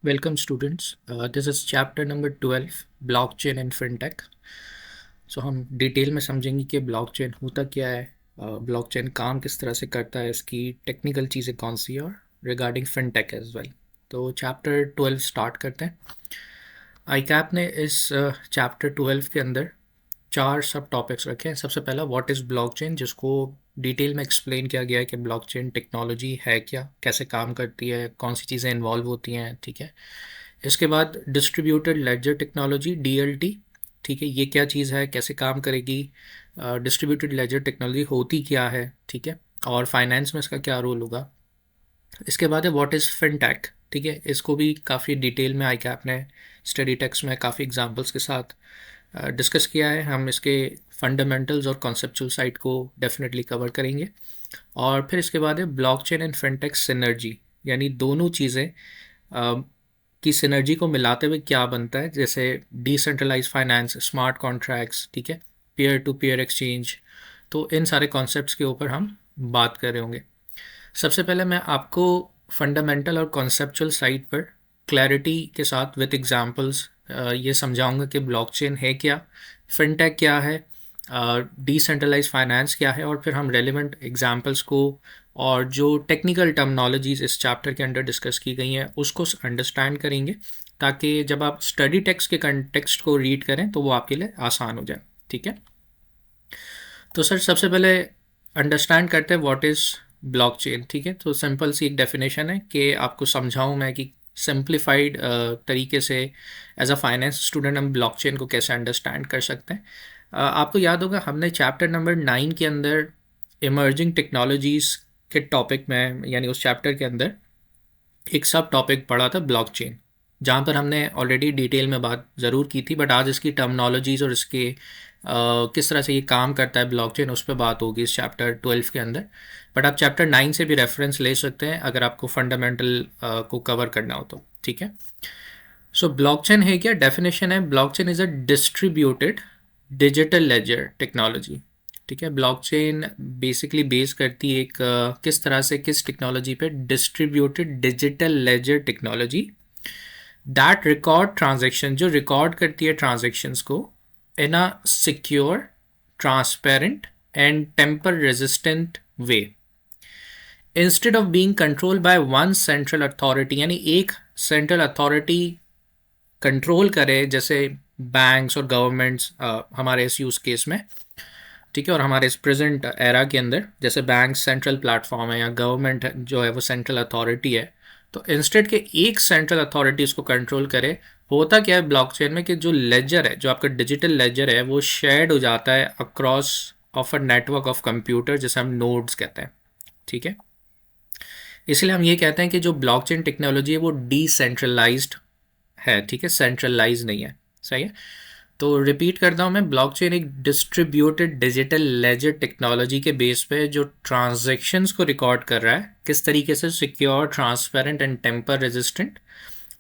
Welcome students. This is chapter number 12 blockchain and fintech. So हम detail में समझेंगे कि ब्लॉकचेन होता क्या है, ब्लॉकचेन काम किस तरह से करता है, इसकी टेक्निकल चीज़ें कौन सी है और रिगार्डिंग फिनटेक एज वेल। तो चैप्टर 12 स्टार्ट करते हैं। आईकैप ने इस चैप्टर 12 के अंदर 4 सब टॉपिक्स रखे हैं। सबसे पहला व्हाट इज़ ब्लॉकचेन, जिसको डिटेल में एक्सप्लेन किया गया है कि ब्लॉकचेन टेक्नोलॉजी है क्या, कैसे काम करती है, कौन सी चीज़ें इन्वॉल्व होती हैं। ठीक है। इसके बाद डिस्ट्रीब्यूटेड लेजर टेक्नोलॉजी DLT। ठीक है, ये क्या चीज़ है, कैसे काम करेगी, डिस्ट्रीब्यूटेड लेजर टेक्नोलॉजी होती क्या है। ठीक है, और फाइनेंस में इसका क्या रोल होगा। इसके बाद है व्हाट इज़ फिनटेक। ठीक है, इसको भी काफ़ी डिटेल में आईकैप ने स्टडी टेक्स्ट में काफ़ी एग्जांपल्स के साथ डिस्कस किया है। हम इसके फंडामेंटल्स और कॉन्सेप्चुअल साइड को डेफिनेटली कवर करेंगे। और फिर इसके बाद है ब्लॉकचेन एंड फिनटेक सिनर्जी, यानी दोनों चीज़ें की सिनर्जी को मिलाते हुए क्या बनता है, जैसे डिसेंट्रलाइज फाइनेंस, स्मार्ट कॉन्ट्रैक्ट्स। ठीक है, पीयर टू पीयर एक्सचेंज। तो इन सारे कॉन्सेप्ट्स के ऊपर हम बात कर रहे होंगे। सबसे पहले मैं आपको फंडामेंटल और कॉन्सेप्चुअल साइड पर क्लैरिटी के साथ विद एग्जांपल्स ये समझाऊंगा कि ब्लॉकचेन है क्या, फिनटेक क्या है, डिसेंट्रलाइज फाइनेंस क्या है, और फिर हम रेलिवेंट एग्जांपल्स को और जो टेक्निकल टर्मिनोलॉजीज इस चैप्टर के अंदर डिस्कस की गई हैं उसको अंडरस्टैंड करेंगे, ताकि जब आप स्टडी टेक्स्ट के कंटेक्स्ट को रीड करें तो वो आपके लिए आसान हो जाए। ठीक है, तो सर सबसे पहले अंडरस्टैंड करते हैं व्हाट इज़ ब्लॉकचेन। ठीक है, तो सिंपल सी एक डेफिनेशन है कि आपको समझाऊं मैं कि सिंप्लीफाइड तरीके से एज अ फाइनेंस स्टूडेंट हम ब्लॉकचेन को कैसे अंडरस्टैंड कर सकते हैं। आपको याद होगा हमने चैप्टर नंबर 9 के अंदर इमर्जिंग टेक्नोलॉजीज़ के टॉपिक में, यानी उस चैप्टर के अंदर एक सब टॉपिक पढ़ा था ब्लॉकचेन, जहाँ पर हमने ऑलरेडी डिटेल में बात ज़रूर की थी, बट आज इसकी टर्मिनोलॉजीज़ और इसके किस तरह से ये काम करता है ब्लॉकचेन, उस पर बात होगी इस चैप्टर 12 के अंदर। बट आप चैप्टर 9 से भी रेफरेंस ले सकते हैं अगर आपको फंडामेंटल को कवर करना हो तो। ठीक है, सो ब्लॉकचेन है क्या, डेफिनेशन है blockchain is a distributed digital ledger technology. ठीक है, ब्लॉकचेन बेसिकली बेस करती है एक किस तरह से, किस टेक्नोलॉजी पे, distributed digital ledger technology that record transaction, जो रिकॉर्ड करती है ट्रांजेक्शन्स को in a secure, transparent and tamper resistant way, instead of being controlled by one central authority, यानी एक सेंट्रल अथॉरिटी कंट्रोल करे, जैसे बैंक्स और गवर्नमेंट्स हमारे इस यूज़ केस में। ठीक है, और हमारे इस प्रेजेंट एरा के अंदर जैसे बैंक सेंट्रल प्लेटफॉर्म है या गवर्नमेंट जो है वो सेंट्रल अथॉरिटी है, तो इंस्टेड के एक सेंट्रल अथॉरिटी इसको कंट्रोल करे। होता क्या है ब्लॉकचेन में कि जो लेजर है, जो आपका डिजिटल लेजर है, वो शेयर्ड हो जाता है across of a network of computer, जिसे हम नोड्स कहते हैं। ठीक है, इसलिए हम ये कहते हैं कि जो ब्लॉकचेन टेक्नोलॉजी है वो डिसेंट्रलाइज्ड है। ठीक है, सेंट्रलाइज नहीं है। सही है, तो रिपीट करता हूँ मैं, ब्लॉकचेन एक डिस्ट्रीब्यूटेड डिजिटल लेजर टेक्नोलॉजी के बेस पे जो ट्रांजैक्शंस को रिकॉर्ड कर रहा है, किस तरीके से, secure, transparent and tamper resistant.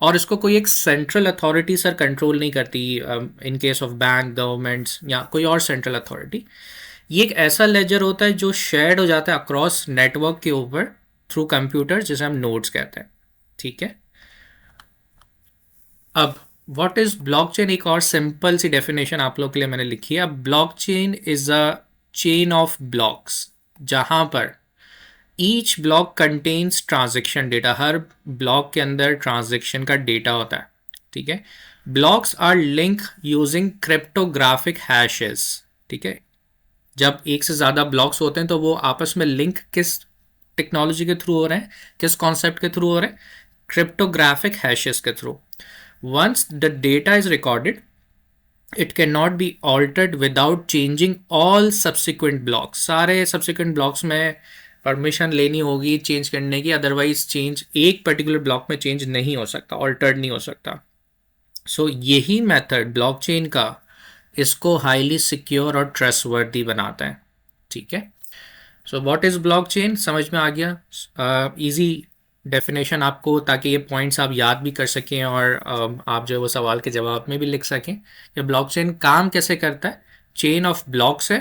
और इसको कोई एक सेंट्रल अथॉरिटी सर कंट्रोल नहीं करती, in case of bank, governments या कोई और सेंट्रल अथॉरिटी। ये एक ऐसा लेजर होता है जो शेयर्ड हो जाता है अक्रॉस नेटवर्क के ऊपर थ्रू कंप्यूटर, जिसे हम नोड्स कहते हैं। ठीक है, अब व्हाट इज ब्लॉकचेन, एक और सिंपल सी डेफिनेशन आप लोग के लिए मैंने लिखी है। अब blockchain is a chain of blocks जहां पर each block contains transaction data, हर ब्लॉक के अंदर ट्रांजेक्शन का डेटा होता है। ठीक है, blocks are link using cryptographic hashes. ठीक है, जब एक से ज़्यादा ब्लॉक्स होते हैं तो वो आपस में लिंक किस टेक्नोलॉजी के थ्रू हो रहे हैं, किस कॉन्सेप्ट के थ्रू हो रहे हैं, क्रिप्टोग्राफिक हैशेस के through. Once the data is recorded, it cannot be altered without changing all subsequent blocks. सारे subsequent blocks में परमिशन लेनी होगी चेंज करने की, अदरवाइज चेंज एक पर्टिकुलर ब्लॉक में चेंज नहीं हो सकता, ऑल्टर्ड नहीं हो सकता। सो यही मेथड ब्लॉकचेन का इसको हाईली सिक्योर और ट्रस्टवर्दी बनाता है। ठीक है, सो व्हाट इज़ ब्लॉकचेन, समझ में आ गया। इजी डेफिनेशन आपको, ताकि ये पॉइंट्स आप याद भी कर सकें और आप जो है वो सवाल के जवाब में भी लिख सकें कि ब्लॉकचेन काम कैसे करता है। चेन ऑफ ब्लॉक्स है,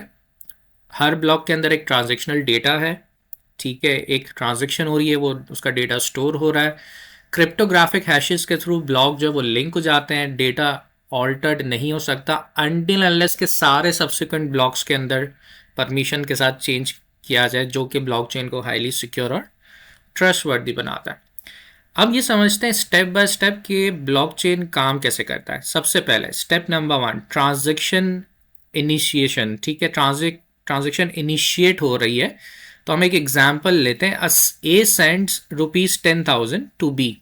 हर ब्लॉक के अंदर एक ट्रांजेक्शनल डेटा है। ठीक है, एक ट्रांजेक्शन हो रही है, वो उसका डेटा स्टोर हो रहा है। क्रिप्टोग्राफिक हैशेस के थ्रू ब्लॉक जो है वो लिंक हो जाते हैं, डेटा ऑल्टर्ड नहीं हो सकता अनटिल अनलेस के सारे सब्सिक्वेंट ब्लॉक्स के अंदर परमिशन के साथ चेंज किया जाए, जो कि ब्लॉकचेन को हाईली सिक्योर और ट्रस्टवर्दी बनाता है। अब ये समझते हैं स्टेप बाय स्टेप कि ब्लॉकचेन काम कैसे करता है। सबसे पहले स्टेप नंबर 1, ट्रांजैक्शन इनिशिएशन। ठीक है, ट्रांजैक्शन इनिशिएट हो रही है तो हम एक एग्जांपल लेते हैं। ए सेंड्स ₹10,000 टू बी।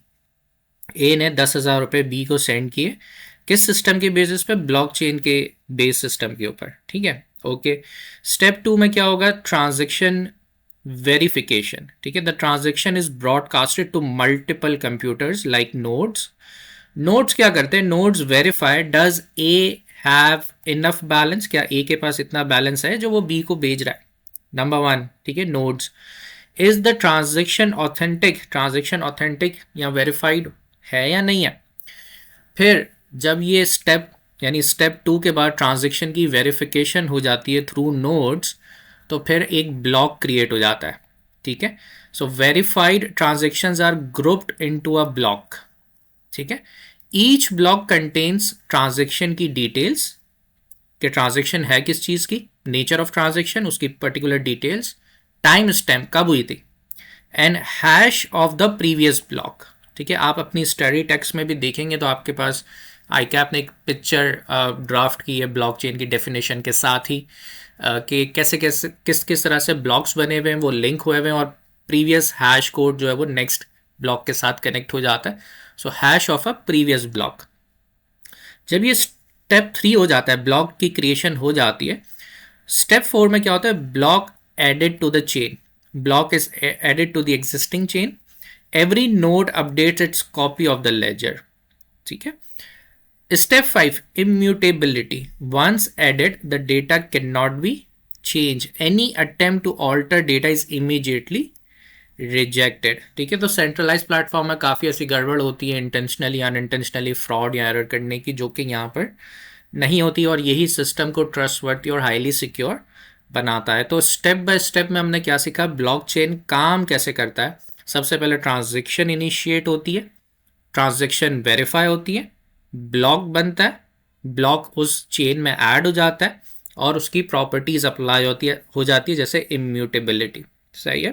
ए ने 10,000 रुपये बी को सेंड किए, किस सिस्टम के बेसिस पे? ब्लॉकचेन के बेस सिस्टम के ऊपर। ठीक है, ओके। स्टेप 2 में क्या होगा? Transaction verification. ठीक है, the transaction is broadcasted to multiple computers like nodes. Nodes क्या करते हैं? Nodes verify does A have enough balance, क्या ए के पास इतना बैलेंस है जो वो बी को भेज रहा है। नंबर 1, ठीक है, nodes. Is the transaction authentic, transaction authentic या वेरीफाइड है या नहीं है। फिर जब ये स्टेप यानी स्टेप 2 के बाद ट्रांजैक्शन की वेरिफिकेशन हो जाती है थ्रू नोड्स, तो फिर एक ब्लॉक क्रिएट हो जाता है। ठीक है, so verified transactions are grouped into a block. ठीक है, ईच ब्लॉक कंटेन्स ट्रांजैक्शन की डिटेल्स, कि ट्रांजैक्शन है किस चीज़ की, नेचर ऑफ ट्रांजैक्शन, उसकी पर्टिकुलर डिटेल्स, टाइम स्टैम्प कब हुई थी, and hash of the previous block. ठीक है, आप अपनी स्टडी टेक्स्ट में भी देखेंगे तो आपके पास आईकैप ने एक पिक्चर ड्राफ्ट की है ब्लॉकचेन की डेफिनेशन के साथ ही, कि कैसे कैसे किस किस तरह से ब्लॉक्स बने हुए हैं, वो लिंक हुए हुए हैं, और प्रीवियस हैश कोड जो है वो नेक्स्ट ब्लॉक के साथ कनेक्ट हो जाता है। So hash of a previous block. जब ये स्टेप 3 हो जाता है, ब्लॉक की क्रिएशन हो जाती है, स्टेप 4 में क्या होता है? Block added to the chain. Block is added to the existing chain. Every node updates its copy of the ledger. ठीक है, step 5, immutability. Once added, the data cannot be changed. Any attempt to alter data is immediately rejected. ठीक है, तो centralise platform में काफ़ी ऐसी गड़बड़ होती है इंटेंशनली अनइंटेंशनली फ्रॉड या एरर करने की, जो कि यहाँ पर नहीं होती, और यही सिस्टम को ट्रस्टवर्दी और हाईली सिक्योर बनाता है। तो स्टेप बाय स्टेप में हमने क्या सीखा? ब्लॉकचेन काम कैसे करता है। सबसे पहले ट्रांजैक्शन इनिशिएट होती है, ट्रांजैक्शन वेरीफाई होती है, ब्लॉक बनता है, ब्लॉक उस चेन में ऐड हो जाता है, और उसकी प्रॉपर्टीज अप्लाई हो जाती है, जैसे इम्यूटेबिलिटी। सही है।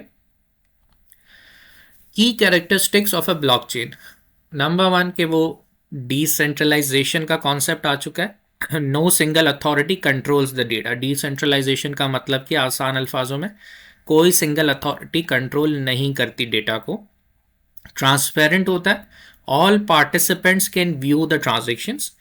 की characteristics of a blockchain. Number 1 के वो डिसेंट्रलाइजेशन का कॉन्सेप्ट आ चुका है। No single authority controls the data. Decentralization का मतलब कि आसान अल्फाजों में कोई सिंगल अथॉरिटी कंट्रोल नहीं करती डेटा को। ट्रांसपेरेंट होता है, all participants can view the transactions.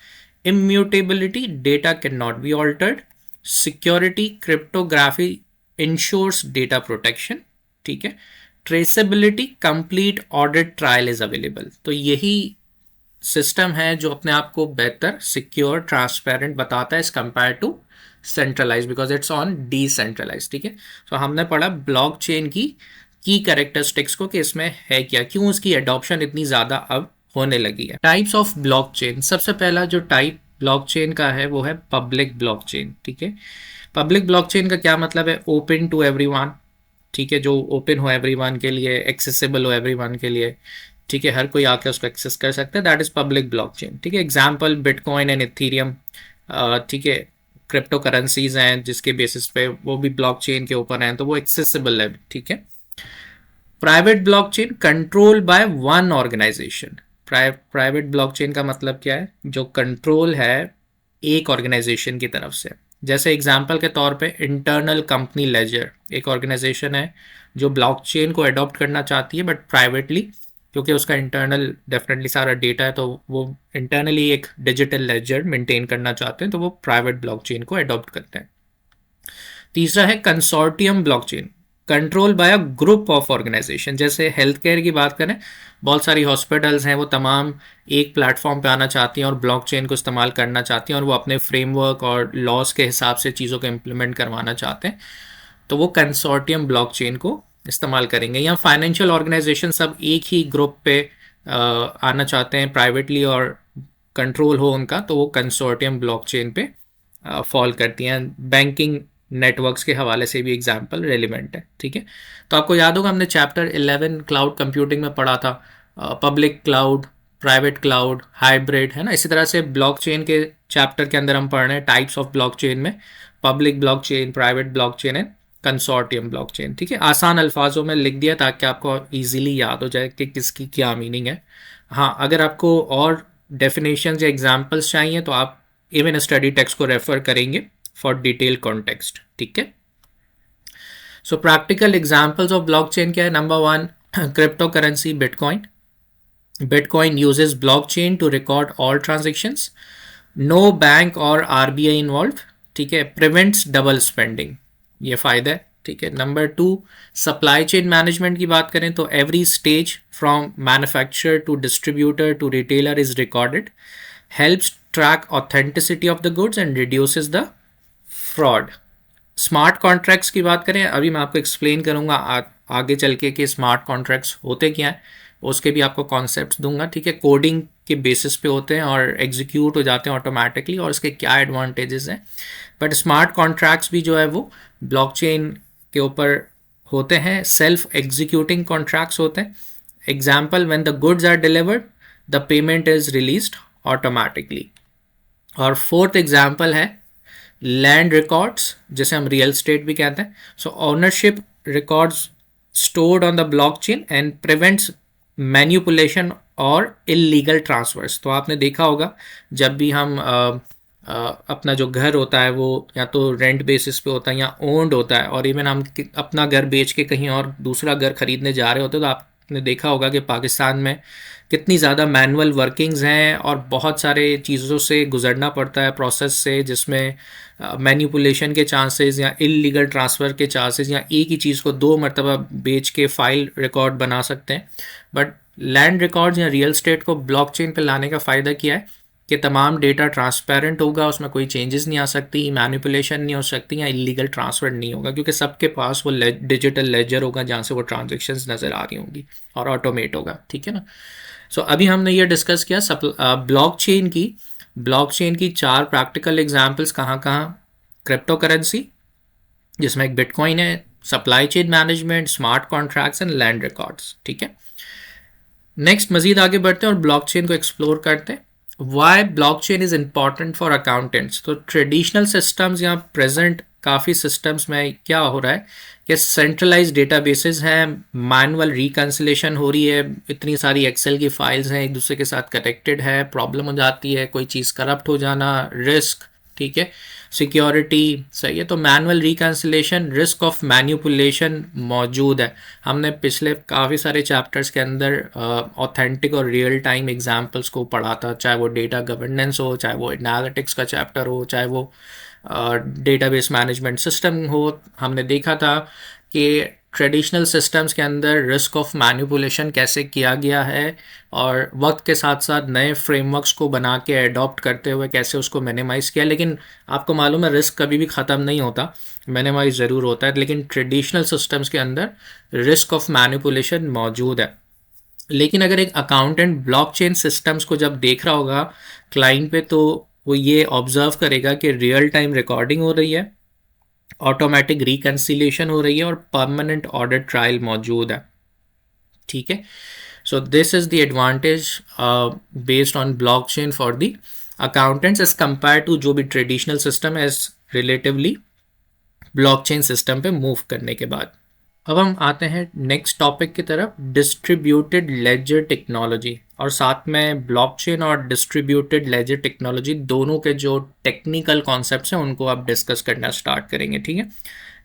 Immutability, data can not be altered. Security, cryptography ensures data protection. ठीक है, traceability, complete audit trial is available. तो यही सिस्टम है जो अपने आप को बेहतर, सिक्योर, ट्रांसपेरेंट बताता है as compare to centralise, because it's on decentralise. ठीक है, तो हमने पढ़ा ब्लॉकचेन की कैरेक्टरिस्टिक्स को, कि इसमें है क्या, क्यों इसकी एडॉप्शन इतनी ज़्यादा अब होने लगी है। Types of blockchain. सबसे पहला जो टाइप ब्लॉकचेन का है वो है पब्लिक ब्लॉकचेन। ठीक है, पब्लिक ब्लॉकचेन का क्या मतलब है? Open to everyone. ठीक है, जो ओपन हो एवरीवन के लिए, एक्सेसिबल हो एवरीवन के लिए। ठीक है, हर कोई आके उसको एक्सेस कर सकता है, दैट इज पब्लिक ब्लॉकचेन। ठीक है, एग्जांपल बिटकॉइन एंड इथेरियम। ठीक है, क्रिप्टो करेंसीज हैं जिसके बेसिस पे वो भी ब्लॉकचेन के ऊपर हैं, तो वो एक्सेसिबल है। ठीक है, private blockchain, control by one organisation. Private blockchain का मतलब क्या है? जो कंट्रोल है एक ऑर्गेनाइजेशन की तरफ से। जैसे एग्जांपल के तौर पे इंटरनल कंपनी लेजर एक ऑर्गेनाइजेशन है जो ब्लॉकचेन को अडॉप्ट करना चाहती है, बट प्राइवेटली, क्योंकि उसका इंटरनल डेफिनेटली सारा डेटा है, तो वो इंटरनली एक डिजिटल लेजर मेंटेन करना चाहते हैं, तो वो प्राइवेट ब्लॉकचेन को अडॉप्ट करते हैं। तीसरा है consortium blockchain, control by a group of organisation. जैसे हेल्थ केयर की बात करें, बहुत सारी हॉस्पिटल्स हैं, वो तमाम एक प्लेटफॉर्म पे आना चाहती हैं और ब्लॉकचेन को इस्तेमाल करना चाहती हैं, और वो अपने फ्रेमवर्क और लॉज के हिसाब से चीज़ों को इम्प्लीमेंट करवाना चाहते हैं, तो वो कंसोर्टियम ब्लॉकचेन को इस्तेमाल करेंगे। या फाइनेंशियल ऑर्गेनाइजेशन सब एक ही ग्रुप पे आना चाहते हैं प्राइवेटली और कंट्रोल हो उनका, तो वो कंसोर्टियम ब्लॉकचेन पे फॉल करती हैं। बैंकिंग नेटवर्क्स के हवाले से भी एग्जाम्पल रेलिवेंट है। ठीक है, तो आपको याद होगा हमने चैप्टर 11 क्लाउड कंप्यूटिंग में पढ़ा था, public cloud, private cloud, hybrid, है ना। इसी तरह से ब्लॉकचेन के चैप्टर के अंदर हम पढ़ रहे हैं टाइप्स ऑफ ब्लॉकचेन में public blockchain, private blockchain and consortium blockchain. ठीक है, आसान अल्फाजों में लिख दिया ताकि आपको इजीली याद हो जाए कि किसकी क्या मीनिंग है। हाँ, अगर आपको और डेफिनेशन या एग्जाम्पल्स चाहिए तो आप इवन स्टडी टेक्स्ट को रेफर करेंगे फॉर डिटेल कॉन्टेक्स्ट। ठीक है, सो प्रैक्टिकल एग्जाम्पल्स ऑफ ब्लॉकचेन क्या है? Number 1, crypto currency bitcoin. Bitcoin uses blockchain to record all transactions. No bank और RBI involved. ठीक है, prevents double spending. ये फायदा है। ठीक है, नंबर 2, सप्लाई चेन मैनेजमेंट की बात करें तो every stage from manufacturer to distributor to retailer is recorded, helps track authenticity of the goods and reduces the fraud. Smart contracts की बात करें, अभी मैं आपको एक्सप्लेन करूंगा आगे चल के कि स्मार्ट कॉन्ट्रैक्ट्स होते क्या हैं, उसके भी आपको कॉन्सेप्ट्स दूंगा। ठीक है, कोडिंग के बेसिस पे होते हैं और एग्जीक्यूट हो जाते हैं ऑटोमेटिकली और इसके क्या एडवांटेजेस हैं। बट स्मार्ट कॉन्ट्रैक्ट्स भी जो है वो ब्लॉकचेन के ऊपर होते हैं, सेल्फ एग्जीक्यूटिंग कॉन्ट्रैक्ट्स होते हैं। Example, when the goods are delivered the payment is released automatically. और फोर्थ एग्जाम्पल है लैंड रिकॉर्ड्स, जिसे हम रियल स्टेट भी कहते हैं। So ownership records stored on the blockchain and prevents manipulation और इलीगल ट्रांसफर्स। तो आपने देखा होगा जब भी हम अपना जो घर होता है वो या तो रेंट बेसिस पे होता है या ओन्ड होता है, और इवन हम अपना घर बेच के कहीं और दूसरा घर खरीदने जा रहे होते हैं, तो आपने देखा होगा कि पाकिस्तान में कितनी ज़्यादा मैनुअल वर्किंग्स हैं और बहुत सारे चीज़ों से गुजरना पड़ता है, प्रोसेस से, जिसमें मैनिपुलेशन के चांसेस या इलीगल ट्रांसफ़र के चांसेस, या एक ही चीज़ को दो मरतबा बेच के फाइल रिकॉर्ड बना सकते हैं। बट लैंड रिकॉर्ड्स या रियल स्टेट को ब्लॉकचेन पे लाने का फ़ायदा क्या है कि तमाम डेटा ट्रांसपेरेंट होगा, उसमें कोई चेंजेस नहीं आ सकती, मैनिपुलेशन नहीं हो सकती या इलीगल ट्रांसफ़र नहीं होगा, क्योंकि सबके पास वो डिजिटल लेजर होगा जहाँ से वो ट्रांजेक्शन्स नज़र आ रही होंगी और ऑटोमेट होगा। ठीक है ना। सो अभी हमने ये डिस्कस किया ब्लॉकचेन की 4 प्रैक्टिकल एग्जांपल्स कहाँ कहाँ। क्रिप्टो करेंसी, जिसमें एक बिटकॉइन है, supply chain management, smart contracts and land records. ठीक है, नेक्स्ट मजीद आगे बढ़ते हैं और ब्लॉकचेन को एक्सप्लोर करते हैं। Why blockchain is important for accountants. तो ट्रेडिशनल सिस्टम्स या प्रेजेंट काफ़ी सिस्टम्स में क्या हो रहा है कि सेंट्रलाइज डेटाबेसेस हैं, मैनुअल रिकन्सिलेशन हो रही है, इतनी सारी एक्सेल की फाइल्स हैं, एक दूसरे के साथ कनेक्टेड है, प्रॉब्लम हो जाती है, कोई चीज़ करप्ट हो जाना, रिस्क, ठीक है, सिक्योरिटी, सही है। तो manual reconciliation, risk of manipulation मौजूद है। हमने पिछले काफ़ी सारे चैप्टर्स के अंदर ऑथेंटिक और रियल टाइम एग्जांपल्स को पढ़ा था, चाहे वो डेटा गवर्नेंस हो, चाहे वो एनालिटिक्स का चैप्टर हो, चाहे वो डेटाबेस मैनेजमेंट सिस्टम हो। हमने देखा था कि ट्रेडिशनल सिस्टम्स के अंदर रिस्क ऑफ मैनिपुलेशन कैसे किया गया है और वक्त के साथ साथ नए फ्रेमवर्क्स को बना के अडॉप्ट करते हुए कैसे उसको मिनिमाइज़ किया। लेकिन आपको मालूम है रिस्क कभी भी ख़त्म नहीं होता, मिनिमाइज ज़रूर होता है, लेकिन ट्रेडिशनल सिस्टम्स के अंदर रिस्क ऑफ मैनिपुलेशन मौजूद है। लेकिन अगर एक अकाउंटेंट ब्लॉकचेन सिस्टम्स को जब देख रहा होगा क्लाइंट पे, तो वो ये ऑब्जर्व करेगा कि रियल टाइम रिकॉर्डिंग हो रही है, ऑटोमेटिक रिकन्सिलेशन हो रही है और परमानेंट ऑडिट ट्रायल मौजूद है। ठीक है, so this is the advantage based on blockchain for the accountants as compare to जो भी ट्रेडिशनल सिस्टम है रिलेटिवली ब्लॉकचेन सिस्टम पे मूव करने के बाद। अब हम आते हैं नेक्स्ट टॉपिक की तरफ, डिस्ट्रीब्यूटेड लेजर टेक्नोलॉजी। और साथ में ब्लॉकचेन और डिस्ट्रीब्यूटेड लेजर टेक्नोलॉजी दोनों के जो टेक्निकल कॉन्सेप्ट्स हैं उनको आप डिस्कस करना स्टार्ट करेंगे। ठीक है,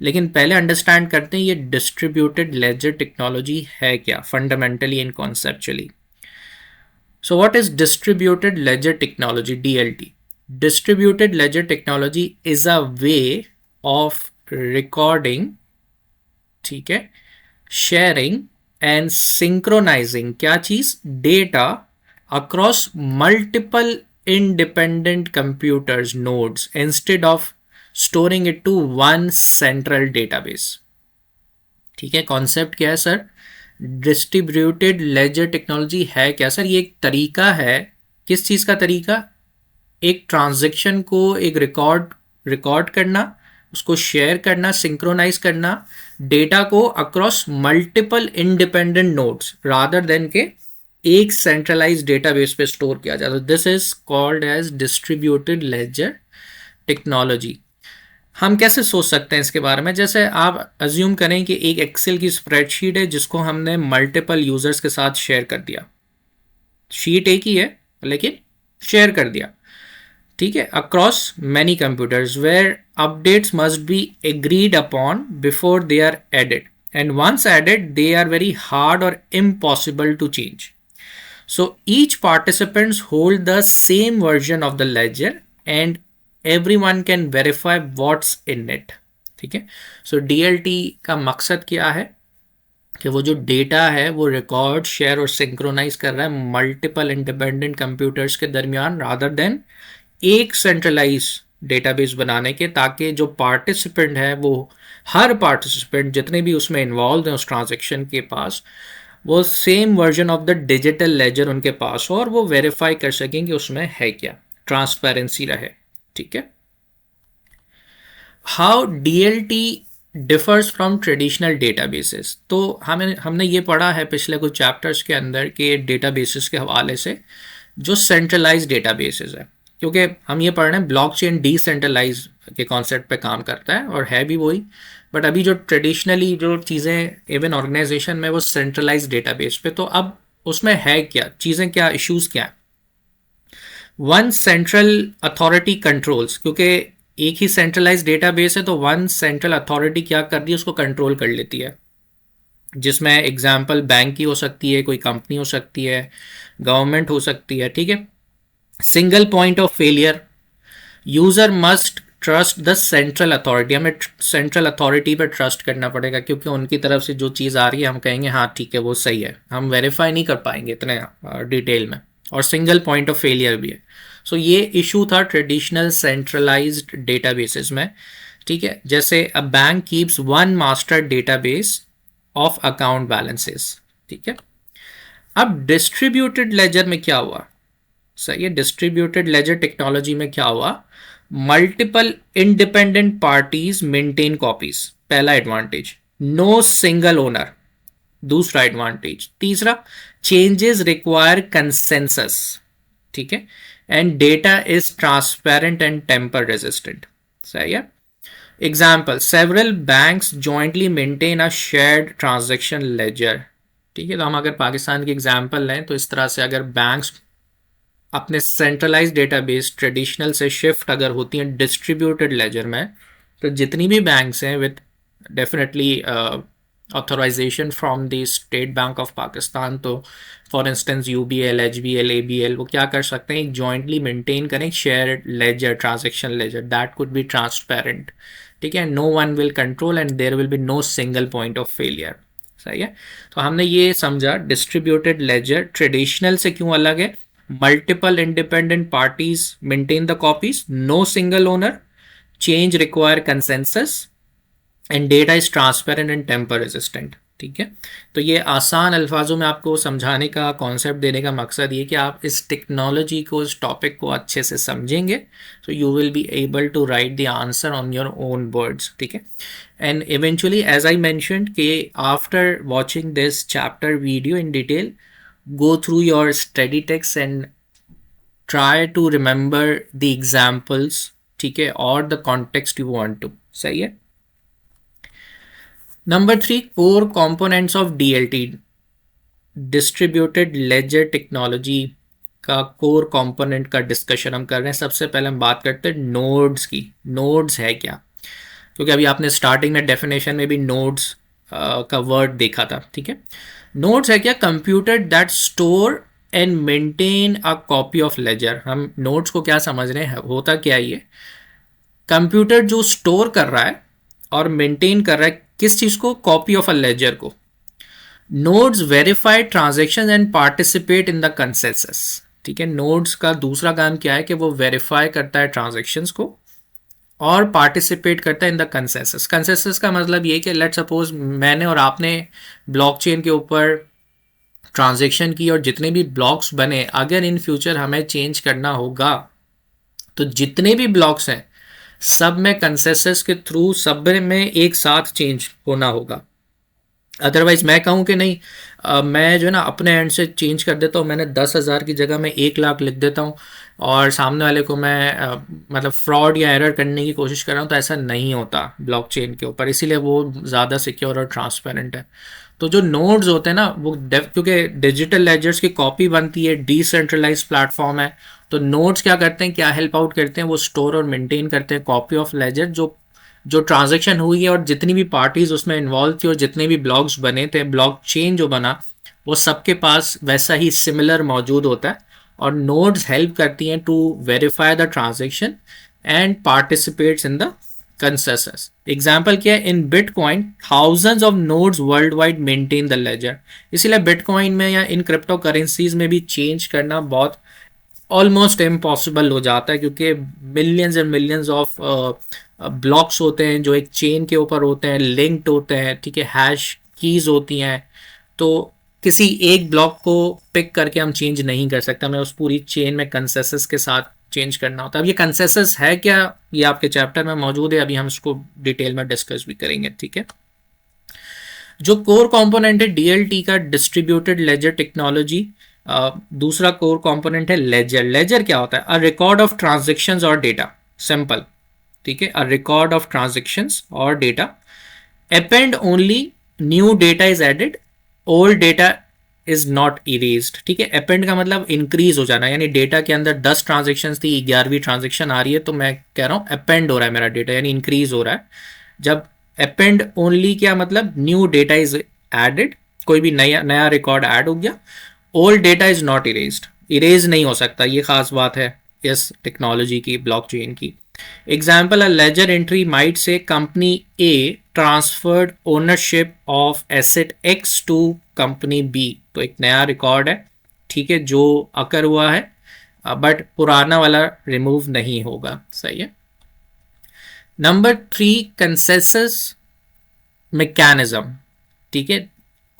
लेकिन पहले अंडरस्टैंड करते हैं ये डिस्ट्रीब्यूटेड लेजर टेक्नोलॉजी है क्या, fundamentally and conceptually. So what is distributed ledger technology, DLT? Distributed ledger technology is a way of recording, ठीक है, शेयरिंग एंड सिंक्रोनाइजिंग क्या चीज, data across multiple independent computers nodes instead of storing it to one central database. ठीक है, concept क्या है sir? Distributed ledger technology है क्या सर? ये एक तरीका है, किस चीज का तरीका? एक ट्रांजैक्शन को एक रिकॉर्ड करना, उसको शेयर करना, सिंक्रोनाइज करना, डेटा को across multiple independent nodes rather than के एक सेंट्रलाइज डेटाबेस पे स्टोर किया जाता है। This is called as distributed ledger technology. हम कैसे सोच सकते हैं इसके बारे में? जैसे आप अज्यूम करें कि एक एक्सेल की स्प्रेडशीट है जिसको हमने मल्टीपल यूजर्स के साथ शेयर कर दिया। शीट एक ही है लेकिन शेयर कर दिया, ठीक है, across many computers where updates must be agreed upon before they are added, and once added they are very hard or impossible to change. So each participants hold the same version of the ledger and everyone can verify what's in it. ठीक है, सो DLT का मकसद क्या है कि वो जो data है वो रिकॉर्ड, शेयर और सिंक्रोनाइज कर रहा है मल्टीपल इंडिपेंडेंट कंप्यूटर्स के दरमियान रादर देन एक सेंट्रलाइज डेटाबेस बनाने के, ताकि जो पार्टिसिपेंट है वो हर पार्टिसिपेंट जितने भी उसमें इन्वॉल्व हैं उस ट्रांजेक्शन के पास वो same version of the digital ledger उनके पास हो और वो वेरीफाई कर सकें कि उसमें है क्या, ट्रांसपेरेंसी रहे। ठीक है, how DLT differs from traditional databases. तो हमने ये पढ़ा है पिछले कुछ चैप्टर्स के अंदर के डेटाबेसेस के हवाले से जो सेंट्रलाइज डेटाबेसेस है, क्योंकि हम ये पढ़ रहे हैं ब्लॉकचेन डिसेंट्रलाइज के कॉन्सेप्ट पे काम करता है और है भी वही, बट अभी जो ट्रेडिशनली जो चीज़ें इवन ऑर्गेनाइजेशन में वो सेंट्रलाइज डेटाबेस पे, तो अब उसमें है क्या चीज़ें, क्या इश्यूज़ क्या है? वन सेंट्रल अथॉरिटी कंट्रोल्स, क्योंकि एक ही सेंट्रलाइज डेटाबेस है तो वन सेंट्रल अथॉरिटी क्या कर रही है, उसको कंट्रोल कर लेती है, जिसमें एग्जाम्पल बैंक की हो सकती है, कोई कंपनी हो सकती है, गवर्नमेंट हो सकती है। ठीक है, single point of failure, user must trust the central authority, हमें सेंट्रल अथॉरिटी पर ट्रस्ट करना पड़ेगा क्योंकि उनकी तरफ से जो चीज़ आ रही है हम कहेंगे हाँ ठीक है वो सही है, हम वेरीफाई नहीं कर पाएंगे इतने डिटेल में, और सिंगल पॉइंट ऑफ फेलियर भी है। सो ये इशू था ट्रेडिशनल सेंट्रलाइज्ड डेटाबेसेस में। ठीक है, जैसे a bank keeps one master database of account balances. ठीक है, अब डिस्ट्रीब्यूटेड लेजर में क्या हुआ? सही है, डिस्ट्रीब्यूटेड लेजर टेक्नोलॉजी में क्या हुआ? Multiple independent parties maintain copies, पहला एडवांटेज। नो सिंगल ओनर, दूसरा एडवांटेज। तीसरा, चेंजेस रिक्वायर कंसेंसस। ठीक है, and data is transparent and tamper resistant. सही है, example, several banks jointly maintain a shared transaction ledger. ठीक है, तो हम अगर पाकिस्तान की एग्जाम्पल लें तो इस तरह से अगर बैंक्स अपने सेंट्रलाइज डेटाबेस ट्रेडिशनल से शिफ्ट अगर होती हैं डिस्ट्रीब्यूटेड लेजर में, तो जितनी भी बैंक्स हैं with definitely authorisation from the State Bank of Pakistan, तो for instance UBL, HBL, ABL वो क्या कर सकते हैं, एक जॉइंटली मेंटेन करें share ledger, transaction ledger, that could be transparent. ठीक है, no one will control and there will be no single point of failure. सही है, तो हमने ये समझा डिस्ट्रीब्यूटेड लेजर ट्रेडिशनल से क्यों अलग है। Multiple independent parties maintain the copies, no single owner, change require consensus, and data is transparent and tamper resistant। ठीक है, तो ये आसान अल्फाजों में आपको समझाने का, कॉन्सेप्ट देने का मकसद ये कि आप इस टेक्नोलॉजी को, इस टॉपिक को अच्छे से समझेंगे, तो you will be able to write the answer on your own words. ठीक है, and eventually as I mentioned कि after watching this chapter video in detail, go through your study text and try to remember the examples, ठीक है, और the context you want to। सही है। Number 3, core components of DLT, distributed ledger technology का core component का discussion हम कर रहे हैं। सबसे पहले हम बात करते हैं नोड्स की। नोड्स है क्या? क्योंकि अभी आपने स्टार्टिंग में डेफिनेशन में भी नोड्स का वर्ड देखा था। ठीक है, नोड्स है क्या? Computer that store and maintain a copy of ledger. हम नोड्स को क्या समझ रहे हैं, होता क्या है ये? कंप्यूटर जो स्टोर कर रहा है और मेंटेन कर रहा है किस चीज़ को? कॉपी ऑफ अ लेजर को। Nodes verify transaction and participate in the consensus. ठीक है, नोड्स का दूसरा काम क्या है कि वो वेरीफाई करता है ट्रांजेक्शंस को और पार्टिसिपेट करता है इन द कंसेंसस। कंसेंसस का मतलब ये कि लेट सपोज मैंने और आपने ब्लॉकचेन के ऊपर ट्रांजैक्शन की और जितने भी ब्लॉक्स बने, अगर इन फ्यूचर हमें चेंज करना होगा तो जितने भी ब्लॉक्स हैं सब में कंसेंसस के थ्रू सब में एक साथ चेंज होना होगा। अदरवाइज मैं कहूँ कि नहीं मैं जो है ना अपने एंड से चेंज कर देता हूँ, मैंने 10,000 की जगह मैं 1 लाख लिख देता हूँ और सामने वाले को मैं मतलब फ्रॉड या एरर करने की कोशिश कर रहा हूँ, तो ऐसा नहीं होता ब्लॉकचेन के ऊपर, इसीलिए वो ज़्यादा सिक्योर और ट्रांसपेरेंट है। तो जो नोड्स होते हैं ना वो क्योंकि डिजिटल लेजर्स की कॉपी बनती है, डिसेंट्रलाइज प्लेटफॉर्म है, तो नोड्स क्या करते हैं, क्या हेल्प आउट करते हैं, वो स्टोर और मेंटेन करते हैं कॉपी ऑफ लेजर, जो जो ट्रांजैक्शन हुई है और जितनी भी पार्टीज उसमें इन्वॉल्व थी और जितने भी ब्लॉक्स बने थे, ब्लॉक चेन जो बना वो सबके पास वैसा ही सिमिलर मौजूद होता है। और नोड्स हेल्प करती हैं to verify the transaction and participates in the consensus. Example क्या है, in bitcoin thousands of nodes worldwide maintain the ledger. इसीलिए बिटकॉइन में या इन क्रिप्टो करेंसीज में भी चेंज करना बहुत ऑलमोस्ट इम्पॉसिबल हो जाता है, क्योंकि millions and millions of blocks होते हैं जो एक चेन के ऊपर होते हैं, लिंक्ड होते हैं, ठीक है, हैश कीज होती हैं। तो किसी एक ब्लॉक को पिक करके हम चेंज नहीं कर सकते, हमें उस पूरी चेन में कंसेंसस के साथ चेंज करना होता है। अब ये कंसेंसस है क्या, ये आपके चैप्टर में मौजूद है, अभी हम इसको डिटेल में डिस्कस भी करेंगे, ठीक है। जो कोर कंपोनेंट है डीएलटी का, डिस्ट्रीब्यूटेड लेजर टेक्नोलॉजी, दूसरा कोर कंपोनेंट है लेजर। लेजर क्या होता है, अ रिकॉर्ड ऑफ ट्रांजेक्शन्स और डेटा, सिंपल, ठीक है, अ रिकॉर्ड ऑफ ट्रांजेक्शन्स और data. Append only new data is added, old data is not erased, ठीक है। अपेंड का मतलब इंक्रीज हो जाना, यानी डेटा के अंदर 10 ट्रांजेक्शन थी, 11वीं ट्रांजेक्शन आ रही है, तो मैं कह रहा हूँ अपेंड हो रहा है मेरा डेटा, यानी इंक्रीज हो रहा है। जब अपेंड ओनली क्या मतलब, न्यू डेटा इज एडेड, कोई भी नया नया रिकॉर्ड ऐड हो गया। Old data is not erased, erase नहीं हो सकता, ये खास बात है इस टेक्नोलॉजी की, ब्लॉकचेन की। Example, a ledger entry might say company A transferred ownership of asset X to company B, तो एक नया रिकॉर्ड है, ठीक है, जो अकर हुआ है, बट पुराना वाला रिमूव नहीं होगा, सही है। नंबर 3, कंसेंसस मैकेनिज्म, ठीक है।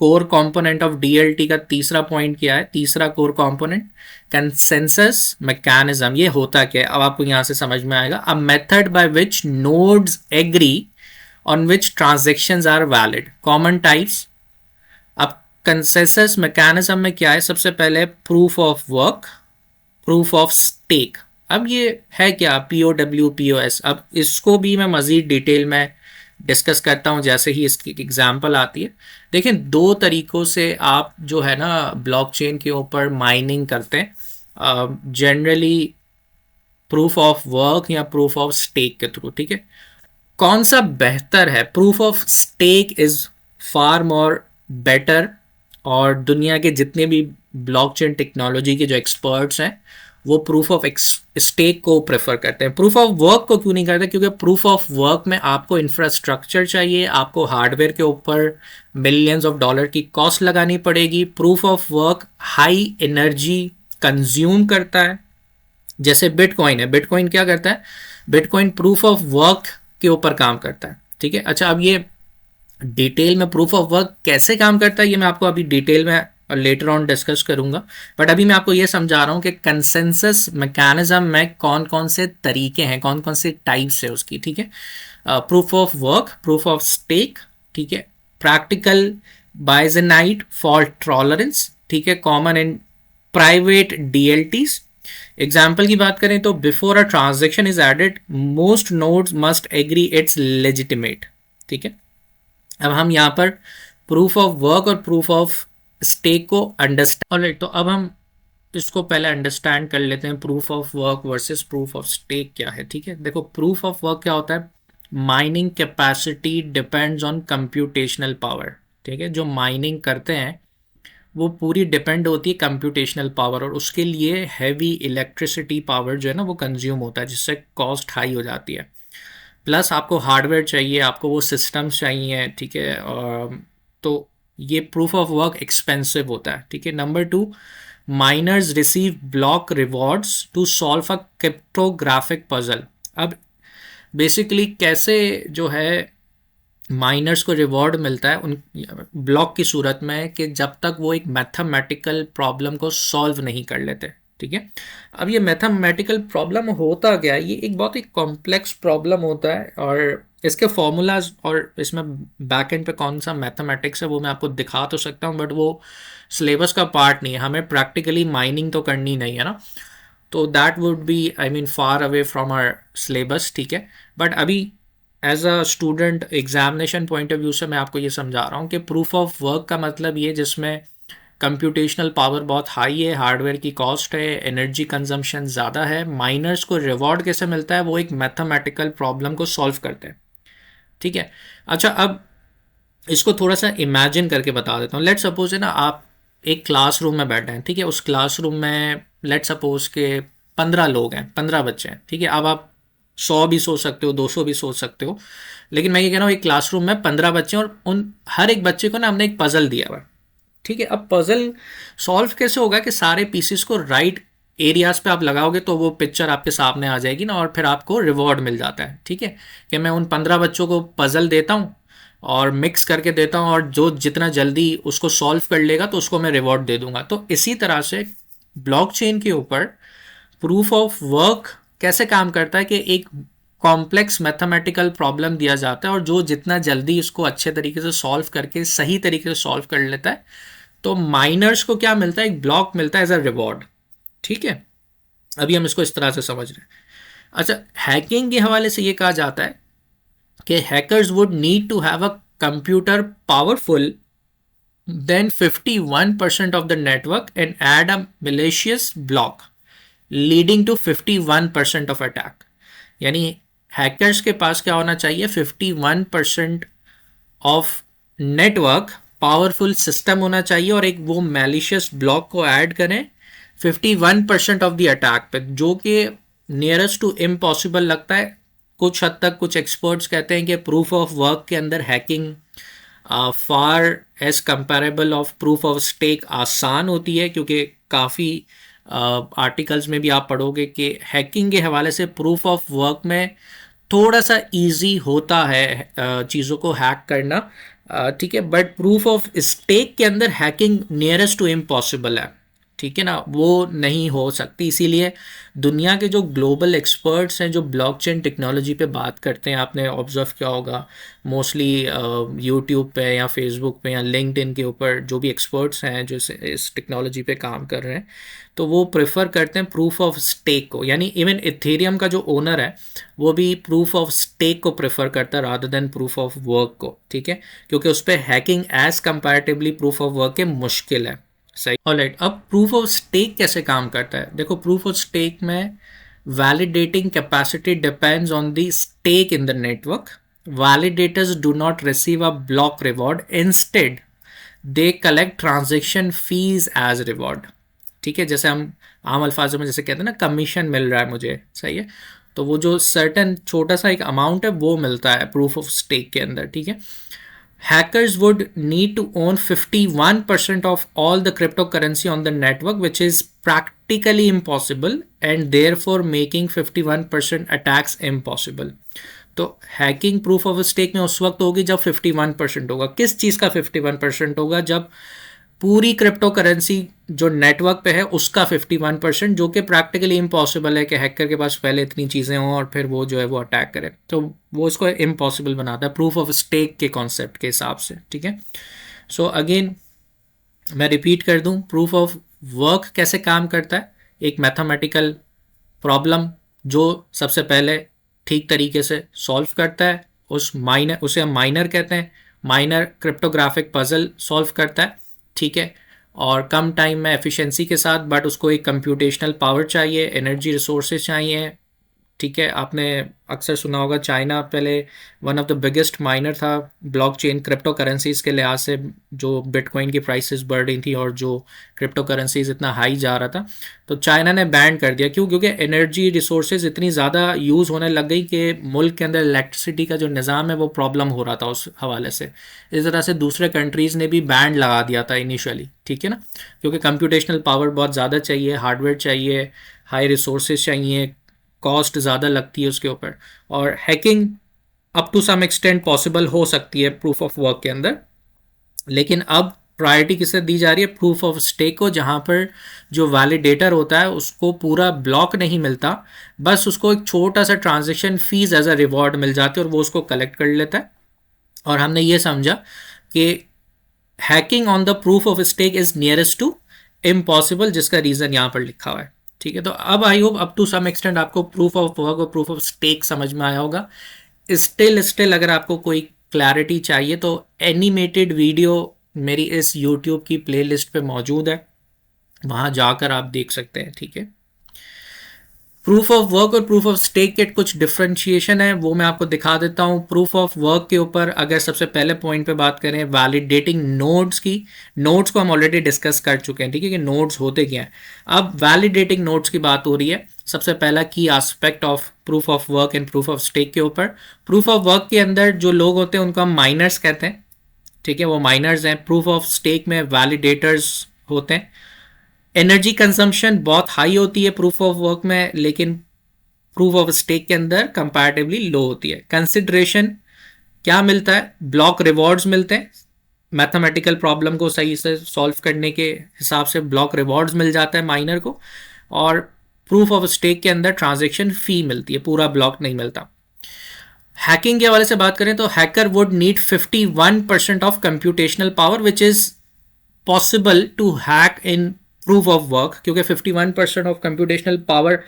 कोर कंपोनेंट ऑफ डीएलटी का तीसरा पॉइंट क्या है, तीसरा कोर कंपोनेंट कंसेंसस मैकेनिज्म। ये होता क्या है, अब आपको यहां से समझ में आएगा। A method by which nodes agree on which transactions are valid, common types. अब कंसेंसस मैकेनिज्म में क्या है, सबसे पहले proof of work, proof of stake. अब ये है क्या, POW POS। अब इसको भी मैं मज़ीद डिटेल में डिस्कस करता हूँ जैसे ही इसकी एग्जांपल आती है। देखिए, दो तरीक़ों से आप जो है ना ब्लॉकचेन के ऊपर माइनिंग करते हैं, जनरली प्रूफ ऑफ वर्क या प्रूफ ऑफ स्टेक के थ्रू, ठीक है। कौन सा बेहतर है, proof of stake is far more better, और दुनिया के जितने भी ब्लॉकचेन टेक्नोलॉजी के जो एक्सपर्ट्स हैं वो प्रूफ ऑफ स्टेक को प्रेफर करते हैं। प्रूफ ऑफ वर्क को क्यों नहीं करते, क्योंकि प्रूफ ऑफ वर्क में आपको इंफ्रास्ट्रक्चर चाहिए, आपको हार्डवेयर के ऊपर मिलियंस ऑफ डॉलर की कॉस्ट लगानी पड़ेगी। Proof of work high energy consume करता है, जैसे बिटकॉइन है। बिटकॉइन क्या करता है, बिटकॉइन प्रूफ ऑफ वर्क के ऊपर काम करता है, ठीक है। अच्छा, अब ये डिटेल में प्रूफ ऑफ वर्क कैसे काम करता है ये मैं आपको अभी डिटेल में लेटर ऑन डिस्कस करूंगा, बट अभी मैं आपको ये समझा रहा हूँ कि कंसेंसस मैकेनिज्म में कौन कौन से तरीके हैं, कौन कौन से टाइप्स है उसकी, ठीक है। Proof of work, proof of stake, ठीक है, प्रैक्टिकल बाइजेनाइट फॉल्ट टॉलरेंस, ठीक है, common in private DLTs. Example की बात करें तो before a transaction is added most nodes must agree it's legitimate, ठीक है। अब हम यहाँ पर प्रूफ ऑफ वर्क और प्रूफ ऑफ स्टेक को अंडरस्टैंड, ऑलराइट, तो अब हम इसको पहले अंडरस्टैंड कर लेते हैं, proof of work versus proof of stake क्या है, ठीक है। देखो, प्रूफ ऑफ वर्क क्या होता है, mining capacity depends on computational power, ठीक है। जो माइनिंग करते हैं वो पूरी डिपेंड होती है कंप्यूटेशनल पावर, और उसके लिए हैवी इलेक्ट्रिसिटी पावर जो है ना वो कंज्यूम होता है, जिससे कॉस्ट हाई हो जाती है। प्लस आपको हार्डवेयर चाहिए, आपको वो सिस्टम्स चाहिए, ठीक है। तो ये प्रूफ ऑफ वर्क एक्सपेंसिव होता है, ठीक है। Number 2, miners receive block rewards to solve a cryptographic puzzle. अब बेसिकली कैसे जो है माइनर्स को रिवॉर्ड मिलता है उन ब्लॉक की सूरत में, कि जब तक वो एक मैथमेटिकल प्रॉब्लम को सॉल्व नहीं कर लेते, ठीक है। अब ये मैथमेटिकल प्रॉब्लम होता क्या है, ये एक बहुत ही कॉम्प्लेक्स प्रॉब्लम होता है, और इसके फॉर्मूलाज और इसमें बैक एंड पे कौन सा मैथमेटिक्स है वो मैं आपको दिखा तो सकता हूँ, बट वो सिलेबस का पार्ट नहीं है, हमें प्रैक्टिकली माइनिंग तो करनी नहीं है ना, तो that would be I mean far away from our syllabus, ठीक है। बट अभी as a student examination point of view से मैं आपको ये समझा रहा हूँ कि प्रूफ ऑफ वर्क का मतलब ये जिसमें कंप्यूटेशनल पावर बहुत हाई है, हार्डवेयर की कॉस्ट है, एनर्जी कंजम्पशन ज़्यादा है, माइनर्स को रिवॉर्ड कैसे मिलता है, वो एक मैथमेटिकल प्रॉब्लम को सॉल्व करते हैं, ठीक है। अच्छा, अब इसको थोड़ा सा इमेजिन करके बता देता हूँ। लेट सपोज है ना, आप एक क्लासरूम में बैठे हैं, ठीक है। उस क्लासरूम में लेट सपोज के 15 लोग हैं, 15 बच्चे हैं, ठीक है। अब आप 100 भी सोच सकते हो, 200 भी सोच सकते हो, लेकिन मैं ये कह रहा हूँ एक क्लासरूम में 15 बच्चे हैं और उन हर एक बच्चे को ना हमने एक पजल दिया हुआ है, ठीक है। अब पजल सॉल्व कैसे होगा कि सारे पीसेस को राइट एरियाज पे आप लगाओगे तो वो पिक्चर आपके सामने आ जाएगी ना, और फिर आपको रिवॉर्ड मिल जाता है, ठीक है। कि मैं उन 15 बच्चों को पजल देता हूँ और मिक्स करके देता हूँ, और जो जितना जल्दी उसको सॉल्व कर लेगा तो उसको मैं रिवॉर्ड दे दूंगा। तो इसी तरह से ब्लॉकचेन के ऊपर प्रूफ ऑफ वर्क कैसे काम करता है कि एक कॉम्प्लेक्स मैथमेटिकल प्रॉब्लम दिया जाता है और जो जितना जल्दी इसको अच्छे तरीके से सॉल्व करके सही तरीके से सॉल्व कर लेता है, तो माइनर्स को क्या मिलता है, एक ब्लॉक मिलता है एज अ रिवॉर्ड, ठीक है। अभी हम इसको इस तरह से समझ रहे हैं। अच्छा, हैकिंग के हवाले से ये कहा जाता है कि hackers would need to have a computer powerful than 51% of the network and add a malicious block leading to 51% of attack। यानी हैकर्स के पास क्या होना चाहिए, 51% ऑफ नेटवर्क पावरफुल सिस्टम होना चाहिए और एक वो मैलिशियस ब्लॉक को ऐड करें 51% ऑफ द अटैक पे, जो कि नियरेस्ट टू इम्पॉसिबल लगता है। कुछ हद तक कुछ एक्सपर्ट्स कहते हैं कि प्रूफ ऑफ वर्क के अंदर hacking far as comparable of proof of stake आसान होती है, क्योंकि काफ़ी आर्टिकल्स में भी आप पढ़ोगे कि हैकिंग के हवाले से प्रूफ ऑफ वर्क में थोड़ा सा इजी होता है चीज़ों को हैक करना, ठीक है। बट प्रूफ ऑफ स्टेक के अंदर हैकिंग नियरेस्ट टू इम्पॉसिबल है, ठीक है ना, वो नहीं हो सकती। इसीलिए दुनिया के जो ग्लोबल एक्सपर्ट्स हैं जो ब्लॉकचेन टेक्नोलॉजी पे बात करते हैं, आपने ऑब्जर्व किया होगा मोस्टली यूट्यूब पे या फेसबुक पे या लिंक्डइन के ऊपर जो भी एक्सपर्ट्स हैं जो इस टेक्नोलॉजी पे काम कर रहे हैं, तो वो प्रेफर करते हैं प्रूफ ऑफ स्टेक को। यानी इवन इथेरियम का जो ओनर है वो भी प्रूफ ऑफ स्टेक को प्रेफर करता है rather than proof of work को, ठीक है, क्योंकि उस पर hacking as comparatively proof of work के मुश्किल है, सही। ऑलराइट, अब प्रूफ ऑफ स्टेक कैसे काम करता है, देखो प्रूफ ऑफ स्टेक में validating capacity depends on the stake in the network. Validators do not receive a block reward, instead they collect transaction fees as reward, ठीक है। जैसे हम आम अल्फाजों में जैसे कहते हैं ना, कमीशन मिल रहा है मुझे, सही है, तो वो जो सर्टन छोटा सा एक अमाउंट है वो मिलता है प्रूफ ऑफ स्टेक के अंदर, ठीक है। Hackers would need to own 51% of all the cryptocurrency on the network, which is practically impossible and therefore making 51% attacks impossible। तो हैकिंग प्रूफ ऑफ स्टेक में उस वक्त होगी जब 51% होगा। किस चीज़ का 51% होगा, जब पूरी क्रिप्टो करेंसी जो नेटवर्क पे है उसका 51%, जो कि प्रैक्टिकली इम्पॉसिबल है कि हैकर के पास पहले इतनी चीज़ें हों और फिर वो जो है वो अटैक करे, तो वो इसको इम्पॉसिबल बनाता है प्रूफ ऑफ स्टेक के कॉन्सेप्ट के हिसाब से, ठीक है। सो अगेन मैं रिपीट कर दूं, प्रूफ ऑफ वर्क कैसे काम करता है, एक मैथमेटिकल प्रॉब्लम जो सबसे पहले ठीक तरीके से सॉल्व करता है, उसे हम माइनर कहते हैं, माइनर क्रिप्टोग्राफिक पजल सॉल्व करता है, ठीक है, और कम टाइम में एफिशिएंसी के साथ, बट उसको एक कंप्यूटेशनल पावर चाहिए, एनर्जी रिसोर्सेज चाहिए, ठीक है। आपने अक्सर सुना होगा चाइना पहले one of the biggest minor था ब्लॉकचेन क्रिप्टो करेंसीज के लिहाज से, जो बिटकॉइन की प्राइसेस बढ़ रही थी और जो क्रिप्टो करेंसीज इतना हाई जा रहा था, तो चाइना ने बैन कर दिया। क्यों? क्योंकि एनर्जी रिसोर्सेज इतनी ज़्यादा यूज़ होने लग गई कि मुल्क के अंदर इलेक्ट्रिसिटी का जो निज़ाम है वो प्रॉब्लम हो रहा था उस हवाले से। इस तरह से दूसरे कंट्रीज़ ने भी बैन लगा दिया था इनिशियली, ठीक है ना, क्योंकि कंप्यूटेशनल पावर बहुत ज़्यादा चाहिए, हार्डवेयर चाहिए, हाई रिसोर्सेज चाहिए, कॉस्ट ज़्यादा लगती है उसके ऊपर, और hacking up to some extent possible हो सकती है प्रूफ ऑफ वर्क के अंदर। लेकिन अब प्रायोरिटी किसे दी जा रही है, प्रूफ ऑफ स्टेक को, जहां पर जो वैलिडेटर होता है उसको पूरा ब्लॉक नहीं मिलता, बस उसको एक छोटा सा transaction fees as a reward मिल जाती है और वो उसको कलेक्ट कर लेता है। और हमने ये समझा कि hacking on the proof of stake is nearest to impossible, जिसका रीजन यहाँ पर लिखा हुआ है। ठीक है, तो अब I hope up to some extent आपको प्रूफ ऑफ वर्क और प्रूफ ऑफ स्टेक समझ में आया होगा। स्टिल अगर आपको कोई क्लैरिटी चाहिए तो एनिमेटेड वीडियो मेरी इस यूट्यूब की प्लेलिस्ट पे मौजूद है, वहां जाकर आप देख सकते हैं। ठीक है, प्रूफ ऑफ वर्क और प्रूफ ऑफ स्टेक के कुछ डिफरेंशिएशन है, वो मैं आपको दिखा देता हूँ। प्रूफ ऑफ वर्क के ऊपर अगर सबसे पहले पॉइंट पे बात करें वैलिडेटिंग नोड्स की, नोड्स को हम ऑलरेडी डिस्कस कर चुके हैं। ठीक है, कि नोड्स होते क्या हैं। अब वैलिडेटिंग नोड्स की बात हो रही है। सबसे पहला key aspect of proof of work and proof of stake के ऊपर, प्रूफ ऑफ वर्क के अंदर जो लोग होते हैं उनको हम माइनर्स कहते हैं। ठीक है, वो माइनर्स हैं। प्रूफ ऑफ स्टेक में वैलिडेटर्स होते हैं। एनर्जी कंजम्पशन बहुत हाई होती है प्रूफ ऑफ वर्क में, लेकिन प्रूफ ऑफ स्टेक के अंदर कंपैरेटिवली लो होती है। कंसिडरेशन क्या मिलता है, ब्लॉक रिवॉर्ड्स मिलते हैं। मैथमेटिकल प्रॉब्लम को सही से सॉल्व करने के हिसाब से ब्लॉक रिवॉर्ड्स मिल जाता है माइनर को। और प्रूफ ऑफ स्टेक के अंदर ट्रांजेक्शन फी मिलती है, पूरा ब्लॉक नहीं मिलता। हैकिंग के हवाले से बात करें तो hacker would need 51% of computational power which is possible to hack in proof of work, क्योंकि 51% ऑफ कंप्यूटेशनल पावर,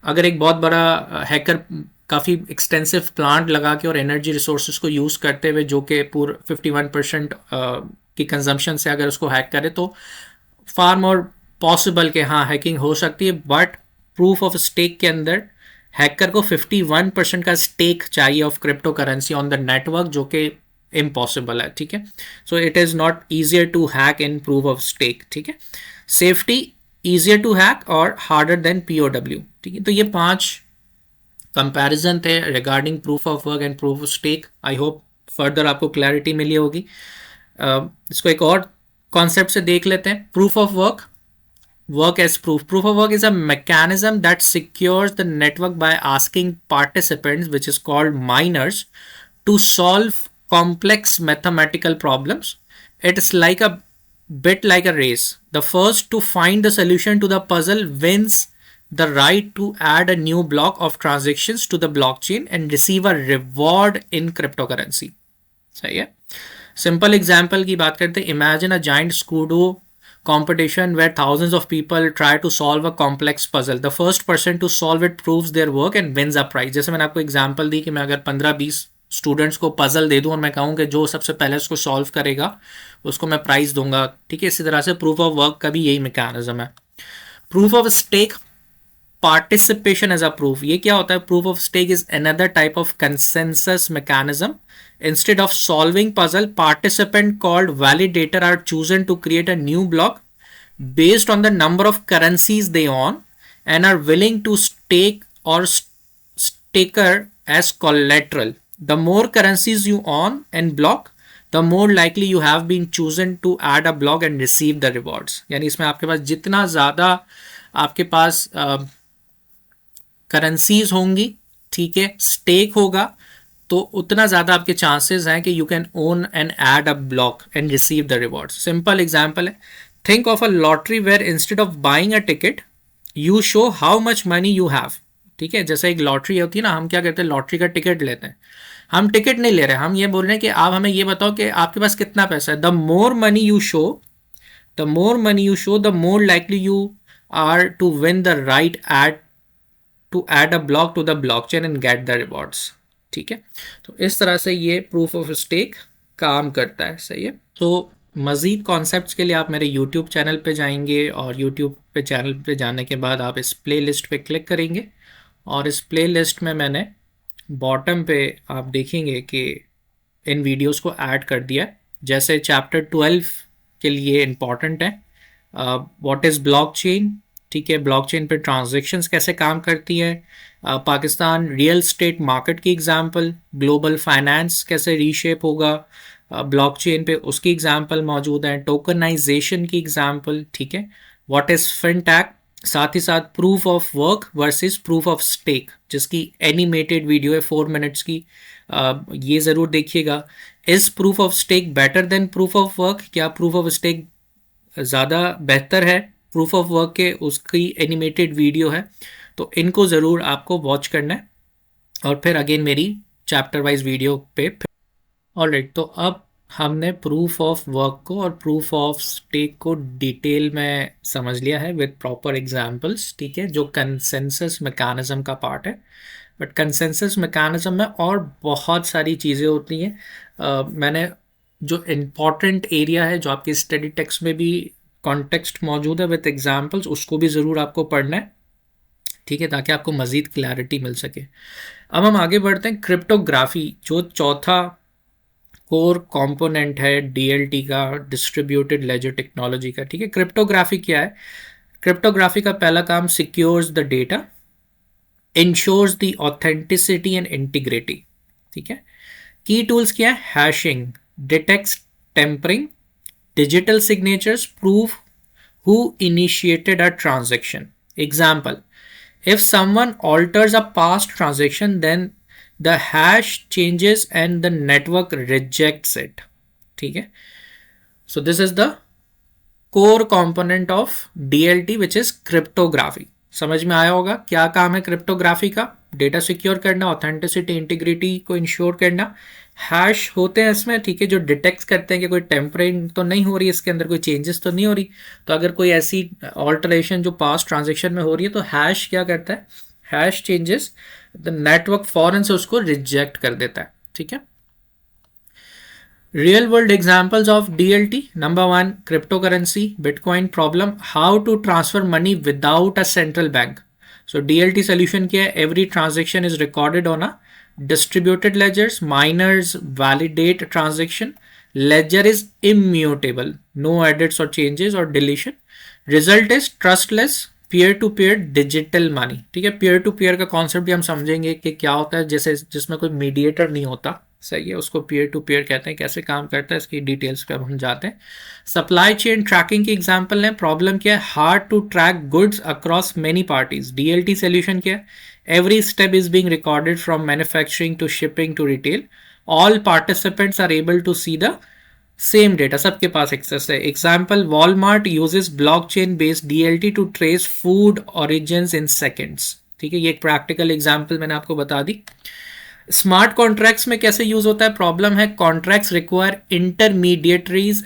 अगर एक बहुत बड़ा हैकर काफ़ी एक्सटेंसिव प्लांट लगा के और एनर्जी रिसोर्सेज को यूज़ करते हुए जो कि पूरा 51% की कंजम्पशन से अगर उसको हैक करे तो फार मोर पॉसिबल कि हाँ हैकिंग हो सकती है। बट प्रूफ ऑफ स्टेक के अंदर हैकर को 51% का स्टेक चाहिए of crypto currency on the network, जो कि इम्पॉसिबल है। ठीक है, so it is not easier to hack in proof of stake. ठीक है, सेफ्टी ईजियर टू हैक और हार्डर देन POW। ठीक है, तो ये 5 कंपैरिजन थे regarding proof of work and proof of stake. I hope further आपको क्लैरिटी मिली होगी। इसको एक और कॉन्सेप्ट से देख लेते हैं। Proof of work, work as proof. Proof of work is a mechanism that secures the network by asking participants, which is called miners, to solve complex mathematical problems. It's like a bit like a race. The first to find the solution to the puzzle wins the right to add a new block of transactions to the blockchain and receive a reward in cryptocurrency. सही है। Simple example की बात करते हैं। Imagine a giant स्कूडो competition where thousands of people try to solve a complex puzzle. The first person to solve it proves their work and wins a prize. जैसे मैंने आपको एग्जांपल दी कि मैं अगर 15-20 स्टूडेंट्स को पजल दे दूं और मैं कहूं कि जो सबसे पहले उसको सॉल्व करेगा उसको मैं प्राइज दूंगा। ठीक है, इसी तरह से प्रूफ ऑफ वर्क का भी यही मैकेनिज्म है। Proof of stake, participation as a proof. ये क्या होता है? Proof of stake is another type of consensus mechanism. Instead of solving puzzle, participant called validator are chosen to create a new block based on the number of currencies they own and are willing to stake or staker as collateral. The more currencies you own and block, the more likely you have been chosen to add a block and receive the rewards. यानी इसमें आपके पास जितना ज़्यादा आपके पास currencies होंगी, ठीक है, stake होगा, तो उतना ज़्यादा आपके चांसेस हैं कि you can own and add a block and receive the rewards. Simple example है, think of a lottery where instead of buying a ticket you show how much money you have. ठीक है, जैसे एक lottery होती है ना, हम क्या कहते हैं, लॉटरी का टिकट लेते हैं। हम टिकट नहीं ले रहे, हम ये बोल रहे हैं कि आप हमें ये बताओ कि आपके पास कितना पैसा है। The more money you show, the more likely you are to win the right to add a block to the blockchain and get the rewards. ठीक है, तो इस तरह से ये प्रूफ ऑफ स्टेक काम करता है। सही है, तो मज़ीद कॉन्सेप्ट्स के लिए आप मेरे यूट्यूब चैनल पे जाएंगे और यूट्यूब पे चैनल पे जाने के बाद आप इस प्लेलिस्ट पे क्लिक करेंगे और इस प्लेलिस्ट में मैंने बॉटम पे आप देखेंगे कि इन वीडियोस को ऐड कर दिया है। जैसे चैप्टर 12 के लिए इम्पॉर्टेंट है व्हाट इज़ ब्लॉकचेन। ठीक है, ब्लॉकचेन पे ट्रांजैक्शंस कैसे काम करती हैं, पाकिस्तान रियल स्टेट मार्केट की एग्जांपल, ग्लोबल फाइनेंस कैसे रीशेप होगा ब्लॉकचेन पे, उसकी एग्जांपल मौजूद है, टोकनाइजेशन की एग्जांपल। ठीक है, व्हाट इज़ फिनटेक, साथ ही साथ proof of work versus proof of stake, जिसकी एनिमेटेड वीडियो है 4 मिनट्स की, ये ज़रूर देखिएगा। Is proof of stake better than proof of work? क्या प्रूफ ऑफ स्टेक ज़्यादा बेहतर है प्रूफ ऑफ वर्क के? उसकी एनिमेटेड वीडियो है, तो इनको ज़रूर आपको वॉच करना है और फिर अगेन मेरी चैप्टर वाइज वीडियो पे। ऑलराइट, तो अब हमने प्रूफ ऑफ वर्क को और प्रूफ ऑफ स्टेक को डिटेल में समझ लिया है विद प्रॉपर एग्जांपल्स, ठीक है, जो कंसेंसस मैकेनिज्म का पार्ट है। बट कंसेंसस मैकेनिज्म में और बहुत सारी चीज़ें होती हैं। मैंने जो इम्पॉर्टेंट एरिया है, जो आपकी स्टडी टेक्स्ट में भी कॉन्टेक्स्ट मौजूद है विद एग्जांपल्स, उसको भी ज़रूर आपको पढ़ना है, ठीक है, ताकि आपको मज़ीद क्लैरिटी मिल सके। अब हम आगे बढ़ते हैं। क्रिप्टोग्राफी जो चौथा कोर कंपोनेंट है डीएलटी का, डिस्ट्रीब्यूटेड लेजर टेक्नोलॉजी का, ठीक है। क्रिप्टोग्राफी क्या है? क्रिप्टोग्राफी का पहला काम secures the data, ensures the authenticity and integrity, ठीक है। की टूल्स क्या है? Hashing, detects tampering, digital signatures, proof who initiated a transaction. Example, if someone alters a past transaction, then the hash changes and the network rejects it, ठीक है। So this is the core component of DLT which is cryptography। समझ में आया होगा क्या काम है cryptography का? डेटा सिक्योर करना, ऑथेंटिसिटी इंटीग्रिटी को इंश्योर करना। हैश होते हैं इसमें, ठीक है, जो डिटेक्ट करते हैं कि कोई टेम्परिंग तो नहीं हो रही, इसके अंदर कोई चेंजेस तो नहीं हो रही। तो अगर कोई ऐसी ऑल्टरेशन जो पास्ट ट्रांजेक्शन में हो रही है तो हैश क्या करता है? हैश चेंजेस, द नेटवर्क फॉरन से उसको रिजेक्ट कर देता है, ठीक है। Real world examples of DLT. Number one, cryptocurrency, Bitcoin problem. How to transfer money without a central bank. So DLT solution क्या है? Every transaction is recorded on a distributed ledgers. Miners validate transaction. Ledger is immutable. No edits or changes or deletion. Result is trustless peer to peer digital money, ठीक है। peer to peer का concept भी हम समझेंगे कि क्या होता है, जैसे जिसमें कोई मीडिएटर नहीं होता, सही है, उसको peer to peer कहते हैं। कैसे काम करता है इसकी डिटेल्स पे हम जाते हैं। सप्लाई चेन ट्रैकिंग की एग्जांपल है। प्रॉब्लम क्या है? Hard to track goods across many parties. DLT solution क्या है? Every step is being recorded from manufacturing to shipping to retail. All participants are able to see the same data, सबके पास access है। Example, Walmart uses blockchain based DLT to trace food origins in seconds, ठीक है। ये एक practical example मैंने आपको बता दी। स्मार्ट कॉन्ट्रैक्ट्स में कैसे यूज होता है? प्रॉब्लम है contracts require intermediaries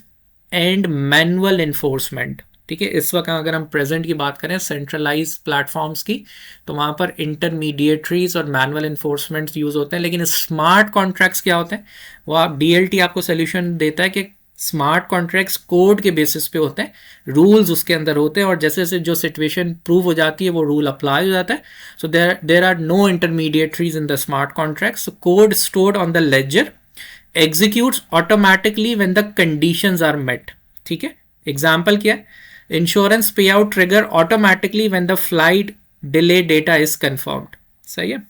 and manual enforcement, ठीक है। इस वक्त अगर हम प्रेजेंट की बात करें सेंट्रलाइज प्लेटफॉर्म्स की, तो वहां पर इंटरमीडिएटरीज और मैनुअल इन्फोर्समेंट यूज होते हैं। लेकिन स्मार्ट कॉन्ट्रैक्ट्स क्या होते हैं? वो आप डीएलटी आपको सोल्यूशन देता है कि स्मार्ट कॉन्ट्रैक्ट्स कोड के बेसिस पे होते हैं, रूल्स उसके अंदर होते हैं, और जैसे जैसे जो सिचुएशन प्रूव हो जाती है वो रूल अप्लाई हो जाता है। So there are no intermediaries in the smart contracts. Code stored on the ledger executes automatically when the conditions are met, ठीक है। एग्जाम्पल क्या है? Insurance payout trigger automatically when the flight delay data is confirmed, सही है।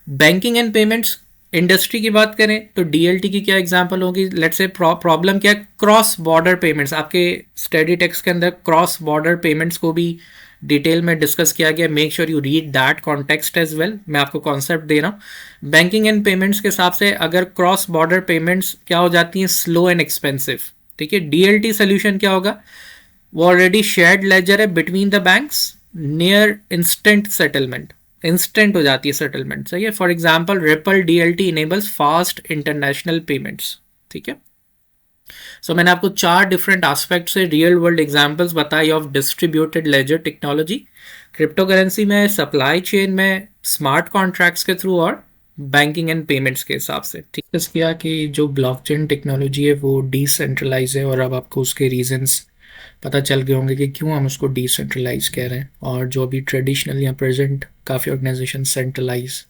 Banking and payments industry की बात करें तो डीएलटी की क्या एग्जांपल होगी? लेट्स से प्रॉब्लम क्या है? Cross border payments. आपके स्टडी टेक्स्ट के अंदर क्रॉस बॉर्डर पेमेंट्स को भी डिटेल में डिस्कस किया गया। Make sure you read that context as well. मैं आपको कॉन्सेप्ट दे रहा हूँ। बैंकिंग एंड पेमेंट्स के हिसाब से अगर क्रॉस बॉर्डर पेमेंट्स क्या हो जाती हैं? स्लो एंड एक्सपेंसिव, ठीक है। डीएलटी सोल्यूशन क्या होगा? वो ऑलरेडी शेयर्ड लेजर है between the banks, near instant settlement, instant हो जाती है सेटलमेंट, सही है। For example, ripple DLT enables fast international payments, ठीक है। सो मैंने आपको 4 डिफरेंट एस्पेक्ट से रियल वर्ल्ड एग्जांपल्स बताई of distributed ledger technology, cryptocurrency में, सप्लाई चेन में, स्मार्ट कॉन्ट्रैक्ट्स के थ्रू और बैंकिंग एंड पेमेंट्स के हिसाब से, ठीक है। किया कि जो ब्लॉकचेन टेक्नोलॉजी है वो डिसेंट्रलाइज है, और अब आपको उसके रीजंस पता चल गए होंगे कि क्यों हम उसको डिसेंट्रलाइज कह रहे हैं। और जो अभी ट्रेडिशनल या प्रेजेंट काफ़ी ऑर्गेनाइजेशन सेंट्रलाइज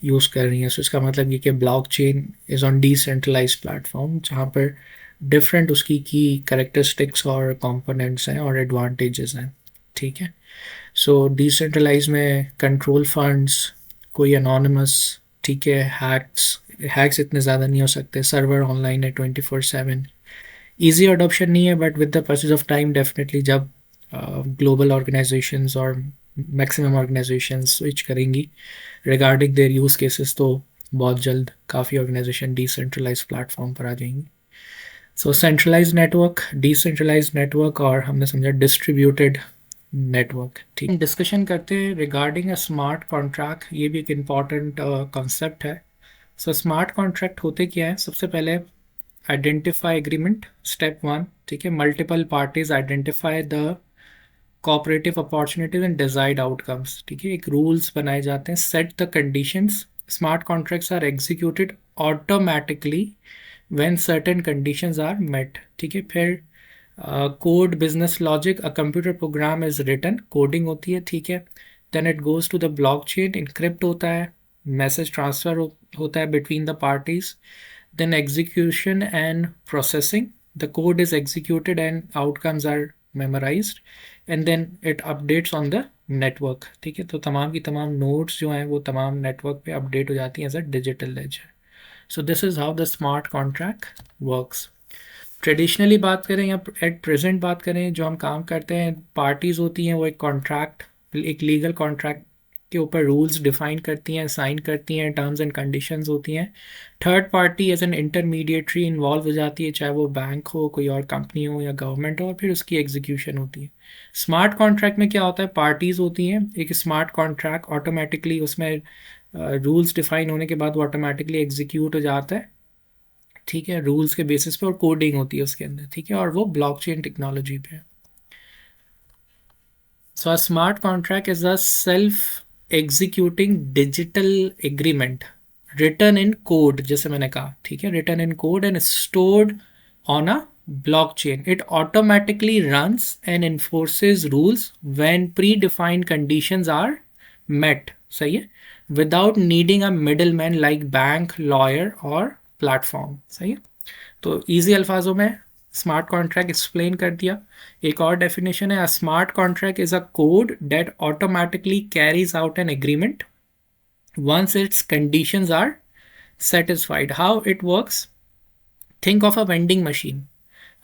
यूज़ कर रही हैं, सो इसका मतलब ये कि blockchain is on decentralise platform, जहाँ पर डिफरेंट उसकी की करेक्टरिस्टिक्स और कंपोनेंट्स हैं और एडवांटेजेस हैं, ठीक है। सो डिसेंट्रलाइज में कंट्रोल फंड्स, कोई अनोनिमस, ठीक है, हैक्स इतने ज़्यादा नहीं हो सकते, सर्वर ऑनलाइन है 24/7, ईजी अडोप्शन नहीं है, but with the process of time definitely जब ग्लोबल ऑर्गेनाइजेशंस और मैक्सिमम ऑर्गेनाइजेशंस स्विच करेंगी रिगार्डिंग देयर यूज़ केसेस, तो बहुत जल्द काफ़ी ऑर्गेनाइजेशन डिसेंट्रलाइज प्लेटफॉर्म पर आ जाएंगी। सो सेंट्रलाइज नेटवर्क, डिसेंट्रलाइज नेटवर्क और हमने समझा डिस्ट्रीब्यूटेड नेटवर्क। ठीक, डिस्कशन करते हैं रिगार्डिंग अ स्मार्ट कॉन्ट्रैक्ट। ये भी एक इम्पॉर्टेंट कॉन्सेप्ट है। सो स्मार्ट कॉन्ट्रैक्ट होते क्या है? सबसे पहले आइडेंटिफाई एग्रीमेंट, स्टेप वन। ठीक है, multiple parties identify the cooperative opportunities and desired outcomes. ठीक है, एक रूल्स बनाए जाते हैं, set the conditions. Smart contracts are executed automatically when certain conditions are met. ठीक है, फिर code, business logic, a computer program is written, coding होती है। ठीक है, then it goes to the blockchain, encrypt होता है, मैसेज ट्रांसफर होता है between the parties, then execution and processing. The code is executed and outcomes are memorized and then it updates on the network. ठीक है, तो तमाम की तमाम नोड्स जो हैं वो तमाम नेटवर्क पे अपडेट हो जाती हैं as a digital ledger. So this is how the smart contract works. Traditionally बात करें या एट प्रेजेंट बात करें, जो हम काम करते हैं, पार्टीज़ होती हैं वो एक कॉन्ट्रैक्ट, एक लीगल कॉन्ट्रैक्ट के ऊपर रूल्स डिफाइन करती हैं, साइन करती हैं, टर्म्स एंड कंडीशंस होती हैं। Third party as an intermediary involve हो जाती है, चाहे वो बैंक हो, कोई और कंपनी हो या गवर्नमेंट हो, और फिर उसकी एग्जीक्यूशन होती है। स्मार्ट कॉन्ट्रैक्ट में क्या होता है? पार्टीज़ होती हैं, एक स्मार्ट कॉन्ट्रैक्ट ऑटोमेटिकली उसमें रूल्स डिफाइन होने के बाद वो ऑटोमेटिकली एग्जीक्यूट हो जाता है। ठीक है, रूल्स के बेसिस पे, और कोडिंग होती है उसके अंदर। ठीक है, और वो ब्लॉकचेन टेक्नोलॉजी पे है। So a smart contract is a self executing digital agreement written in code, जैसे मैंने कहा। ठीक है, written in code and stored on a blockchain. It automatically runs and enforces rules when predefined conditions are met. सही है, without needing a middleman like bank, lawyer or platform. सही है, तो इजी अल्फाजों में स्मार्ट कॉन्ट्रैक्ट एक्सप्लेन कर दिया। एक और डेफिनेशन है, अ smart contract is a code that automatically carries out an agreement once its conditions are satisfied. How it works? Think of a vending machine.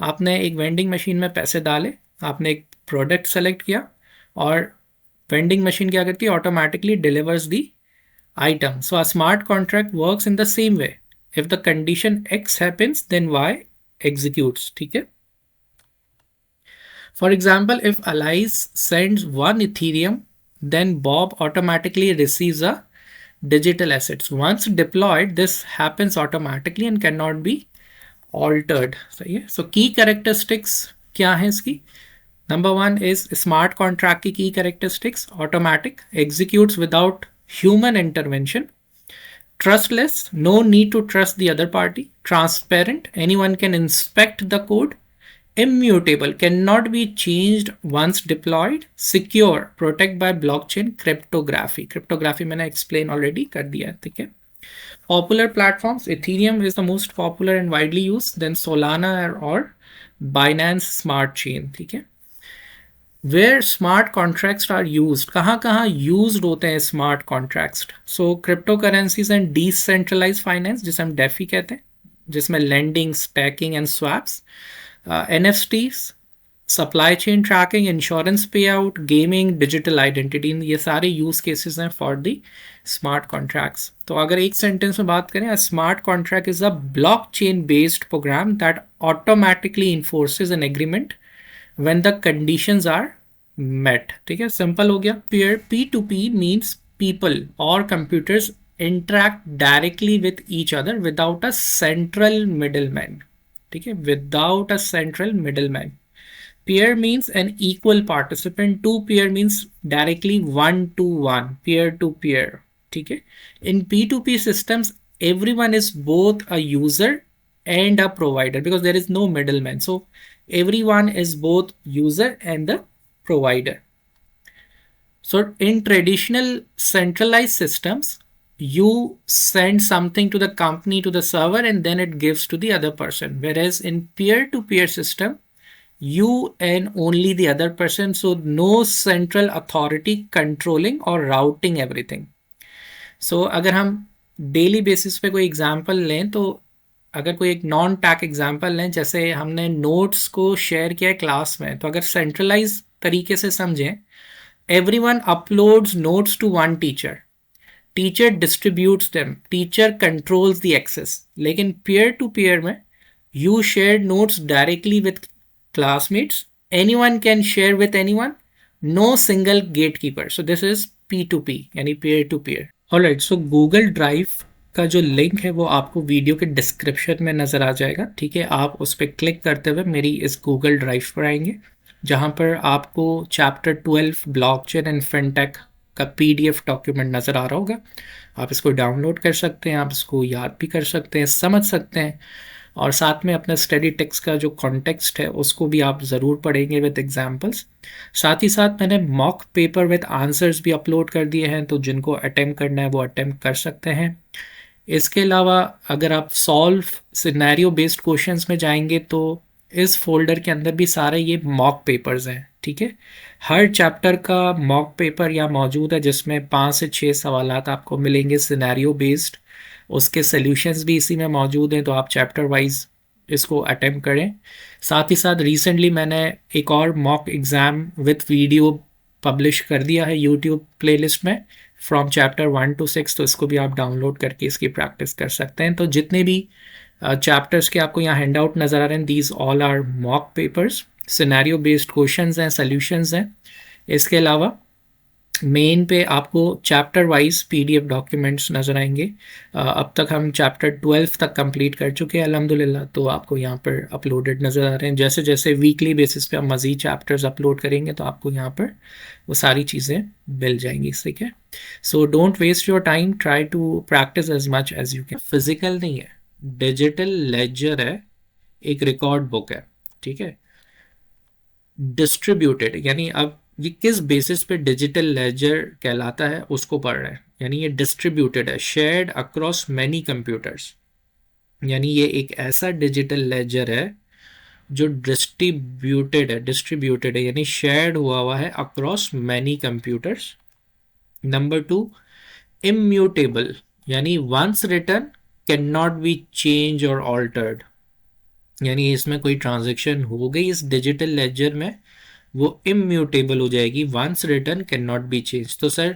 आपने एक वेंडिंग मशीन में पैसे डाले, आपने एक प्रोडक्ट सेलेक्ट किया, और वेंडिंग मशीन क्या करती है? Automatically delivers the item. So a smart contract works in the same way. If the condition X happens, then Y executes. ठीक है, for example, if Alice sends 1 Ethereum, then Bob automatically receives a digital assets. Once deployed, this happens automatically and cannot be altered. सही है, so key characteristics क्या है इसकी? Number 1 is smart contract की key characteristics: automatic, executes without human intervention, trustless, no need to trust the other party, transparent, anyone can inspect the code, immutable, cannot be changed once deployed, secure, protect by blockchain cryptography. Cryptography मैंने explain already कर दिया है। ठीक है, popular platforms, Ethereum is the most popular and widely used, then Solana or Binance Smart Chain. ठीक है, where smart contracts are used, कहाँ कहाँ used होते हैं smart contracts? So cryptocurrencies and decentralized finance, जिसे हम DeFi कहते हैं, जिसमें lending, stacking and swaps, NFTs, supply chain tracking, insurance payout, gaming, digital identity, ये सारे यूज केसेस हैं फॉर द स्मार्ट कॉन्ट्रैक्ट्स। तो अगर एक सेंटेंस में बात करें, a smart contract is a blockchain based program that automatically enforces an agreement when the conditions are met. ठीक है, सिंपल हो गया। पीयर P2P मीन्स पीपल और computers interact directly with each other without a central middleman. ठीक है, without a central middleman. Peer means an equal participant. Two peer means directly one to one, peer to peer. ठीक है, in P2P systems everyone is both a user and a provider because there is no middleman. So everyone is both user and the provider. So in traditional centralized systems, you send something to the company, to the server, and then it gives to the other person. Whereas in peer-to-peer system, you and only the other person, so no central authority controlling or routing everything. So अगर हम daily basis पे कोई example लें, तो अगर कोई एक non टैक example लें, जैसे हमने नोट्स को शेयर किया है क्लास में, तो अगर सेंट्रलाइज तरीके से समझें, everyone uploads notes to one teacher. Teacher distributes them, teacher controls the access. लेकिन पीयर टू पीयर में you share notes directly with classmates, anyone can share with anyone, no single gatekeeper. So this is P2P यानी peer to peer. Alright, so Google drive का जो link है वो आपको video के description में नज़र आ जाएगा. ठीक है, आप उस पर क्लिक करते हुए मेरी इस गूगल ड्राइव पर आएंगे, जहाँ पर आपको चैप्टर 12 ब्लॉकचेन एंड फिनटेक का PDF डॉक्यूमेंट नज़र आ रहा होगा. आप इसको डाउनलोड कर सकते हैं, आप इसको याद भी कर सकते हैं, समझ सकते हैं, और साथ में अपना स्टडी टेक्स्ट का जो कॉन्टेक्स्ट है उसको भी आप ज़रूर पढ़ेंगे विद एग्जांपल्स. साथ ही साथ मैंने मॉक पेपर विद आंसर्स भी अपलोड कर दिए हैं, तो जिनको अटेम्प्ट करना है वो अटेम्प्ट कर सकते हैं. इसके अलावा अगर आप सॉल्व सिनेरियो बेस्ड क्वेश्चंस में जाएंगे तो इस फोल्डर के अंदर भी सारे ये मॉक पेपर्स हैं. ठीक है, हर चैप्टर का मॉक पेपर यहाँ मौजूद है, जिसमें 5 से 6 सवालात आपको मिलेंगे सिनेरियो बेस्ड. उसके सॉल्यूशंस भी इसी में मौजूद हैं, तो आप चैप्टर वाइज इसको अटेम्प्ट करें. साथ ही साथ रिसेंटली मैंने एक और mock exam with video publish कर दिया है यूट्यूब प्लेलिस्ट में, फ्रॉम चैप्टर 1 to 6, तो इसको भी आप डाउनलोड करके इसकी प्रैक्टिस कर सकते हैं. तो जितने भी चैप्टर्स के आपको यहाँ हैंड आउट नज़र आ रहे हैं, these all are mock papers, scenario based questions हैं, सॉल्यूशंस हैं. इसके अलावा मेन पे आपको चैप्टर वाइज PDF डॉक्यूमेंट्स नज़र आएंगे. अब तक हम चैप्टर 12 तक कंप्लीट कर चुके हैं अल्हम्दुलिल्लाह, तो आपको यहाँ पर अपलोडेड नज़र आ रहे हैं. जैसे जैसे वीकली बेसिस पे हम मज़ीद चैप्टर्स अपलोड करेंगे तो आपको यहाँ पर वो सारी चीज़ें मिल जाएंगी. ठीक है, so don't waste your time, try to practice as much as you can. Physical नहीं है, डिजिटल लेजर है, एक रिकॉर्ड बुक है. ठीक है, डिस्ट्रीब्यूटेड यानी अब ये किस बेसिस पे डिजिटल लेजर कहलाता है उसको पढ़ रहे हैं. यानी ये डिस्ट्रीब्यूटेड है, शेयर्ड अक्रॉस मैनी कंप्यूटर्स. यानी ये एक ऐसा डिजिटल लेजर है जो डिस्ट्रीब्यूटेड है यानी शेयर्ड हुआ है across many computers. Number 2, immutable यानी once written can not be change और ऑल्टर्ड. यानी इसमें कोई ट्रांजैक्शन हो गई इस डिजिटल लेजर में, वो इम्यूटेबल हो जाएगी, once written can not be change. तो सर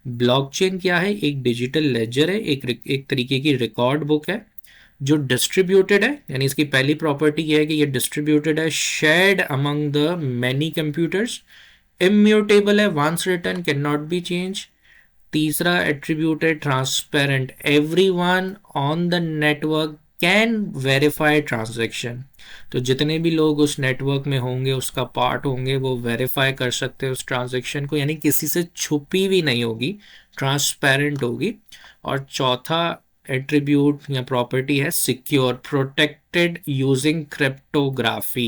ब्लॉकचेन क्या है? एक डिजिटल लेजर है, एक तरीके की रिकॉर्ड बुक है जो डिस्ट्रीब्यूटेड है. यानी इसकी पहली प्रॉपर्टी यह है कि ये डिस्ट्रीब्यूटेड है, shared among the many computers, immutable है, once written can not be change. तीसरा एट्रीब्यूट है transparent, everyone on the network can verify transaction. तो जितने भी लोग उस नेटवर्क में होंगे, उसका पार्ट होंगे, वो वेरीफाई कर सकते हैं उस ट्रांजैक्शन को, यानी किसी से छुपी हुई नहीं होगी, ट्रांसपेरेंट होगी. और चौथा एट्रीब्यूट या प्रॉपर्टी है सिक्योर, प्रोटेक्टेड यूजिंग क्रिप्टोग्राफी.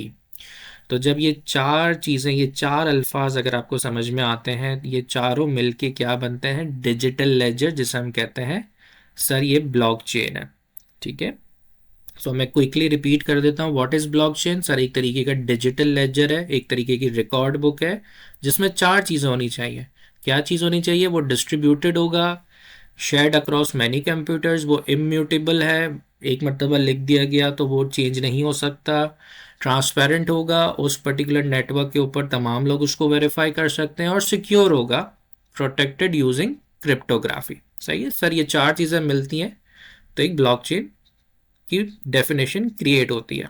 तो जब ये चार चीज़ें, ये चार अल्फाज अगर आपको समझ में आते हैं, ये चारों मिलके क्या बनते हैं? डिजिटल लेजर, जिसे हम कहते हैं सर ये ब्लॉकचेन है. ठीक है, सो मैं क्विकली रिपीट कर देता हूँ. What is blockchain? सर एक तरीके का डिजिटल लेजर है, एक तरीके की रिकॉर्ड बुक है जिसमें चार चीज़ें होनी चाहिए. क्या चीज़ होनी चाहिए? वो डिस्ट्रीब्यूटेड होगा, शेयर्ड अक्रॉस मैनी कंप्यूटर्स, वो इम्यूटेबल है, एक मरतबा लिख दिया गया तो वो चेंज नहीं हो सकता, ट्रांसपेरेंट होगा, उस पर्टिकुलर नेटवर्क के ऊपर तमाम लोग उसको वेरीफाई कर सकते हैं, और सिक्योर होगा, प्रोटेक्टेड यूजिंग क्रिप्टोग्राफी. सही है सर, ये चार चीज़ें मिलती हैं तो एक ब्लॉकचेन की डेफिनेशन क्रिएट होती है.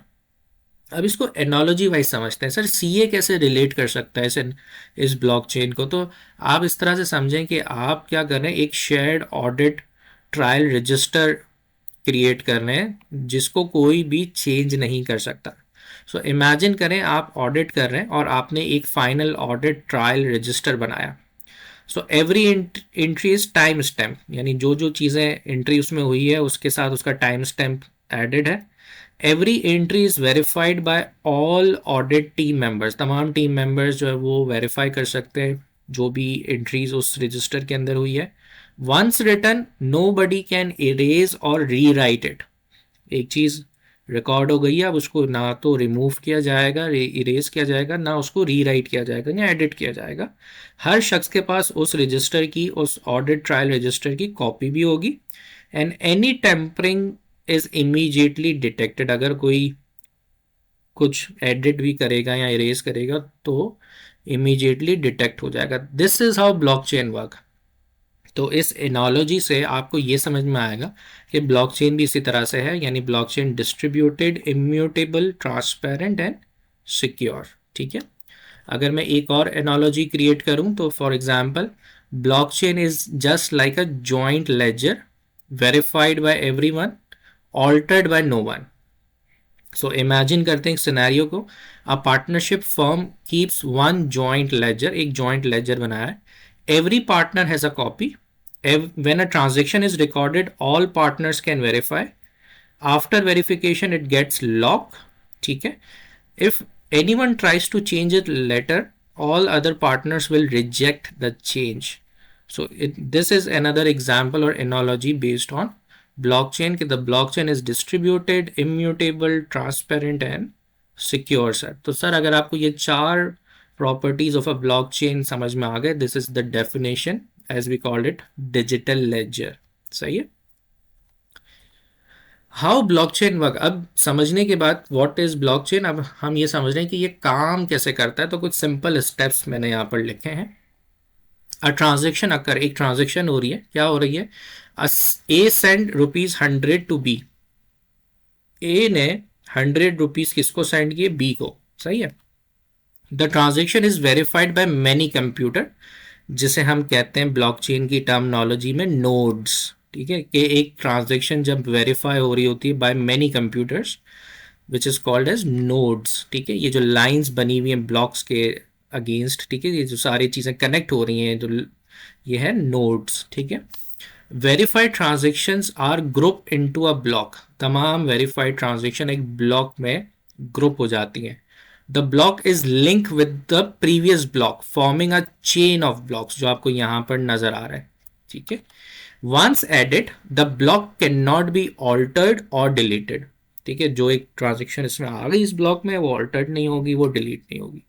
अब इसको एनोलॉजी वाइज समझते हैं. सर CA कैसे रिलेट कर सकता है इस ब्लॉकचेन को? तो आप इस तरह से समझें कि आप क्या कर रहे हैं, एक shared audit trial register create कर रहे हैं जिसको कोई भी चेंज नहीं कर सकता. सो इमेजिन करें आप ऑडिट कर रहे हैं और आपने एक फाइनल ऑडिट ट्रायल रजिस्टर बनाया. So every entry is time stamp, यानी जो जो चीज़ें एंट्री उसमें हुई है उसके साथ उसका टाइम स्टैम्प एडेड है. Every entry is verified bye all audit team members, तमाम टीम मेंबर्स जो है वो वेरीफाई कर सकते हैं जो भी एंट्रीज उस रजिस्टर के अंदर हुई है. Once written nobody can erase और री राइट इट. एक चीज़ रिकॉर्ड हो गई है, अब उसको ना तो रिमूव किया जाएगा, इरेज किया जाएगा, ना उसको री राइट किया जाएगा या एडिट किया जाएगा. हर शख्स के पास उस रजिस्टर की, उस ऑडिट ट्रायल रजिस्टर की कॉपी भी होगी. And any tampering is immediately detected. अगर कोई कुछ एडिट भी करेगा या इरेज करेगा तो इमीडिएटली डिटेक्ट हो जाएगा। This is how blockchain work. तो इस एनालॉजी से आपको ये समझ में आएगा कि ब्लॉकचेन भी इसी तरह से है, यानी blockchain distributed, immutable, transparent and secure. ठीक है। अगर मैं एक और एनालॉजी क्रिएट करूं तो for example, blockchain is just like a joint ledger, verified by everyone, altered by no one. So imagine करते हैं एक सिनेरियो को, a partnership firm keeps one joint ledger, एक जॉइंट लेजर बनाया है, every partner has a copy, when a transaction is recorded all partners can verify, after verification it gets locked, ठीक है। If anyone tries to change it later, all other partners will reject the change. So this is another example or analogy based on blockchain, कि the blockchain is distributed, immutable, transparent and secure sir. तो sir अगर आपको ये चार properties of a blockchain समझ में आ गए, this is the definition as we called it digital ledger. सही है। हाउ ब्लॉकचेन वर्क, अब समझने के बाद व्हाट इज ब्लॉकचेन, अब हम ये समझ रहे हैं कि ये काम कैसे करता है। तो कुछ सिंपल स्टेप्स मैंने यहाँ पर लिखे हैं। अ ट्रांजेक्शन अकर, एक ट्रांजेक्शन हो रही है, क्या हो रही है, ए सेंड ₹100 टू बी, ए ने ₹100 किसको सेंड किए, बी को। सही है। The transaction is verified by many computer, जिसे हम कहते हैं ब्लॉकचेन की टर्मिनोलॉजी में नोड्स। ठीक है, कि एक ट्रांजेक्शन जब वेरीफाई हो रही होती है by many computers, which is called as nodes. ठीक है, ये जो लाइंस बनी हुई हैं ब्लॉक्स के अगेंस्ट, ठीक है, ये जो सारी चीज़ें कनेक्ट हो रही हैं, जो ये है नोड्स। ठीक है। Verified transactions are group into a block, तमाम वेरीफाइड ट्रांजेक्शन एक ब्लॉक में ग्रुप हो जाती हैं। The block is link with the previous block, forming a chain of blocks, जो आपको यहां पर नजर आ रहा है। ठीक है। Once added the block can not be altered और डिलीटेड। ठीक है, जो एक ट्रांजेक्शन इसमें आ गई इस ब्लॉक में, वो ऑल्टर्ड नहीं होगी, वो डिलीट नहीं होगी।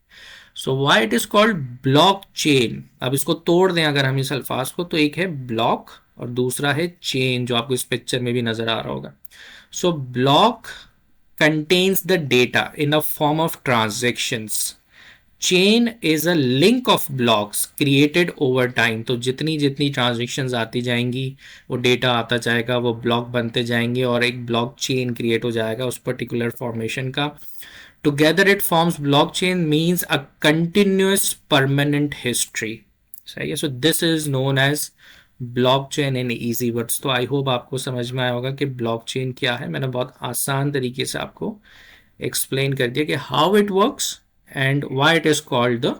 So why it is called block chain. अब इसको तोड़ दें अगर हम इस अल्फाज को, तो एक है ब्लॉक और दूसरा है चेन, जो आपको इस पिक्चर में भी नजर आ रहा होगा। So block contains the data in a form of transactions. Chain is a link of blocks created over time. तो जितनी जितनी ट्रांजेक्शन्स आती जाएंगी, वो डेटा आता जाएगा, वो ब्लॉक बनते जाएंगे और एक ब्लॉक चेन क्रिएट हो जाएगा उस पर्टिकुलर फॉर्मेशन का। Together it forms blockchain, means a continuous permanent history. सही है। So this is known as blockchain in easy words. तो आई होप आपको समझ में आया होगा कि ब्लॉकचेन क्या है। मैंने बहुत आसान तरीके से आपको एक्सप्लेन कर दिया कि how it works and why it is called the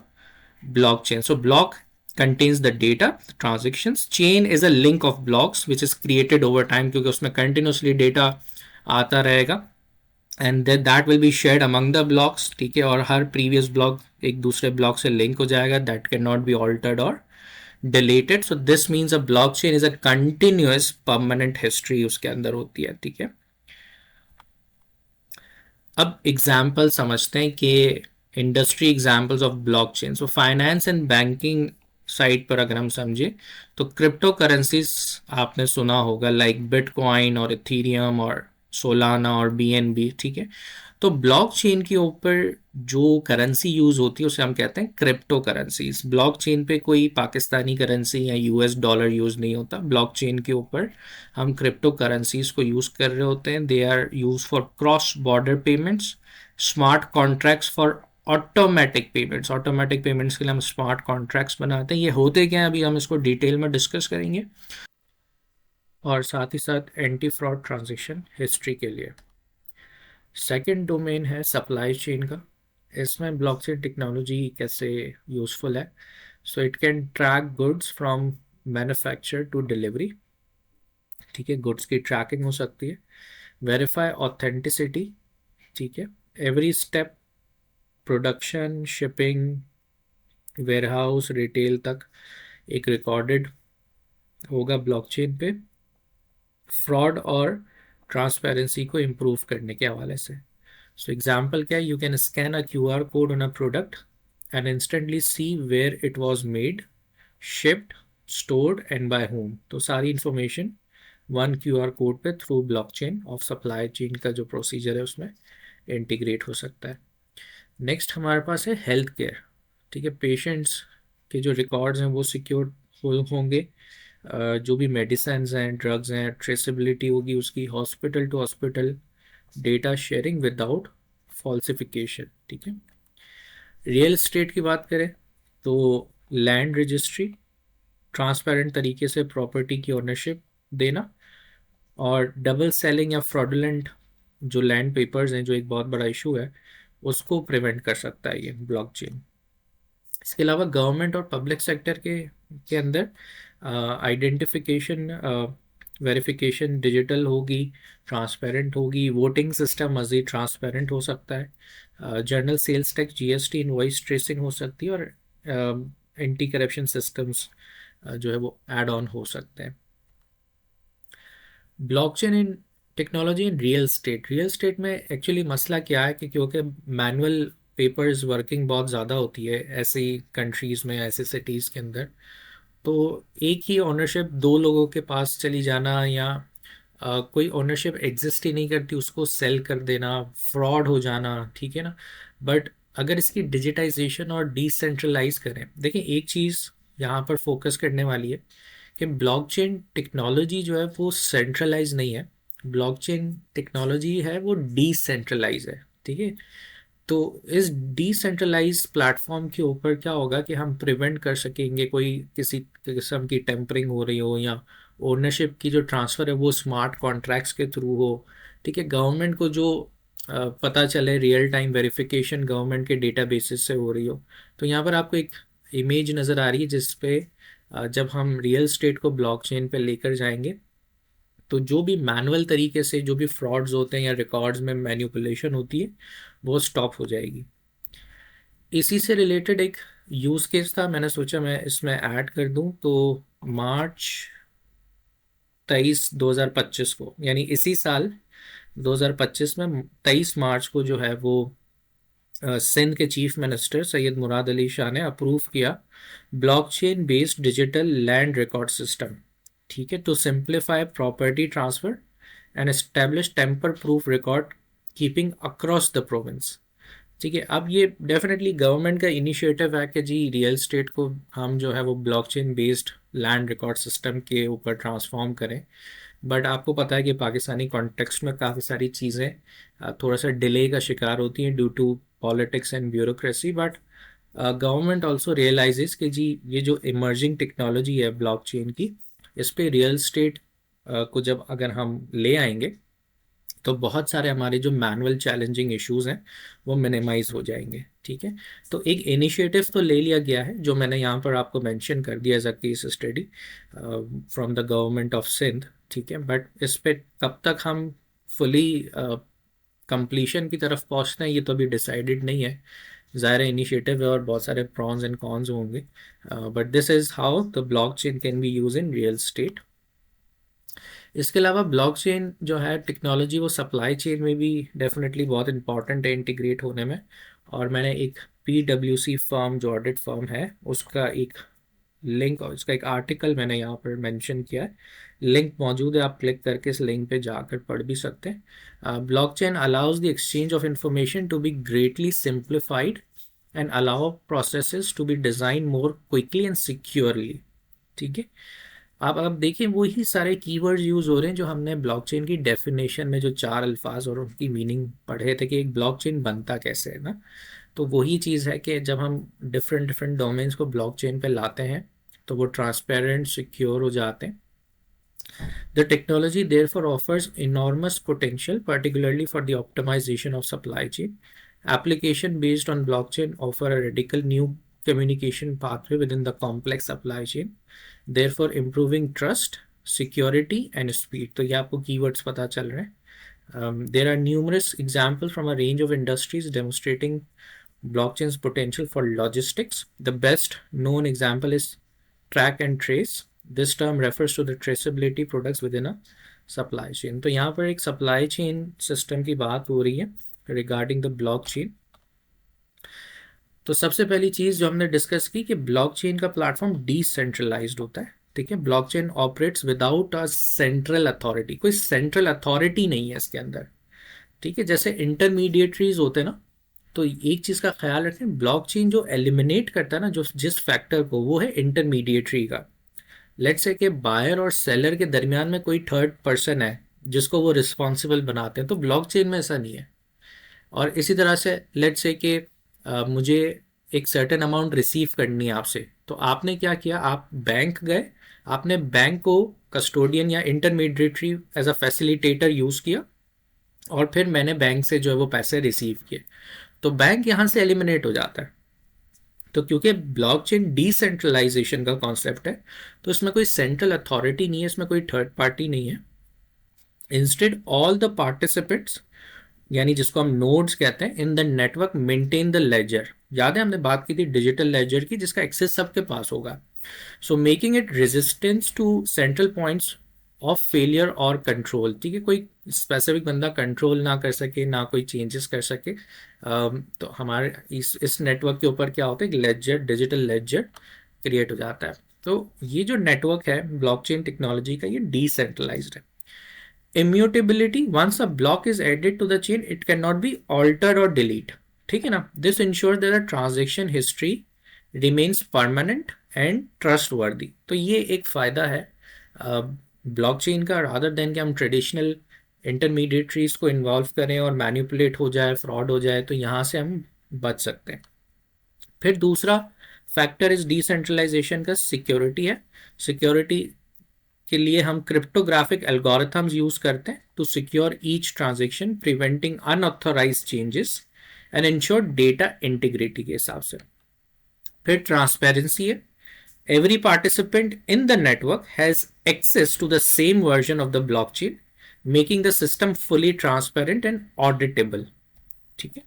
blockchain. So block contains the data, transactions. Chain is a link of blocks which is created over time, क्योंकि उसमें continuously data आता रहेगा and that will be shared among the blocks. ठीक है, और हर previous block एक दूसरे block से लिंक हो जाएगा, that can not be altered और deleted. So this means a blockchain is a continuous permanent history उसके अंदर होती है। ठीक है। अब एग्जाम्पल समझते हैं कि industry examples of blockchain. So finance and banking side पर अगर हम समझे तो क्रिप्टो करेंसीज आपने सुना होगा, लाइक बिटकॉइन और इथीरियम और सोलाना और बीएनबी। ठीक है। तो ब्लॉकचेन के ऊपर जो करेंसी यूज होती है उसे हम कहते हैं क्रिप्टो करेंसीज। ब्लॉकचेन पे कोई पाकिस्तानी करेंसी या यूएस डॉलर यूज नहीं होता। ब्लॉकचेन के ऊपर हम क्रिप्टो करेंसीज को यूज कर रहे होते हैं। They are use for cross border payments, smart contracts for automatic payments. Automatic payments के लिए हम स्मार्ट कॉन्ट्रैक्ट्स बनाते हैं। ये होते क्या है अभी हम इसको डिटेल में डिस्कस करेंगे, और साथ ही साथ एंटी फ्रॉड ट्रांजेक्शन हिस्ट्री के लिए। सेकंड डोमेन है सप्लाई चेन का। इसमें ब्लॉकचेन टेक्नोलॉजी कैसे यूजफुल है। So it can track goods from manufacture to delivery. ठीक है, गुड्स की ट्रैकिंग हो सकती है। Verify authenticity. ठीक है, every step, production, shipping, warehouse, retail तक एक रिकॉर्डेड होगा ब्लॉकचेन पे, फ्रॉड और ट्रांसपेरेंसी को इम्प्रूव करने के हवाले से। सो एग्जाम्पल क्या है, you can scan a QR code on a product and instantly see where it was made, shipped, stored and by home. तो सारी इंफॉर्मेशन वन QR कोड पे through blockchain of supply chain का जो procedure है उसमें integrate हो सकता है। नेक्स्ट हमारे पास है हेल्थ केयर। ठीक है, पेशेंट्स के जो रिकॉर्ड्स हैं वो सिक्योर होंगे, जो भी मेडिसिन हैं, ड्रग्स हैं, ट्रेसेबिलिटी होगी उसकी, hospital to hospital data sharing without falsification. ठीक है, रियल एस्टेट की बात करें तो लैंड रजिस्ट्री, ट्रांसपेरेंट तरीके से प्रॉपर्टी की ओनरशिप देना, और डबल सेलिंग या फ्रॉडुलेंट जो लैंड पेपर्स हैं, जो एक बहुत बड़ा इशू है, उसको प्रिवेंट कर सकता है ये ब्लॉकचेन। इसके अलावा गवर्नमेंट और पब्लिक सेक्टर के अंदर आइडेंटिफिकेशन, वेरिफिकेशन डिजिटल होगी, ट्रांसपेरेंट होगी, वोटिंग सिस्टम मज़ीद ट्रांसपेरेंट हो सकता है, general sales tax, GST, invoice tracing हो सकती है, और एंटी करप्शन सिस्टम्स जो है वो ऐड ऑन हो सकते हैं। Blockchain in technology in real estate में एक्चुअली मसला क्या है कि क्योंकि मैनुअल पेपर्स वर्किंग बहुत ज़्यादा होती है ऐसी कंट्रीज़ में, ऐसे सिटीज़ के अंदर, तो एक ही ओनरशिप दो लोगों के पास चली जाना, या कोई ओनरशिप एग्जिस्ट ही नहीं करती उसको सेल कर देना, फ्रॉड हो जाना, ठीक है ना। बट अगर इसकी डिजिटाइजेशन और डिसेंट्रलाइज करें, देखिए एक चीज़ यहाँ पर फोकस करने वाली है कि ब्लॉकचेन टेक्नोलॉजी जो है वो सेंट्रलाइज नहीं है, ब्लॉकचेन टेक्नोलॉजी है वो डिसेंट्रलाइज है। ठीक है, तो इस डिसेंट्रलाइज प्लेटफॉर्म के ऊपर क्या होगा कि हम प्रिवेंट कर सकेंगे कोई किसी किस्म की टेम्परिंग हो रही हो, या ओनरशिप की जो ट्रांसफ़र है वो स्मार्ट कॉन्ट्रैक्ट्स के थ्रू हो। ठीक है, गवर्नमेंट को जो पता चले, रियल टाइम वेरिफिकेशन गवर्नमेंट के डेटा बेसिस से हो रही हो। तो यहाँ पर आपको एक इमेज नज़र आ रही है जिस पे जब हम रियल स्टेट को ब्लॉकचेन पे लेकर जाएंगे तो जो भी मैनुअल तरीके से जो भी फ्रॉड्स होते हैं या रिकॉर्ड्स में मैनिपुलेशन होती है वो स्टॉप हो जाएगी। इसी से रिलेटेड एक यूज़ केस था, मैंने सोचा मैं इसमें ऐड कर दूं। तो मार्च 23 2025 को, यानी इसी साल 2025 में 23 मार्च को जो है वो सिंध के चीफ मिनिस्टर सैयद मुराद अली शाह ने अप्रूव किया blockchain based digital land record system. ठीक है, to simplify property transfer and establish tamper proof record keeping across the province. ठीक है, अब ये डेफिनेटली गवर्नमेंट का इनिशिएटिव है कि जी रियल स्टेट को हम जो है वो blockchain based land record system के ऊपर ट्रांसफॉर्म करें। बट आपको पता है कि पाकिस्तानी कॉन्टेक्स्ट में काफ़ी सारी चीज़ें थोड़ा सा डिले का शिकार होती हैं due to politics and bureaucracy. But government also realizes कि जी ये जो इमर्जिंग टेक्नोलॉजी है ब्लॉकचेन की, इस पे रियल स्टेट को जब अगर हम ले आएंगे तो बहुत सारे हमारे जो मैनुअल चैलेंजिंग इश्यूज हैं वो मिनिमाइज हो जाएंगे। ठीक है, तो एक इनिशिएटिव तो ले लिया गया है जो मैंने यहाँ पर आपको मेंशन कर दिया as a case study from the government of Sindh. ठीक है, बट इस पे कब तक हम फुली कंप्लीशन की तरफ पहुँचते हैं ये तो अभी डिसाइडेड नहीं है। ज़ाहिर इनिशिएटिव है और बहुत सारे प्रॉन्स एंड कॉन्स होंगे, but this is how the blockchain can be use in real estate. इसके अलावा ब्लॉकचेन जो है टेक्नोलॉजी वो सप्लाई चेन में भी डेफिनेटली बहुत इंपॉर्टेंट है इंटीग्रेट होने में। और मैंने एक PwC फर्म जो ऑडिट फर्म है उसका एक लिंक और उसका एक आर्टिकल मैंने यहाँ पर मेंशन किया है, लिंक मौजूद है, आप क्लिक करके इस लिंक पे जाकर पढ़ भी सकते हैं। Blockchain allows the exchange of information to be greatly simplified and allow processes to be design more quickly and securely. ठीक है, आप देखिए वही सारे कीवर्ड्स यूज़ हो रहे हैं जो हमने ब्लॉकचेन की डेफिनेशन में जो चार अल्फाज और उनकी मीनिंग पढ़े थे कि एक ब्लॉकचेन बनता कैसे है ना। तो वही चीज़ है कि जब हम डिफरेंट डिफरेंट डोमेन्स को ब्लॉकचेन पे लाते हैं तो वो ट्रांसपेरेंट सिक्योर हो जाते हैं। The technology therefore offers enormous potential, particularly for the optimization of supply chain. Application based on blockchain offer a radical new communication pathway within the complex supply chain, therefore improving trust, security and speed. तो ये आपको keywords पता चल रहे हैं. There are numerous examples from a range of industries demonstrating blockchain's potential for logistics. The best known example is track and trace. This term refers to the traceability products within a supply chain. तो यहाँ पर एक supply chain system की बात हो रही है regarding the blockchain. तो सबसे पहली चीज़ जो हमने डिस्कस की कि ब्लॉकचेन का प्लेटफॉर्म डिसेंट्रलाइज्ड होता है। ठीक है, blockchain operates without a central authority, कोई सेंट्रल अथॉरिटी नहीं है इसके अंदर। ठीक है, जैसे इंटरमीडिएटरीज होते हैं ना, तो एक चीज़ का ख्याल रखें, ब्लॉकचेन जो एलिमिनेट करता है ना, जो जिस फैक्टर को, वो है इंटरमीडिएटरी का। लेट्स से कि बायर और सेलर के दरमियान में कोई थर्ड पर्सन है जिसको वो रिस्पॉन्सिबल बनाते हैं, तो ब्लॉकचेन में ऐसा नहीं है। और इसी तरह से लेट्स से कि मुझे एक सर्टेन अमाउंट रिसीव करनी है आपसे, तो आपने क्या किया, आप बैंक गए, आपने बैंक को कस्टोडियन या intermediary as a facilitator use किया, और फिर मैंने बैंक से जो है वो पैसे रिसीव किए, तो बैंक यहाँ से एलिमिनेट हो जाता है। तो क्योंकि ब्लॉकचेन डिसेंट्रलाइजेशन का कॉन्सेप्ट है, तो इसमें कोई सेंट्रल अथॉरिटी नहीं है, इसमें कोई थर्ड पार्टी नहीं है। इंस्टेड ऑल द पार्टिसिपेंट्स, यानी जिसको हम नोड्स कहते हैं, in the network maintain the ledger. याद है हमने बात की थी डिजिटल लेजर की, जिसका एक्सेस सबके पास होगा। So making it resistance to central points of failure और कंट्रोल। ठीक है, कोई स्पेसिफिक बंदा कंट्रोल ना कर सके, ना कोई चेंजेस कर सके। तो हमारे इस नेटवर्क के ऊपर क्या होता है, एक लेजर, डिजिटल लेजर क्रिएट हो जाता है। तो ये जो नेटवर्क है ब्लॉकचेन टेक्नोलॉजी का, ये डिसेंट्रलाइज्ड है। Immutability, once a block is added to the chain, it cannot be altered or delete. ठीक है ना, this ensures that the transaction history remains permanent and trustworthy. तो ये एक फ़ायदा है ब्लॉकचेन का, रादर देन कि हम ट्रेडिशनल इंटरमीडिएटरीज को इन्वॉल्व करें और मैनिपुलेट हो जाए, फ्रॉड हो जाए, तो यहाँ से हम बच सकते हैं। फिर दूसरा फैक्टर इस डिसेंट्रलाइजेशन का सिक्योरिटी है। सिक्योरिटी के लिए हम क्रिप्टोग्राफिक एल्गोरिथम्स यूज करते हैं to secure each transaction, preventing unauthorised changes and ensure data integrity के हिसाब से। फिर ट्रांसपेरेंसी है। Every participant in the network has access to the same version of the blockchain, making the system fully transparent and auditable. ठीक है,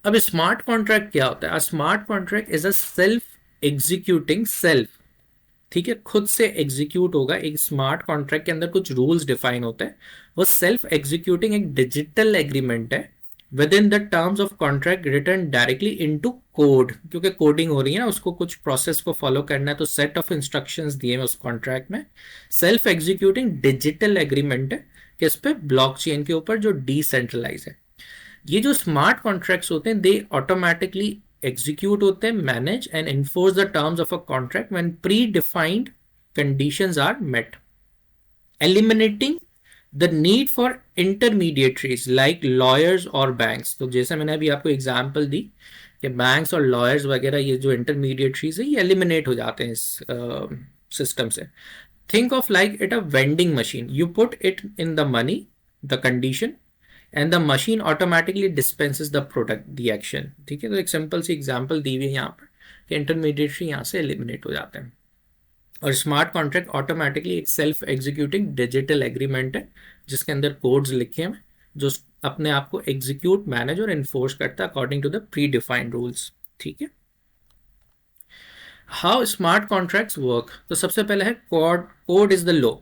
अब smart contract क्या होता है? Smart contract is a self executing self, ठीक है, खुद से एग्जीक्यूट होगा। एक स्मार्ट कॉन्ट्रैक्ट के अंदर कुछ रूल्स डिफाइन होते हैं, वो सेल्फ एग्जीक्यूटिंग एक डिजिटल एग्रीमेंट है with in the terms of contract return directly into code. क्योंकि कोडिंग हो रही है ना, उसको कुछ प्रोसेस को फॉलो करना है, तो सेट ऑफ इंस्ट्रक्शंस दिए हैं उस कॉन्ट्रैक्ट में। सेल्फ एग्जीक्यूटिंग डिजिटल एग्रीमेंट है किस पे? ब्लॉकचेन के ऊपर, जो डिसेंट्रलाइज है। ये जो स्मार्ट कॉन्ट्रैक्ट्स होते हैं, दे ऑटोमेटिकली execute होते हैं, manage and enforce the terms of a contract when predefined conditions are met, eliminating the need for intermediaries like lawyers or banks। तो जैसे मैंने अभी आपको एग्जांपल दी कि बैंक्स और लॉयर्स वगैरह, ये जो इंटरमीडिएटरीज है, ये एलिमिनेट हो जाते हैं इस सिस्टम से। Think of like it a vending machine, you put it in the money, the condition, and the machine automatically dispenses the product, the action. ठीक है, तो एक सिंपल सी एग्जांपल दी हुई है यहाँ पर कि इंटरमीडिएटरी यहाँ से एलिमिनेट हो जाते हैं। और स्मार्ट कॉन्ट्रैक्ट ऑटोमेटिकली एक सेल्फ एग्जीक्यूटिंग डिजिटल एग्रीमेंट है, जिसके अंदर कोड्स लिखे हैं जो अपने आप को एग्जीक्यूट, मैनेज और इन्फोर्स करता है according to the predefined rules. ठीक है, हाउ स्मार्ट कॉन्ट्रैक्ट्स वर्क? तो सबसे पहले है कोड इज द लॉ।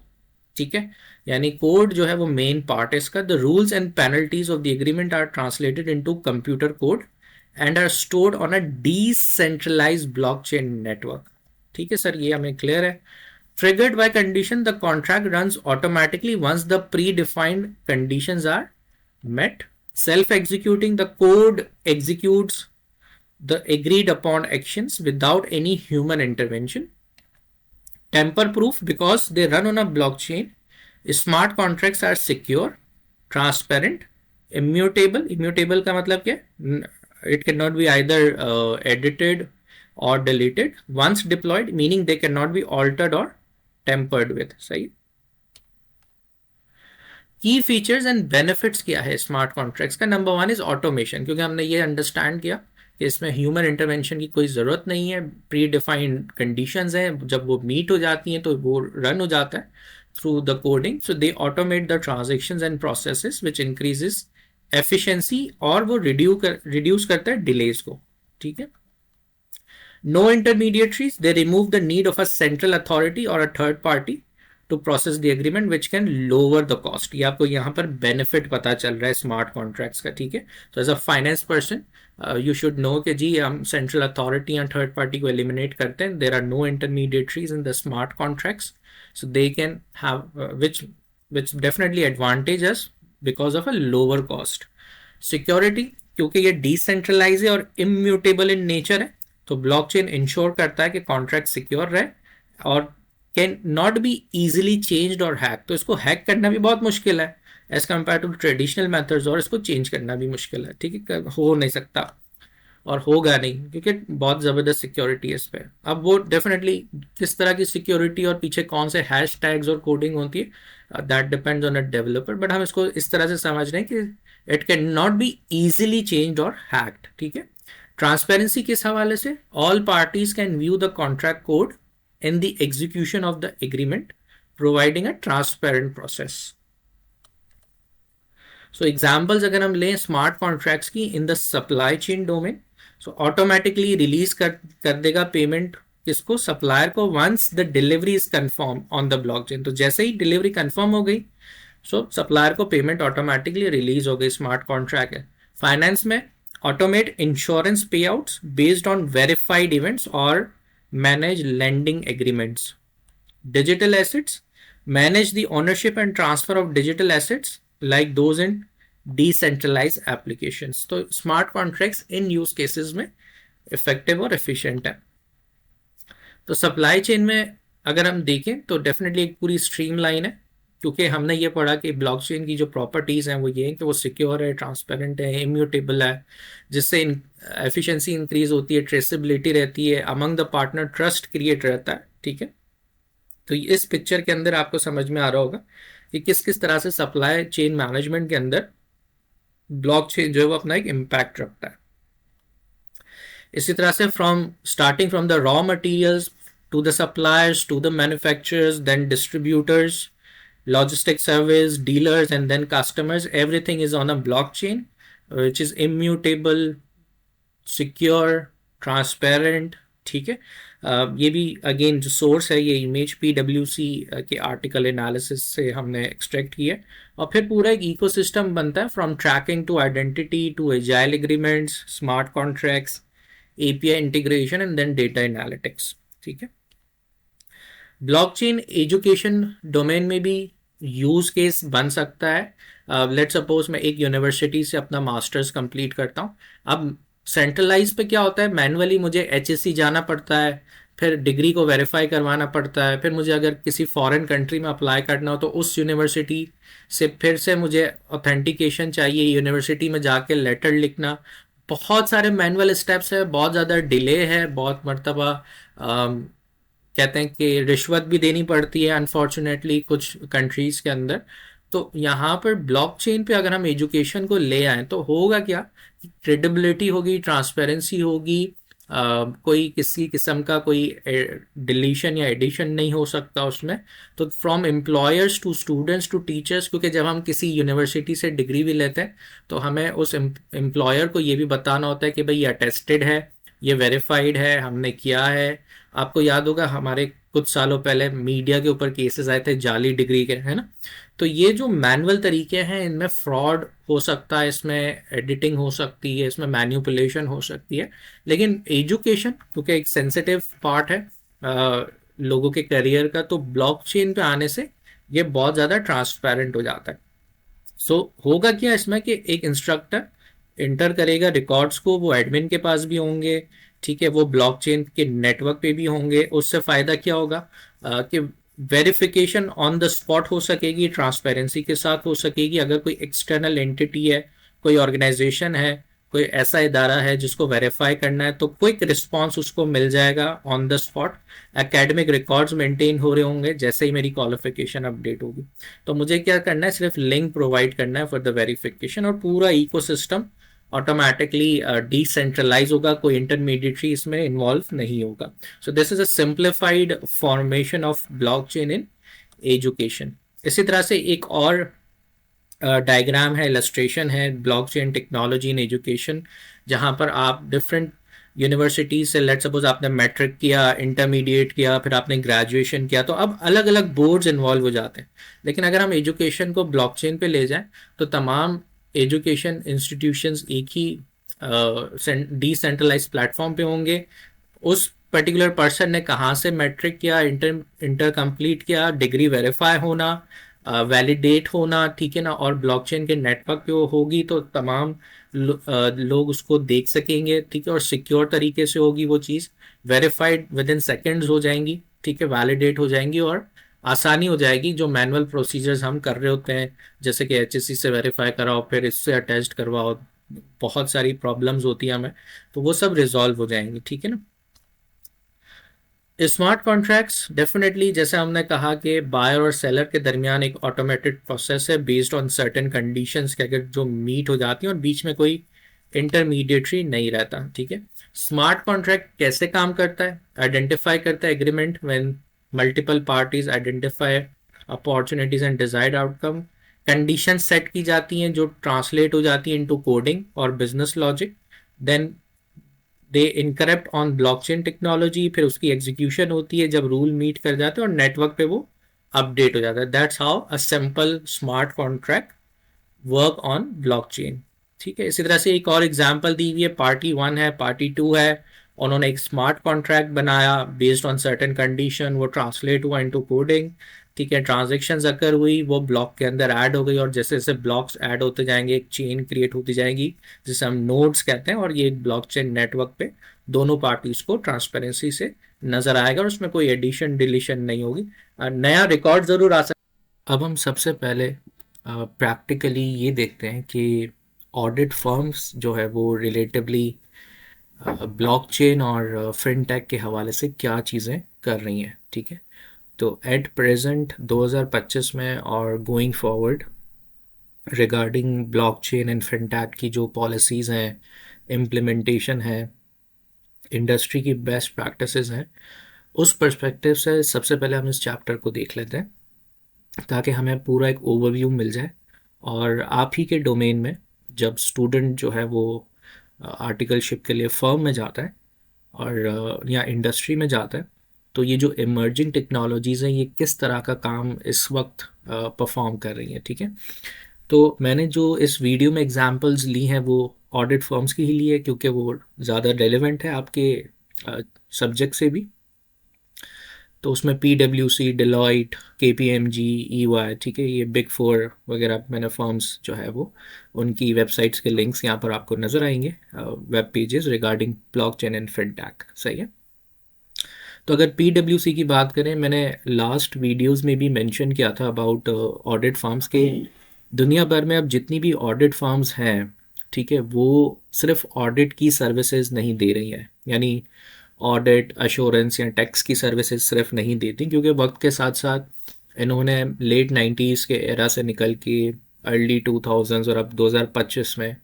ठीक है, यानी कोड जो है वो मेन पार्ट है इसका। The rules and penalties of the agreement are translated into computer code and are stored on a decentralized blockchain network. ठीक है सर, ये हमें क्लियर है। Triggered by condition, the contract runs automatically once the predefined conditions are met. Self executing, the code executes the agreed upon actions without any human intervention. Tamper proof, because they run on a blockchain. Smart contracts are secure, transparent, immutable. Immutable का मतलब क्या? It cannot be either edited or deleted once deployed, meaning they cannot be altered or tampered with. सही। की features and benefits क्या है smart contracts का? Number one is automation, क्योंकि हमने ये अंडरस्टैंड किया कि इसमें ह्यूमन इंटरवेंशन की कोई ज़रूरत नहीं है। प्री डिफाइंड कंडीशंस हैं, जब वो मीट हो जाती हैं तो वो रन हो जाता है through the coding. So they automate the transactions and processes which increases efficiency, और वो रिड्यूस करता है डिलेज को। ठीक है, no intermediaries, they remove the need of a central authority और a third party to process the agreement which can lower the cost. ये आपको यहाँ पर बेनिफिट पता चल रहा है स्मार्ट कॉन्ट्रैक्ट्स का। ठीक है, तो as a finance person you should know कि जी हम सेंट्रल अथॉरिटी या थर्ड पार्टी को एलिमिनेट करते हैं। There are no intermediaries in the smart contracts, so they can have which definitely advantage us because of a lower cost. Security, क्योंकि ये decentralise है और इम्यूटेबल इन नेचर है, तो ब्लॉकचेन इंश्योर करता है कि कॉन्ट्रैक्ट सिक्योर रहे और can not be easily changed और हैक। तो इसको हैक करना भी बहुत मुश्किल है as compare to traditional methods, और इसको चेंज करना भी मुश्किल है, ठीक है, हो नहीं सकता और होगा नहीं क्योंकि बहुत ज़बरदस्त सिक्योरिटी है इस पर। अब वो डेफिनेटली किस तरह की सिक्योरिटी और पीछे कौन से हैश टैग्स और कोडिंग होती है, that depends on a developer, but हम इसको इस तरह से समझ रहे हैं कि it can not be easily changed और हैक्ड, ठीक है। ट्रांसपेरेंसी किस हवाले से, all parties can view the contract code in the execution of the agreement providing a transparent process. So examples अगर हम लें स्मार्ट कॉन्ट्रैक्ट्स की in the supply chain domain, so automatically release कर देगा पेमेंट किसको, सप्लायर को, once the delivery is confirm on the blockchain. तो जैसे ही डिलीवरी कंफर्म हो गई, सो सप्लायर को पेमेंट ऑटोमेटिकली रिलीज हो गई, स्मार्ट कॉन्ट्रैक्ट है। फाइनेंस में automate insurance payouts based on verified events और manage lending agreements. Digital assets, manage the ownership and transfer of digital assets like those in decentralized applications। तो smart contracts in use cases में effective और efficient है। तो supply chain में अगर हम देखें तो डेफिनेटली एक पूरी स्ट्रीम लाइन है, क्योंकि हमने ये पढ़ा कि ब्लॉकचेन की जो प्रॉपर्टीज़ हैं वो ये हैं कि वो सिक्योर है, ट्रांसपेरेंट है, इम्यूटेबल है, जिससे एफिशिएंसी इंक्रीज होती है, ट्रेसेबिलिटी रहती है, among the partner trust create रहता है, ठीक है। तो इस पिक्चर के अंदर आपको समझ में आ रहा होगा कि किस किस तरह से सप्लाई चेन मैनेजमेंट के अंदर ब्लॉकचेन जो है वो अपना एक इम्पैक्ट रखता है। इसी तरह से starting from the raw materials to the suppliers to the manufacturers, then distributors, logistic service, dealers, and then customers, everything is on a blockchain which is immutable, secure, transparent, ठीक है। ये भी अगेन जो सोर्स है ये image PwC के article analysis से हमने एक्सट्रैक्ट किया है, और फिर पूरा एक इकोसिस्टम बनता है from tracking to identity to agile agreements, smart contracts, API integration and then data analytics, ठीक है। ब्लॉकचेन एजुकेशन डोमेन में भी यूज केस बन सकता है। लेट्स सपोज मैं एक यूनिवर्सिटी से अपना मास्टर्स कंप्लीट करता हूँ। अब सेंट्रलाइज पे क्या होता है, मैनुअली मुझे HSC जाना पड़ता है, फिर डिग्री को वेरीफाई करवाना पड़ता है, फिर मुझे अगर किसी फॉरेन कंट्री में अप्लाई करना हो तो उस यूनिवर्सिटी से फिर से मुझे ऑथेंटिकेशन चाहिए, यूनिवर्सिटी में जाके लेटर लिखना, बहुत सारे मैनुअल स्टेप्स है, बहुत ज़्यादा डिले है, बहुत मरतबा कहते हैं कि रिश्वत भी देनी पड़ती है अनफॉर्चुनेटली कुछ कंट्रीज़ के अंदर। तो यहाँ पर ब्लॉकचेन पे अगर हम एजुकेशन को ले आए तो होगा क्या, क्रेडिबिलिटी होगी, ट्रांसपेरेंसी होगी, कोई किसी किस्म का कोई डिलीशन या एडिशन नहीं हो सकता उसमें। तो from employers to students to teachers, क्योंकि जब हम किसी यूनिवर्सिटी से डिग्री भी लेते हैं तो हमें उस एम्प्लॉयर को ये भी बताना होता है कि भाई ये अटेस्टेड है, ये वेरीफाइड है, हमने किया है। आपको याद होगा हमारे कुछ सालों पहले मीडिया के ऊपर केसेस आए थे जाली डिग्री के, है ना। तो ये जो मैनुअल तरीके हैं इनमें फ्रॉड हो सकता है, इसमें एडिटिंग हो सकती है, इसमें मैन्युपुलेशन हो सकती है, लेकिन एजुकेशन क्योंकि एक सेंसिटिव पार्ट है लोगों के करियर का, तो ब्लॉकचेन पे आने से ये बहुत ज़्यादा ट्रांसपेरेंट हो जाता है। सो होगा क्या इसमें कि एक इंस्ट्रक्टर इंटर करेगा रिकॉर्ड्स को, वो एडमिन के पास भी होंगे, ठीक है, वो ब्लॉकचेन के नेटवर्क पे भी होंगे। उससे फ़ायदा क्या होगा कि वेरिफिकेशन ऑन द स्पॉट हो सकेगी, ट्रांसपेरेंसी के साथ हो सकेगी। अगर कोई एक्सटर्नल एंटिटी है, कोई ऑर्गेनाइजेशन है, कोई ऐसा इदारा है जिसको वेरीफाई करना है, तो क्विक रिस्पॉन्स उसको मिल जाएगा on the spot. Academic records maintain हो रहे होंगे जैसे ही मेरी क्वालिफिकेशन अपडेट होगी, तो मुझे क्या करना है, सिर्फ लिंक प्रोवाइड करना है फॉर द वेरिफिकेशन, और पूरा इकोसिस्टम ऑटोमेटिकली डिसेंट्रलाइज होगा, कोई इंटरमीडिएटरी इसमें इन्वॉल्व नहीं होगा। सो this is a simplified formation of blockchain in education. इसी तरह से एक और डायग्राम है, इलस्ट्रेशन है ब्लॉकचेन टेक्नोलॉजी इन एजुकेशन, जहाँ पर आप डिफरेंट यूनिवर्सिटीज से, लेट सपोज आपने मैट्रिक किया, इंटरमीडिएट किया, फिर आपने ग्रेजुएशन किया, तो अब अलग अलग बोर्ड्स इन्वॉल्व हो जाते हैं। लेकिन अगर हम एजुकेशन को ब्लॉकचेन पे ले जाएं तो तमाम एजुकेशन इंस्टीट्यूशंस एक ही डिसेंट्रलाइज प्लेटफॉर्म पे होंगे। उस पर्टिकुलर पर्सन ने कहाँ से मैट्रिक किया, इंटर कंप्लीट किया, डिग्री वेरीफाई होना, वैलिडेट होना, ठीक है ना, और ब्लॉकचेन के नेटवर्क पे वो होगी, तो तमाम लोग उसको देख सकेंगे, ठीक है, और सिक्योर तरीके से होगी वो चीज़, वेरीफाइड विद इन सेकेंड्स हो जाएंगी, ठीक है, वैलिडेट हो जाएंगी, और आसानी हो जाएगी। जो मैनुअल प्रोसीजर्स हम कर रहे होते हैं, जैसे कि एचएससी से वेरीफाई कराओ, फिर इससे अटैच्ड करवाओ, बहुत सारी प्रॉब्लम्स होती हैं हमें, तो वो सब रिजॉल्व हो जाएंगी, ठीक है ना। स्मार्ट कॉन्ट्रैक्ट्स डेफिनेटली, जैसे हमने कहा कि बायर और सेलर के दरमियान एक ऑटोमेटेड प्रोसेस है बेस्ड ऑन सर्टेन कंडीशंस के, अगर जो मीट हो जाती हैं और बीच में कोई इंटरमीडिएटरी नहीं रहता, ठीक है। स्मार्ट कॉन्ट्रैक्ट कैसे काम करता है? आइडेंटिफाई करता है agreement when multiple parties identify opportunities and desired outcome. Condition set की जाती हैं जो ट्रांसलेट हो जाती हैं इनटू कोडिंग और business logic, then they encrypt on blockchain technology, फिर उसकी एग्जीक्यूशन होती है जब रूल मीट कर जाते हैं और नेटवर्क पे वो अपडेट हो जाता है। That's how a simple smart contract work on blockchain, ठीक है। इसी तरह से एक और एग्जांपल दी हुई है, पार्टी वन है, पार्टी टू है, उन्होंने एक स्मार्ट कॉन्ट्रैक्ट बनाया बेस्ड ऑन सर्टेन कंडीशन, वो ट्रांसलेट हुआ इनटू कोडिंग, ठीक है, ट्रांजेक्शन अकर हुई, वो ब्लॉक के अंदर ऐड हो गई, और जैसे जैसे ब्लॉक्स ऐड होते जाएंगे एक चेन क्रिएट होती जाएगी जिसे हम नोड्स कहते हैं, और ये ब्लॉकचेन नेटवर्क पे दोनों पार्टीज को ट्रांसपेरेंसी से नजर आएगा और उसमें कोई एडिशन डिलीशन नहीं होगी, नया रिकॉर्ड जरूर आ सकता। अब हम सबसे पहले प्रैक्टिकली ये देखते हैं कि ऑडिट फर्म्स जो है वो रिलेटिवली ब्लॉकचेन और फिनटेक के हवाले से क्या चीज़ें कर रही हैं, ठीक है। तो एट प्रेजेंट 2025 में और going forward regarding blockchain and fintech की जो पॉलिसीज़ हैं, इम्प्लीमेंटेशन है, इंडस्ट्री की बेस्ट प्रैक्टिसेस हैं, उस पर्सपेक्टिव से सबसे पहले हम इस चैप्टर को देख लेते हैं ताकि हमें पूरा एक ओवरव्यू मिल जाए। और आप ही के डोमेन में जब स्टूडेंट जो है वो आर्टिकलशिप के लिए फर्म में जाता है और या इंडस्ट्री में जाता है, तो ये जो इमर्जिंग टेक्नोलॉजीज़ हैं ये किस तरह का काम इस वक्त परफॉर्म कर रही हैं, ठीक है। तो मैंने जो इस वीडियो में एग्जांपल्स ली हैं वो ऑडिट फर्म्स की ही ली है क्योंकि वो ज़्यादा रेलेवेंट है आपके सब्जेक्ट से भी। तो उसमें PwC, डिलॉयट, KPMG, EY, ठीक है, ये बिग फोर वगैरह मैंने फर्म्स जो है वो उनकी वेबसाइट्स के लिंक्स यहाँ पर आपको नज़र आएंगे, web pages regarding blockchain and fintech, सही है। तो अगर PwC की बात करें, मैंने लास्ट वीडियोस में भी मेंशन किया था अबाउट ऑडिट फर्म्स के दुनिया भर में अब जितनी भी ऑडिट फर्म्स हैं, ठीक है, वो सिर्फ ऑडिट की सर्विसेज नहीं दे रही हैं, यानी ऑडिट, अश्योरेंस या टैक्स की सर्विसेज सिर्फ नहीं देती, क्योंकि वक्त के साथ साथ इन्होंने लेट 90s के एरा से निकल के अर्ली 2000s और अब 2025 में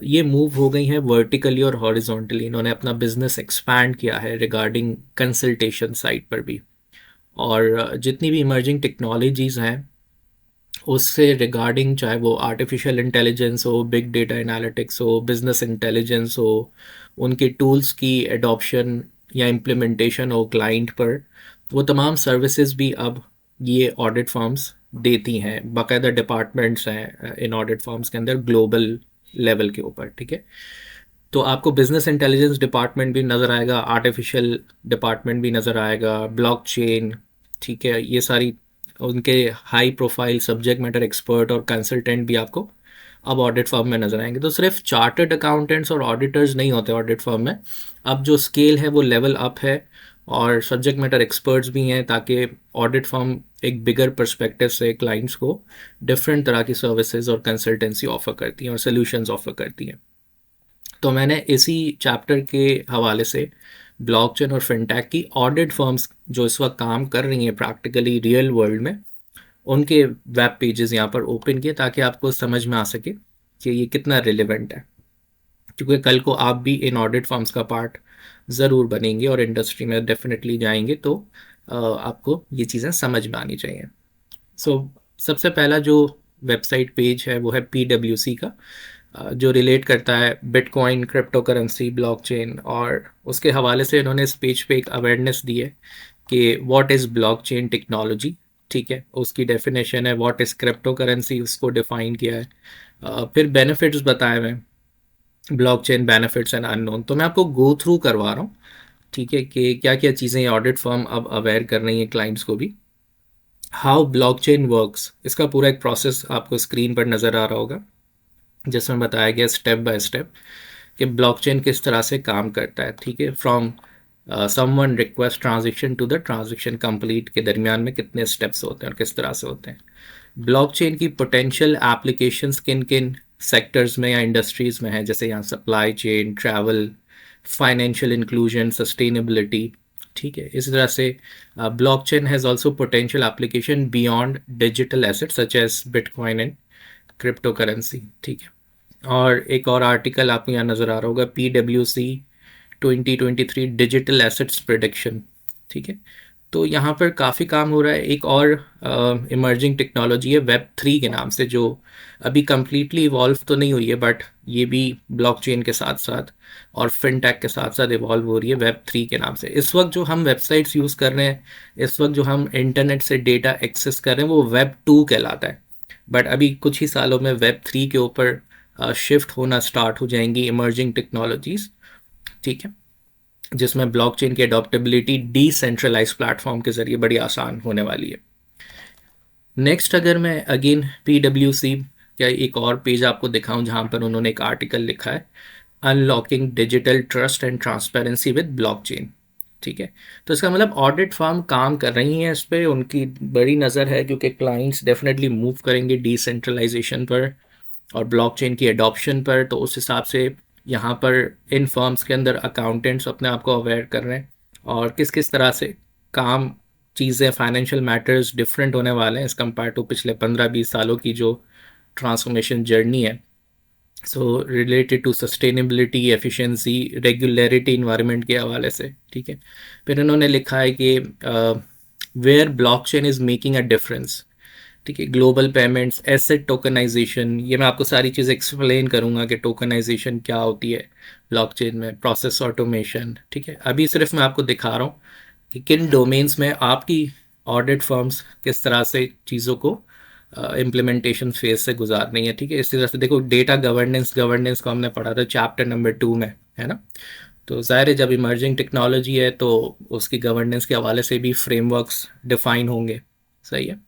ये मूव हो गई हैं वर्टिकली और हॉरिजॉन्टली। इन्होंने अपना बिजनेस एक्सपैंड किया है रिगार्डिंग कंसल्टेशन साइड पर भी, और जितनी भी इमर्जिंग टेक्नोलॉजीज़ हैं उससे रिगार्डिंग, चाहे वो आर्टिफिशियल इंटेलिजेंस हो, बिग डेटा एनालिटिक्स हो, बिजनेस इंटेलिजेंस हो, उनके टूल्स की एडॉप्शन या इम्प्लीमेंटेशन हो क्लाइंट पर, वो तमाम सर्विसेज भी अब ये ऑडिट फर्म्स देती हैं। बाकायदा डिपार्टमेंट्स हैं इन ऑडिट फर्म्स के अंदर ग्लोबल लेवल के ऊपर, ठीक है। तो आपको बिजनेस इंटेलिजेंस डिपार्टमेंट भी नज़र आएगा, आर्टिफिशियल डिपार्टमेंट भी नज़र आएगा, ब्लॉकचेन, ठीक है, ये सारी उनके high profile subject matter expert और कंसल्टेंट भी आपको अब ऑडिट फर्म में नज़र आएंगे। तो सिर्फ चार्टर्ड अकाउंटेंट्स और ऑडिटर्स नहीं होते ऑडिट फर्म में, अब जो स्केल है वो लेवल अप है और सब्जेक्ट मैटर एक्सपर्ट्स भी हैं, ताकि ऑडिट फर्म एक बिगर पर्सपेक्टिव से क्लाइंट्स को डिफरेंट तरह की सर्विसेज और कंसल्टेंसी ऑफर करती हैं और सोल्यूशंस ऑफर करती हैं। तो मैंने इसी चैप्टर के हवाले से ब्लॉकचेन और फिनटेक की ऑडिट फर्म्स जो इस वक्त काम कर रही हैं प्रैक्टिकली रियल वर्ल्ड में, उनके वेब पेजेस यहाँ पर ओपन किए ताकि आपको समझ में आ सके कि ये कितना रिलेवेंट है, क्योंकि कल को आप भी इन ऑडिट फर्म्स का पार्ट ज़रूर बनेंगे और इंडस्ट्री में डेफिनेटली जाएंगे, तो आपको ये चीज़ें समझ में आनी चाहिए। सबसे पहला जो वेबसाइट पेज है वो है PwC का, जो रिलेट करता है बिटकॉइन, क्रिप्टो करेंसी, ब्लॉकचेन, और उसके हवाले से इन्होंने इस पेज पे एक अवेयरनेस दी है कि व्हाट इज़ ब्लॉकचेन टेक्नोलॉजी, ठीक है, उसकी डेफिनेशन है, व्हाट इज़ क्रिप्टो करेंसी उसको डिफ़ाइन किया है, फिर बेनिफिट्स बताए हुए हैं, ब्लॉकचेन बेनिफिट्स एंड अननोन। तो मैं आपको गो थ्रू करवा रहा हूँ, ठीक है, कि क्या क्या चीज़ें ऑडिट फर्म अब अवेयर कर रही हैं क्लाइंट्स को भी। हाउ ब्लॉकचेन वर्क्स, इसका पूरा एक प्रोसेस आपको स्क्रीन पर नज़र आ रहा होगा। जिसमें बताया गया स्टेप बाय स्टेप कि ब्लॉकचेन किस तरह से काम करता है, ठीक है। From someone request transaction to the transaction complete के दरमियान में कितने स्टेप्स होते हैं और किस तरह से होते हैं। ब्लॉकचेन की पोटेंशियल एप्लीकेशंस किन किन सेक्टर्स में या इंडस्ट्रीज में है, जैसे यहाँ supply chain, travel, financial inclusion, sustainability, ठीक है। इस तरह से blockchain has also potential application beyond digital assets such as bitcoin and crypto currency, ठीक है। और एक और आर्टिकल आपको यहाँ नज़र आ रहा होगा, PwC 2023 डिजिटल एसेट्स प्रिडिक्शन, ठीक है। तो यहाँ पर काफ़ी काम हो रहा है। एक और इमर्जिंग टेक्नोलॉजी है Web3 के नाम से, जो अभी कम्प्लीटली इवॉल्व तो नहीं हुई है, बट ये भी ब्लॉकचेन के साथ साथ और फिनटेक के साथ साथ इवॉल्व हो रही है Web3 के नाम से। इस वक्त जो हम वेबसाइट्स यूज़ कर रहे हैं, इस वक्त जो हम इंटरनेट से डेटा एक्सेस कर रहे हैं, वो Web2 कहलाता है। बट अभी कुछ ही सालों में Web3 के ऊपर शिफ्ट होना स्टार्ट हो जाएंगी इमर्जिंग टेक्नोलॉजीज़, ठीक है, जिसमें ब्लॉकचेन की अडॉप्टेबिलिटी डिसेंट्रलाइज प्लेटफॉर्म के जरिए बड़ी आसान होने वाली है। नेक्स्ट अगर मैं अगेन PwC का एक और पेज आपको दिखाऊं जहां पर उन्होंने एक आर्टिकल लिखा है, unlocking digital trust and transparency with blockchain, ठीक है। तो इसका मतलब ऑडिट फर्म काम कर रही हैं इस पर, उनकी बड़ी नज़र है, क्योंकि क्लाइंट्स डेफिनेटली मूव करेंगे डिसेंट्रलाइजेशन पर और ब्लॉकचेन की एडॉप्शन पर। तो उस हिसाब से यहाँ पर इन फर्म्स के अंदर अकाउंटेंट्स अपने आप को अवेयर कर रहे हैं और किस किस तरह से काम चीज़ें, फाइनेंशियल मैटर्स डिफरेंट होने वाले हैं एज़ कम्पेयर टू पिछले 15-20 सालों की जो ट्रांसफॉर्मेशन जर्नी है। So related to sustainability, efficiency, regularity environment के हवाले से, ठीक है। फिर इन्होंने लिखा है कि where blockchain is making a difference, ठीक है, ग्लोबल पेमेंट्स, एसेट टोकनाइजेशन, ये मैं आपको सारी चीज़ एक्सप्लेन करूंगा कि टोकनाइजेशन क्या होती है ब्लॉकचेन में, प्रोसेस ऑटोमेशन, ठीक है। अभी सिर्फ मैं आपको दिखा रहा हूँ कि किन डोमेन्स में आपकी ऑडिट फर्म्स किस तरह से चीज़ों को इम्प्लीमेंटेशन फेज से गुजार रही है, ठीक है। इसी तरह से देखो, डेटा गवर्नेंस, गवर्नेंस को हमने पढ़ा था चैप्टर नंबर 2 में, है ना। तो ज़ाहिर है जब इमर्जिंग टेक्नोलॉजी है तो उसकी गवर्नेंस के हवाले से भी फ्रेमवर्क्स डिफाइन होंगे, सही है।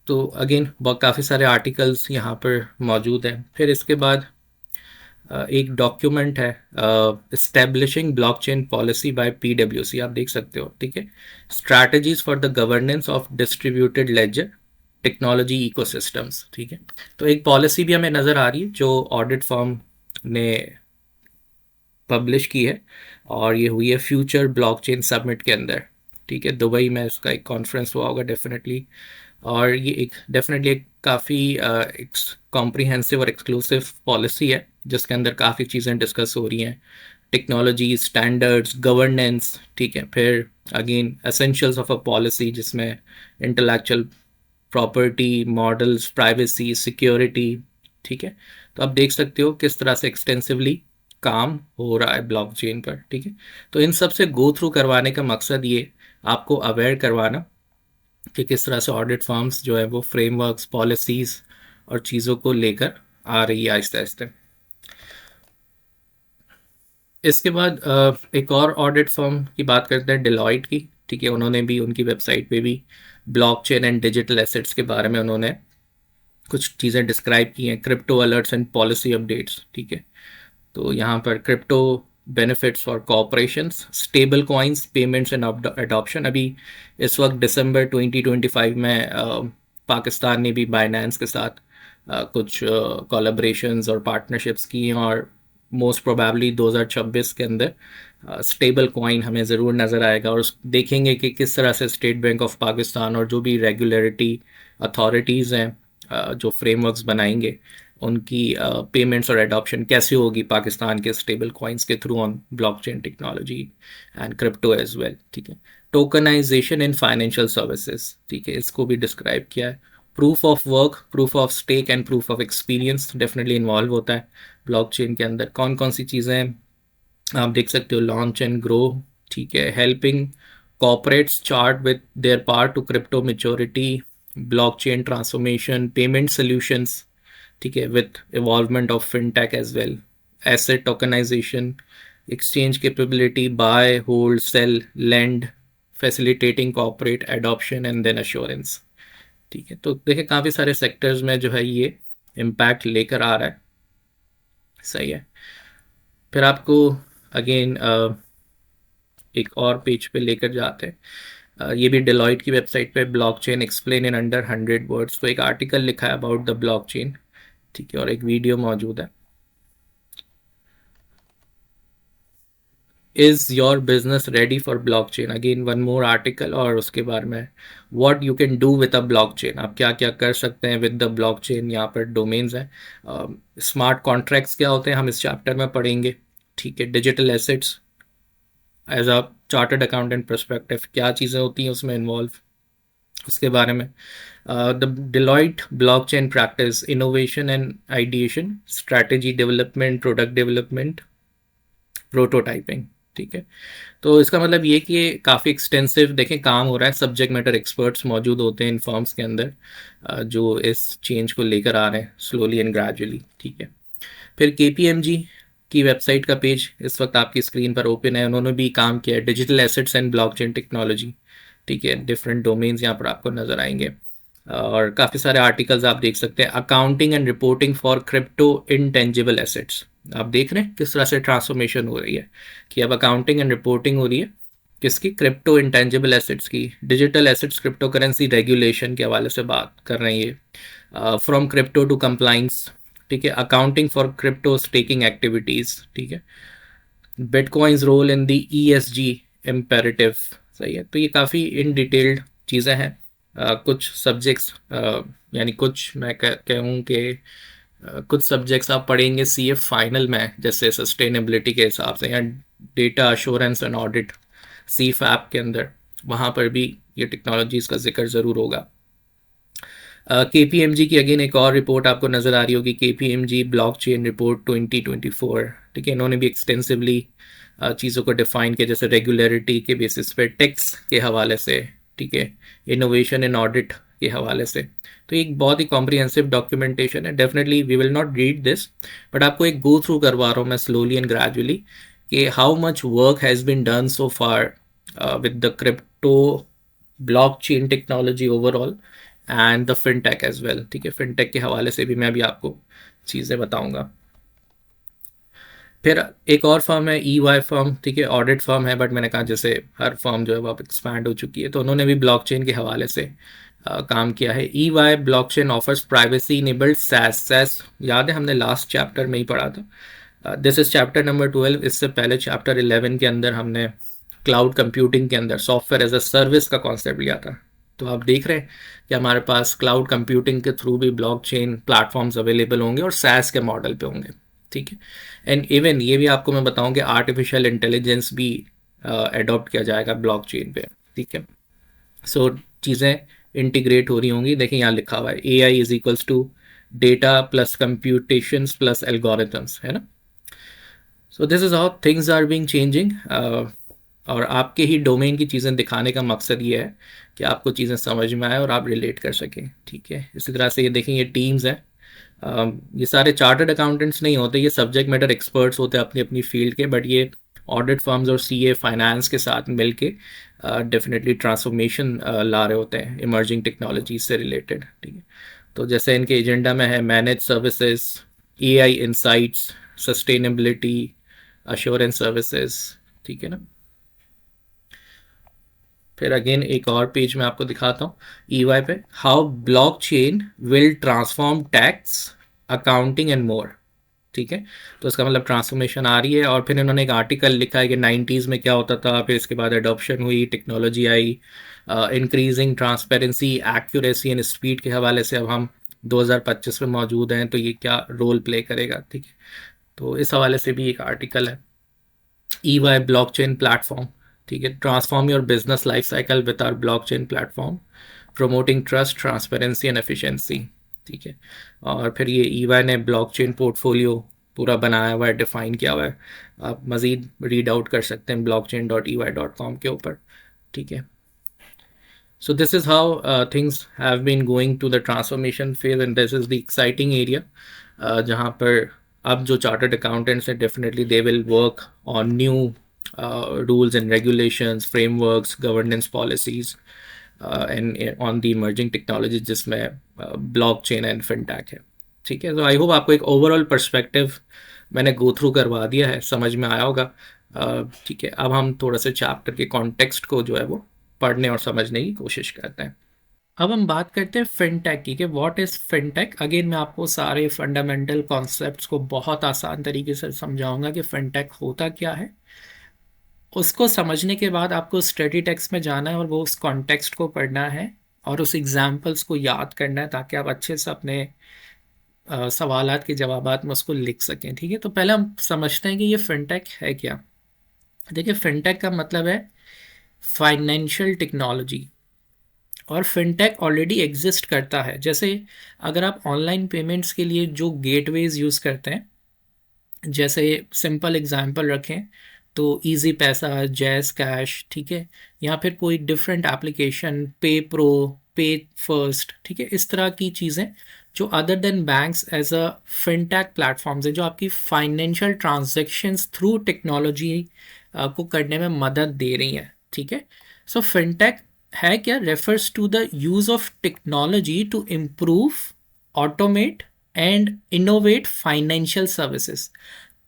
तो अगेन काफ़ी सारे आर्टिकल्स यहाँ पर मौजूद हैं। फिर इसके बाद एक डॉक्यूमेंट है, establishing blockchain policy bye PwC, आप देख सकते हो, ठीक है, strategies for the governance of distributed ledger technology ecosystems, ठीक है। तो एक पॉलिसी भी हमें नज़र आ रही है जो ऑडिट फर्म ने पब्लिश की है, और ये हुई है फ्यूचर ब्लॉकचेन समिट के अंदर, ठीक है। दुबई में इसका एक कॉन्फ्रेंस हुआ होगा डेफिनेटली, और ये एक डेफिनेटली एक काफ़ी एक कॉम्प्रिहेंसिव और एक्सक्लूसिव पॉलिसी है जिसके अंदर काफ़ी चीज़ें डिस्कस हो रही हैं, टेक्नोलॉजी, स्टैंडर्ड्स, गवर्नेंस, ठीक है। फिर again essentials of a policy, जिसमें intellectual property, models, privacy, security, ठीक है। तो आप देख सकते हो किस तरह से एक्सटेंसिवली काम हो रहा है ब्लॉकचेन पर, ठीक है। तो इन सब से गो थ्रू करवाने का मकसद ये आपको अवेयर करवाना कि किस तरह से ऑडिट फर्म्स जो है वो फ्रेमवर्क्स, पॉलिसीज़ और चीज़ों को लेकर आ रही है आहिस्ते आहिस्ते। इसके बाद एक और ऑडिट फर्म की बात करते हैं, डिलॉयट की, ठीक है। उन्होंने भी उनकी वेबसाइट पे भी ब्लॉकचेन एंड डिजिटल एसेट्स के बारे में उन्होंने कुछ चीज़ें डिस्क्राइब की हैं, crypto alerts and policy updates, ठीक है। तो यहाँ पर crypto benefits for corporations, stable coins, payments and adoption. अभी इस वक्त दिसंबर 2025 में पाकिस्तान ने भी बाइनेंस के साथ कुछ कोलैबोरेशंस और पार्टनरशिप्स की हैं, और मोस्ट प्रोबेबली 2026 के अंदर स्टेबल कॉइन हमें ज़रूर नज़र आएगा, और देखेंगे कि किस तरह से स्टेट बैंक ऑफ पाकिस्तान और जो भी रेगुलेटरी अथॉरिटीज़ हैं जो फ्रेमवर्क्स बनाएंगे, उनकी पेमेंट्स और एडॉप्शन कैसे होगी पाकिस्तान के स्टेबल कॉइन्स के through on blockchain technology and crypto as well, ठीक है। टोकनाइजेशन इन फाइनेंशियल सर्विसेज, ठीक है, इसको भी डिस्क्राइब किया है। Proof of work, proof of stake and proof of experience definitely involve होता है ब्लॉकचेन के अंदर। कौन कौन सी चीज़ें आप देख सकते हो, लॉन्च एंड ग्रो, ठीक है, helping corporates chart with their part to crypto maturity, blockchain transformation, payment solutions, ठीक है, with evolvement of fintech as well, asset tokenization, exchange capability, buy, hold, sell, lend, facilitating corporate adoption and then assurance, ठीक है। तो देखिए काफ़ी सारे sectors में जो है ये इम्पैक्ट लेकर आ रहा है। सही है। फिर आपको अगेन एक और पेज पे लेकर जाते हैं। ये भी डेलॉइट की वेबसाइट पे, blockchain explain in under 100 words, तो एक आर्टिकल लिखा है अबाउट द ब्लॉकचेन, ठीक है, और एक वीडियो मौजूद है। Is your business ready for blockchain, again one more article, और उसके बारे में what you can do with a blockchain, आप क्या क्या कर सकते हैं विद द ब्लॉकचेन। यहाँ पर डोमेन्स हैं। स्मार्ट कॉन्ट्रैक्ट्स क्या होते हैं हम इस चैप्टर में पढ़ेंगे, ठीक है। Digital assets as a chartered accountant perspective क्या चीज़ें होती हैं उसमें इन्वॉल्व, उसके बारे में। The Deloitte blockchain practice, innovation and ideation, strategy development, product development, prototyping, ठीक है। तो इसका मतलब ये कि ये काफ़ी एक्सटेंसिव देखें काम हो रहा है, सब्जेक्ट मैटर एक्सपर्ट्स मौजूद होते हैं इन फर्म्स के अंदर, जो इस चेंज को लेकर आ रहे हैं स्लोली एंड ग्रेजुअली, ठीक है। फिर केपीएमजी की वेबसाइट का पेज इस वक्त आपकी स्क्रीन पर ओपन है। उन्होंने भी काम किया है digital assets and blockchain technology, ठीक है। डिफरेंट डोमेन्स यहाँ पर आपको नजर आएंगे, और काफ़ी सारे आर्टिकल्स आप देख सकते हैं। Accounting and reporting for crypto intangible assets, आप देख रहे हैं किस तरह से ट्रांसफॉर्मेशन हो रही है, कि अब अकाउंटिंग एंड रिपोर्टिंग हो रही है किसकी, क्रिप्टो इंटेंजिबल एसेट्स की। Digital assets crypto currency regulation के हवाले से बात कर रहे हैं ये, फ्रॉम क्रिप्टो टू कंप्लाइंस, ठीक है। Accounting for crypto staking activities, ठीक है। Bitcoins role in the ESG imperative, सही है। तो ये काफ़ी इन डिटेल्ड चीज़ें हैं। कुछ सब्जेक्ट्स, यानी कुछ मैं कहूँ कि कुछ सब्जेक्ट्स आप पढ़ेंगे सीए फाइनल में, जैसे सस्टेनेबिलिटी के हिसाब से, या data assurance and audit C FAP के अंदर, वहाँ पर भी ये टेक्नोलॉजीज़ का जिक्र ज़रूर होगा। केपीएमजी की अगेन एक और रिपोर्ट आपको नज़र आ रही होगी, केपीएमजी ब्लॉकचेन रिपोर्ट 2024, ठीक है। इन्होंने भी एक्सटेंसिवली चीज़ों को डिफाइन किया, जैसे रेगुलरिटी के बेसिस पे, टैक्स के हवाले से, ठीक है, इनोवेशन इन ऑडिट के हवाले से। तो एक बहुत ही कॉम्प्रिहेंसिव डॉक्यूमेंटेशन है। Definitely we will not read this, but आपको एक गो थ्रू करवा रहा हूँ मैं स्लोली एंड ग्रेजुअली, कि how much work has been done so far with the crypto blockchain technology overall and the fintech as well, ठीक है। Fintech के हवाले से भी मैं अभी आपको चीज़ें बताऊंगा। फिर एक और फर्म है ई वाई फर्म, ठीक है, ऑडिट फर्म है, बट मैंने कहा जैसे हर फर्म जो है वो अब एक्सपैंड हो चुकी है, तो उन्होंने भी ब्लॉकचेन के हवाले से काम किया है। E Y blockchain offers privacy enabled SaaS, SaaS याद है हमने लास्ट चैप्टर में ही पढ़ा था। This is chapter number 12। इससे पहले चैप्टर 11 के अंदर हमने क्लाउड कंप्यूटिंग के अंदर सॉफ्टवेयर एज अ सर्विस का कॉन्सेप्ट लिया था। तो आप देख रहे हैं कि हमारे पास क्लाउड कंप्यूटिंग के थ्रू भी ब्लॉकचेन प्लेटफॉर्म्स अवेलेबल होंगे और सैस के मॉडल पे होंगे, ठीक है। एंड इवन ये भी आपको मैं बताऊं कि आर्टिफिशियल इंटेलिजेंस भी अडॉप्ट किया जाएगा ब्लॉकचेन पे, ठीक है। सो चीज़ें इंटीग्रेट हो रही होंगी। देखिए यहाँ लिखा हुआ है A I is equals to data plus computations plus algorithms, है ना। So this is how things are being changing, और आपके ही डोमेन की चीज़ें दिखाने का मकसद ये है कि आपको चीज़ें समझ में आए और आप रिलेट कर सकें, ठीक है। इसी तरह से ये देखें, ये टीम्स हैं। ये सारे चार्टर्ड अकाउंटेंट्स नहीं होते, ये सब्जेक्ट मैटर एक्सपर्ट्स होते हैं अपनी अपनी फील्ड के, बट ये ऑडिट फर्म्स और सीए फाइनेंस के साथ मिलके डेफिनेटली ट्रांसफॉर्मेशन ला रहे होते हैं इमर्जिंग टेक्नोलॉजीज से रिलेटेड, ठीक है। तो जैसे इनके एजेंडा में है manage services, AI insights, sustainability, assurance services, ठीक है ना। फिर अगेन एक और पेज में आपको दिखाता हूँ ईवाई पे, how blockchain will transform tax, accounting and more, ठीक है। तो इसका मतलब ट्रांसफॉर्मेशन आ रही है। और फिर इन्होंने एक आर्टिकल लिखा है कि 90s में क्या होता था, फिर इसके बाद अडॉप्शन हुई, technology I, increasing transparency, accuracy and speed के हवाले से अब हम 2025 में मौजूद हैं, तो ये क्या रोल प्ले करेगा, ठीक है। तो इस हवाले से भी एक आर्टिकल है। ई वाई ब्लॉकचेन प्लेटफॉर्म, ठीक है, transform your business life cycle with our blockchain platform, promoting trust, transparency and efficiency, ठीक है। और फिर ये ई वाई ने ब्लॉकचेन पोर्टफोलियो पूरा बनाया हुआ है, डिफाइन किया हुआ है। आप मज़ीद रीड आउट कर सकते हैं blockchain.ey.com के ऊपर, ठीक है। So this is how things have been going to the transformation phase, and this is the exciting area, जहाँ पर अब जो चार्टर्ड अकाउंटेंट्स हैं definitely they will work on new rules and regulations, frameworks, governance policies, and on the emerging technologies जिसमें blockchain and fintech है। ठीक है, तो आई होप आपको एक ओवरऑल पर्सपेक्टिव मैंने गो थ्रू करवा दिया है, समझ में आया होगा। ठीक है, अब हम थोड़ा सा चैप्टर के कॉन्टेक्स्ट को जो है वो पढ़ने और समझने की कोशिश करते हैं। अब हम बात करते हैं फिनटेक की, कि व्हाट इज़ फिनटेक। अगेन मैं आपको सारे फंडामेंटल कॉन्सेप्ट्स को बहुत आसान तरीके से समझाऊंगा कि फिनटेक होता क्या है। उसको समझने के बाद आपको स्टडी टेक्स्ट में जाना है और वो उस कॉन्टेक्स्ट को पढ़ना है और उस एग्जाम्पल्स को याद करना है, ताकि आप अच्छे से अपने सवालात के जवाबात में उसको लिख सकें। ठीक है, तो पहले हम समझते हैं कि ये फिनटेक है क्या। देखिए, फिनटेक का मतलब है फाइनेंशियल टेक्नोलॉजी, और फिनटेक ऑलरेडी एग्जिस्ट करता है। जैसे अगर आप ऑनलाइन पेमेंट्स के लिए जो गेटवेज यूज़ करते हैं, जैसे सिंपल एग्जांपल रखें तो इजी पैसा, जैस कैश, ठीक है, या फिर कोई different application, PayPro, PayFirst, ठीक है, इस तरह की चीज़ें जो other than banks as a fintech platforms है, जो आपकी फाइनेंशियल ट्रांजैक्शंस थ्रू टेक्नोलॉजी को करने में मदद दे रही हैं। ठीक है, सो फिनटेक है क्या, refers to the use of technology to improve, automate and innovate financial services.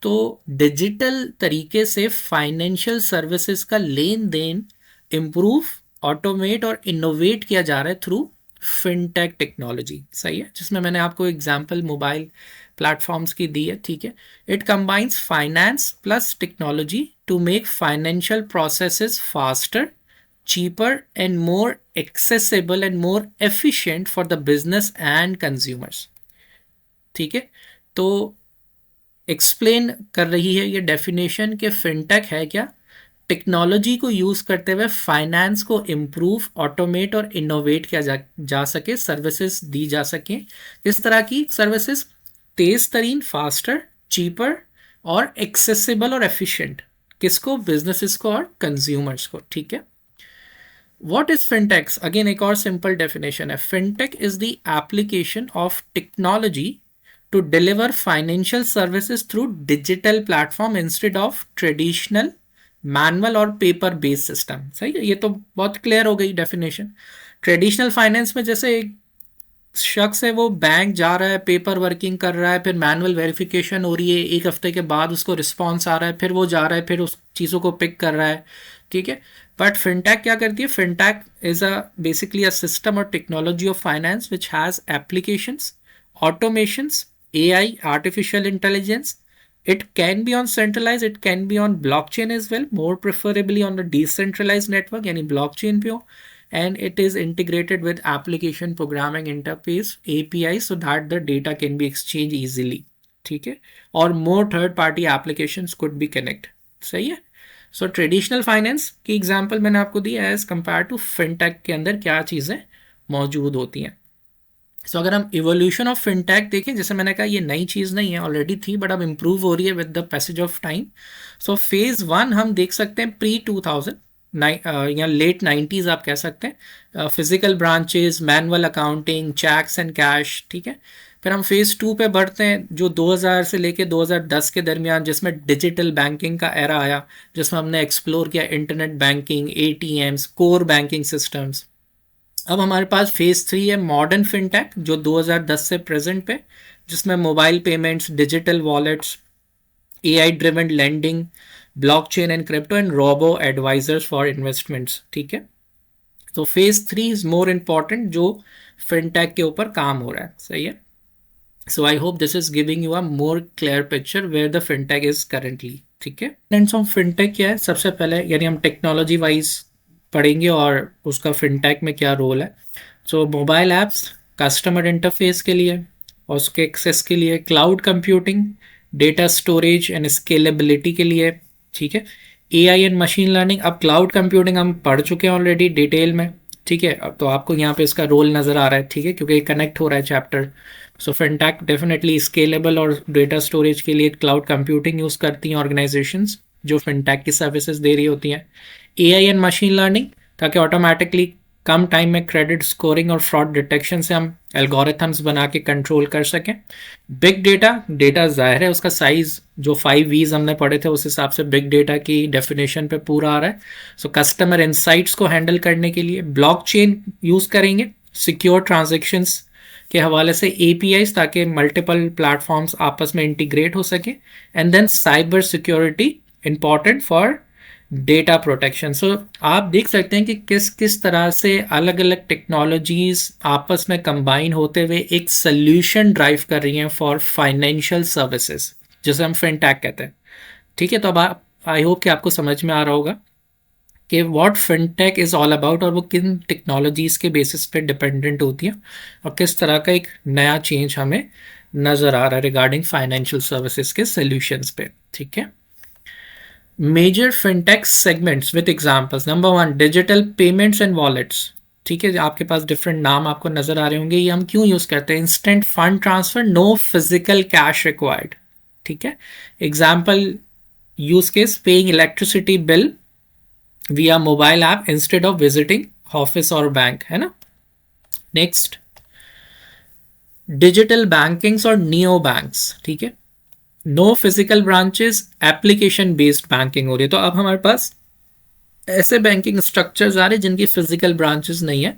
तो डिजिटल तरीके से फाइनेंशियल सर्विसेज का लेन देन इम्प्रूव, ऑटोमेट और इनोवेट किया जा रहा है थ्रू फिनटेक टेक्नोलॉजी। सही है, जिसमें मैंने आपको एग्जांपल मोबाइल प्लेटफॉर्म्स की दी है। ठीक है, it combines finance plus technology to make financial processes faster, cheaper and more accessible and more efficient for the business and consumers। ठीक है, तो एक्सप्लेन कर रही है ये डेफिनेशन कि फिनटेक है क्या, टेक्नोलॉजी को यूज़ करते हुए फाइनेंस को इम्प्रूव, ऑटोमेट और इनोवेट किया जा सके, सर्विसेज दी जा सके। इस तरह की सर्विसेज तेज तरीन, फास्टर, चीपर और एक्सेसिबल और एफिशिएंट, किसको, बिजनेसेस को और कंज्यूमर्स को। ठीक है, What is fintechs? Again, एक और simple definition है। Fintech is the application of technology to deliver financial services through digital platform instead of traditional manual और paper based system। सही है, ये तो बहुत क्लियर हो गई डेफिनेशन। ट्रेडिशनल फाइनेंस में जैसे एक शख्स है, वो बैंक जा रहा है, पेपर वर्किंग कर रहा है, फिर मैनुअल वेरिफिकेशन हो रही है, एक हफ्ते के बाद उसको रिस्पॉन्स आ रहा है, फिर वो जा रहा है, फिर उस चीज़ों को पिक कर रहा है। ठीक है, बट फिनटेक क्या करती है, fintech is a basically a system और technology of finance which has applications, automations, AI, artificial intelligence. It can be on centralized, it can be on blockchain as well, more preferably on the decentralized network, यानी blockchain पे हो, and it is integrated with application programming interface API so that the data can be exchanged easily। ठीक है, और more third party applications could be connect। सही है, सो traditional finance की example मैंने आपको दी एज कंपेयर टू फिनटेक के अंदर क्या चीज़ें मौजूद होती हैं। सो अगर हम इवोल्यूशन ऑफ फिनटेक देखें, जैसे मैंने कहा ये नई चीज़ नहीं है, ऑलरेडी थी, बट अब इम्प्रूव हो रही है with the passage of time. So phase one हम देख सकते हैं प्री 2000 या लेट 90s आप कह सकते हैं, physical branches, manual accounting, cheques and cash. ठीक है, फिर हम फेज़ टू पे बढ़ते हैं जो 2000 से लेके 2010 के दरमियान, जिसमें डिजिटल बैंकिंग का एरा आया, जिसमें हमने एक्सप्लोर किया internet banking, ATMs, core banking systems. अब हमारे पास फेज़ थ्री है मॉडर्न फिनटेक, जो 2010 से प्रेजेंट पे, जिसमें mobile payments, digital wallets, AI driven lending, blockchain and crypto and robo advisors for investments. ठीक है, तो phase three is more important, जो फिनटेक के ऊपर काम हो रहा है। सही है, so I hope this is giving you a more clear picture where the fintech is currently. ठीक है, ऑफ फिनटेक क्या है, सबसे पहले यानी हम टेक्नोलॉजी वाइज पढ़ेंगे और उसका फिनटेक में क्या रोल है। सो मोबाइल ऐप्स कस्टमर इंटरफेस के लिए और उसके एक्सेस के लिए, cloud computing, data storage and scalability के लिए। ठीक है, एआई एंड मशीन लर्निंग। अब क्लाउड कंप्यूटिंग हम पढ़ चुके हैं ऑलरेडी डिटेल में। ठीक है, अब तो आपको यहाँ पे इसका रोल नज़र आ रहा है। ठीक है, क्योंकि कनेक्ट हो रहा है चैप्टर। सो फिनटेक डेफिनेटली स्केलेबल और डेटा स्टोरेज के लिए क्लाउड कंप्यूटिंग यूज़ करती हैं ऑर्गेनाइजेशंस जो फिनटेक की सर्विसेज दे रही होती हैं। एआई एंड मशीन लर्निंग, ताकि ऑटोमेटिकली कम टाइम में क्रेडिट स्कोरिंग और फ्रॉड डिटेक्शन से हम एल्गोरिथम्स बना के कंट्रोल कर सकें। बिग डेटा, डेटा ज़ाहिर है उसका साइज़ जो 5 V's हमने पढ़े थे उस हिसाब से बिग डेटा की डेफिनेशन पे पूरा आ रहा है। सो कस्टमर इंसाइट्स को हैंडल करने के लिए ब्लॉकचेन यूज़ करेंगे, सिक्योर ट्रांजेक्शन्स के हवाले से APIs, ताकि मल्टीपल प्लेटफॉर्म्स आपस में इंटीग्रेट हो सके। And then cyber security important for data protection. So आप देख सकते हैं कि किस किस तरह से अलग अलग टेक्नोलॉजीज आपस में कंबाइन होते हुए एक सोल्यूशन ड्राइव कर रही हैं फॉर फाइनेंशियल सर्विसेज, जिसे हम फिनटेक कहते हैं। ठीक है, तो अब आप, आई होप कि आपको समझ में आ रहा होगा कि what fintech is all about, और वो किन टेक्नोलॉजीज़ के बेसिस पे डिपेंडेंट होती है, और किस तरह का एक नया चेंज हमें नज़र आ रहा है रिगार्डिंग फाइनेंशियल सर्विसेज के सोल्यूशंस पे। ठीक है, major fintech segments with examples. Number one, digital payments and wallets. ठीक है, आपके पास डिफरेंट नाम आपको नज़र आ रहे होंगे। ये हम क्यों यूज़ करते हैं? Instant fund transfer, no physical cash required. ठीक है, example use case, paying electricity bill via mobile app instead of visiting office और बैंक, है ना। नेक्स्ट, डिजिटल बैंकिंग्स और नियो बैंक्स। ठीक है, no physical branches, application based banking हो रही है। तो अब हमारे पास ऐसे बैंकिंग स्ट्रक्चर्स आ रहे हैं जिनकी फिजिकल ब्रांचेस नहीं है,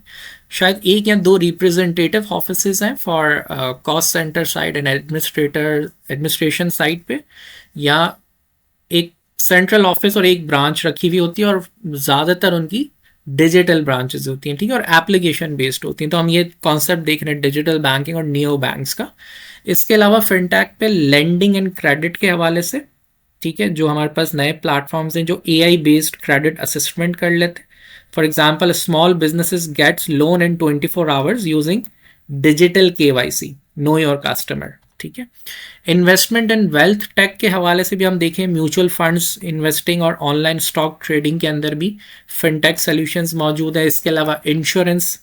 शायद एक या दो रिप्रेजेंटेटिव ऑफिसेज हैं for cost centre side and administration side पे, या एक सेंट्रल ऑफिस और एक ब्रांच रखी हुई होती है, और ज़्यादातर उनकी डिजिटल ब्रांचेस होती हैं। ठीक है, और एप्लीकेशन बेस्ड होती हैं। तो हम ये कॉन्सेप्ट देख रहे हैं डिजिटल बैंकिंग और नियो बैंक्स का। इसके अलावा फिनटेक पे लेंडिंग एंड क्रेडिट के हवाले से, ठीक है, जो हमारे पास नए प्लेटफॉर्म्स हैं जो AI बेस्ड क्रेडिट असिस्टमेंट कर लेते हैं। For example, small businesses gets loan in 24 hours using digital KYC, know your customer. ठीक है, इन्वेस्टमेंट एंड वेल्थ टेक के हवाले से भी हम देखें, म्यूचुअल फंड्स, इन्वेस्टिंग और ऑनलाइन स्टॉक ट्रेडिंग के अंदर भी फिनटेक सॉल्यूशंस मौजूद है। इसके अलावा इंश्योरेंस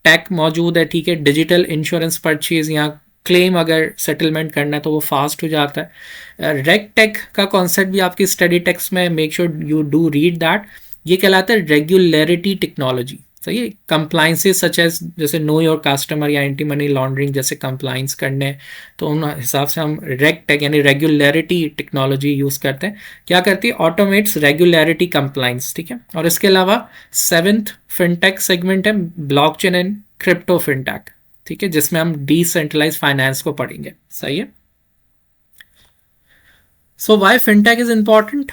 टेक मौजूद है। ठीक है, डिजिटल इंश्योरेंस परचेज या क्लेम अगर सेटलमेंट करना है तो वो फास्ट हो जाता है। रेग टेक का कॉन्सेप्ट भी आपकी स्टडी टेक्स्ट में, make sure you do read that. ये कहलाता है रेगुलरिटी टेक्नोलॉजी। सही है, कंप्लाइंसेस सच एज जैसे नो योर कस्टमर या एंटी मनी लॉन्ड्रिंग जैसे कंप्लाइंस करने, तो उन हिसाब से हम रेग टेक यानी रेगुलरिटी टेक्नोलॉजी यूज़ करते हैं। क्या करती है? Automates regularity compliance. ठीक है, और इसके अलावा सेवेंथ फिनटेक सेगमेंट है ब्लॉकचेन एंड क्रिप्टो फिनटेक। ठीक है, जिसमें हम डिसेंट्रलाइज फाइनेंस को पढ़ेंगे। सही है। So why fintech is important?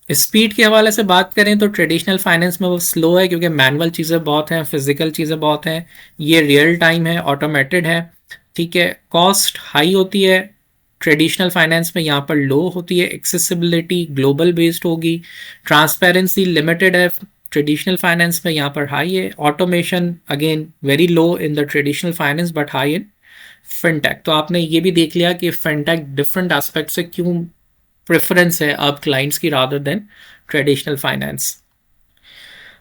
Speed के हवाले से बात करें तो ट्रेडिशनल फाइनेंस में वो स्लो है, क्योंकि मैनुअल चीज़ें बहुत हैं, फिजिकल चीज़ें बहुत हैं। ये रियल टाइम है, ऑटोमेटेड है। ठीक है, कॉस्ट हाई होती है ट्रेडिशनल फाइनेंस में, यहाँ पर लो होती है। एक्सेसिबिलिटी ग्लोबल बेस्ड होगी। ट्रांसपेरेंसी लिमिटेड है ट्रेडिशनल फाइनेंस में, यहाँ पर हाई है। Automation again very low in the traditional finance but high in fintech. तो आपने ये भी देख लिया कि फिनटेक डिफरेंट एस्पेक्ट से क्यों प्रेफरेंस है अब क्लाइंट्स की rather than traditional finance.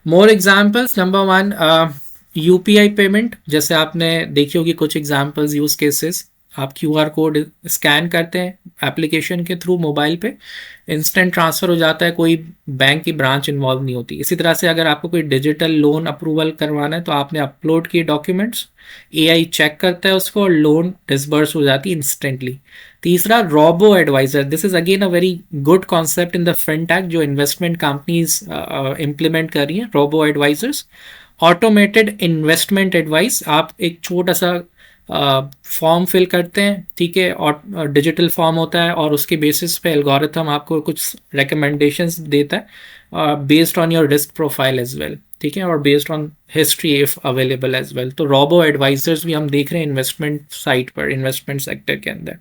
More examples, number one, UPI payment. जैसे आपने देखी होगी कुछ एग्जाम्पल्स, यूज केसेस, आप QR कोड स्कैन करते हैं एप्लीकेशन के थ्रू मोबाइल पे, इंस्टेंट ट्रांसफ़र हो जाता है, कोई बैंक की ब्रांच इन्वॉल्व नहीं होती। इसी तरह से अगर आपको कोई डिजिटल लोन अप्रूवल करवाना है तो आपने अपलोड किए डॉक्यूमेंट्स, AI चेक करता है उसको और लोन डिसबर्स हो जाती है इंस्टेंटली। तीसरा, robo advisor. This is again a very good concept in the fintech जो इन्वेस्टमेंट कंपनीज इम्प्लीमेंट कर रही हैं, robo advisors. Automated investment advice, आप एक छोटा सा फॉर्म फिल करते हैं, ठीक है, और डिजिटल फॉर्म होता है, और उसके बेसिस पे एल्गोरिथम आपको कुछ रिकमेंडेशंस देता है based on your risk profile as well. ठीक है, और based on history if available as well. तो रोबो एडवाइजर्स भी हम देख रहे हैं इन्वेस्टमेंट साइट पर, इन्वेस्टमेंट सेक्टर के अंदर।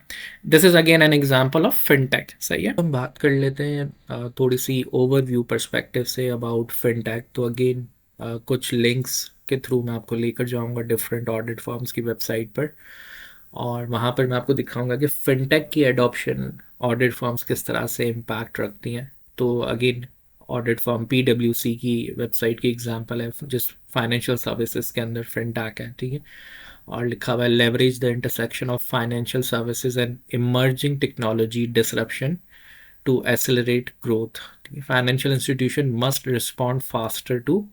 This is again an example of fintech. सही है, हम बात कर लेते हैं थोड़ी सी ओवरव्यू पर्सपेक्टिव से अबाउट फिनटेक। तो अगेन कुछ लिंक्स के थ्रू मैं आपको लेकर जाऊंगा डिफरेंट ऑडिट फर्म्स की वेबसाइट पर, और वहाँ पर मैं आपको दिखाऊंगा कि फिनटेक की एडॉप्शन ऑडिट फर्म्स किस तरह से इम्पैक्ट रखती हैं। तो अगेन ऑडिट फर्म PwC की वेबसाइट की एग्जांपल है, जिस फाइनेंशियल सर्विसेज के अंदर फिनटेक है। ठीक है, और लिखा हुआ है leverage the intersection of financial services and emerging technology disruption to accelerate growth. Financial institution must respond faster to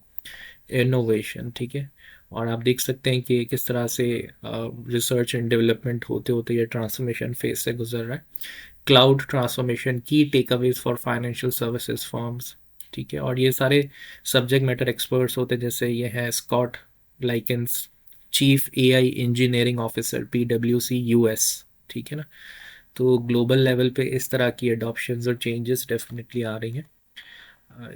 innovation. ठीक है, और आप देख सकते हैं कि किस तरह से रिसर्च एंड डेवलपमेंट होते होते ये ट्रांसफॉर्मेशन फेज से गुजर रहा है। क्लाउड ट्रांसफॉर्मेशन की takeaways for financial services firms. ठीक है, और ये सारे सब्जेक्ट मैटर एक्सपर्ट्स होते हैं, जैसे ये है Scott Likens, chief AI engineering officer PwC US, ठीक है ना। तो ग्लोबल लेवल पे इस तरह की अडॉप्शंस और चेंजेस डेफिनेटली आ रही हैं।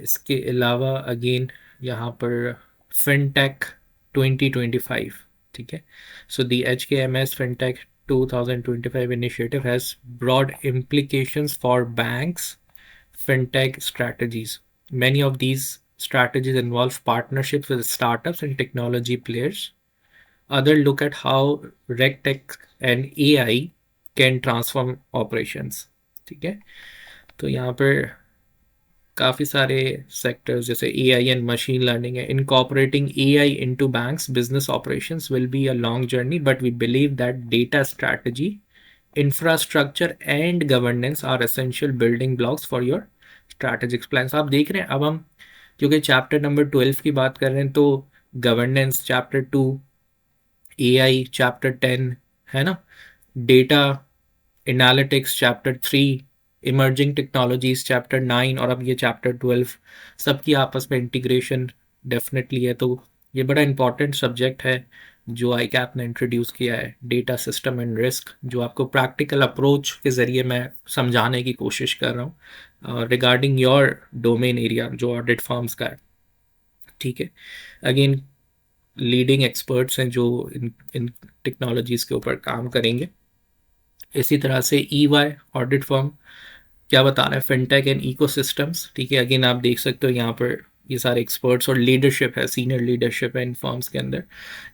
इसके अलावा अगेन यहाँ पर फिनटेक 2025, ठीक है। So the HKMS fintech 2025 initiative has broad implications for banks fintech strategies. Many of these strategies involve partnerships with startups and technology players. Other look at how RegTech and AI can transform operations, ठीक है। तो यहाँ पर काफ़ी सारे sectors जैसे AI and machine learning है। Incorporating AI into banks business operations will be a long journey, but we believe that data strategy, infrastructure and governance are essential building blocks for your strategic plans. आप देख रहे हैं अब हम क्योंकि chapter number 12 की बात कर रहे हैं, तो गवर्नेंस चैप्टर 2, AI चैप्टर 10, है ना, data analytics chapter 3, emerging technologies chapter 9 और अब ये चैप्टर 12, सबकी आपस में इंटीग्रेशन डेफिनेटली है। तो ये बड़ा इंपॉर्टेंट सब्जेक्ट है जो ICAP ने इंट्रोड्यूस किया है, डेटा सिस्टम एंड रिस्क, जो आपको प्रैक्टिकल अप्रोच के ज़रिए मैं समझाने की कोशिश कर रहा हूँ रिगार्डिंग योर डोमेन एरिया जो ऑडिट फर्म्स का है, ठीक है। अगेन लीडिंग एक्सपर्ट्स हैं जो इन टेक्नोलॉजीज़ के ऊपर काम करेंगे। इसी तरह से EY ऑडिट फर्म क्या बता रहे हैं, फिनटेक एंड इकोसिस्टम्स, ठीक है। अगेन आप देख सकते हो यहाँ पर ये सारे एक्सपर्ट्स और लीडरशिप है, सीनियर लीडरशिप है इन फर्म्स के अंदर।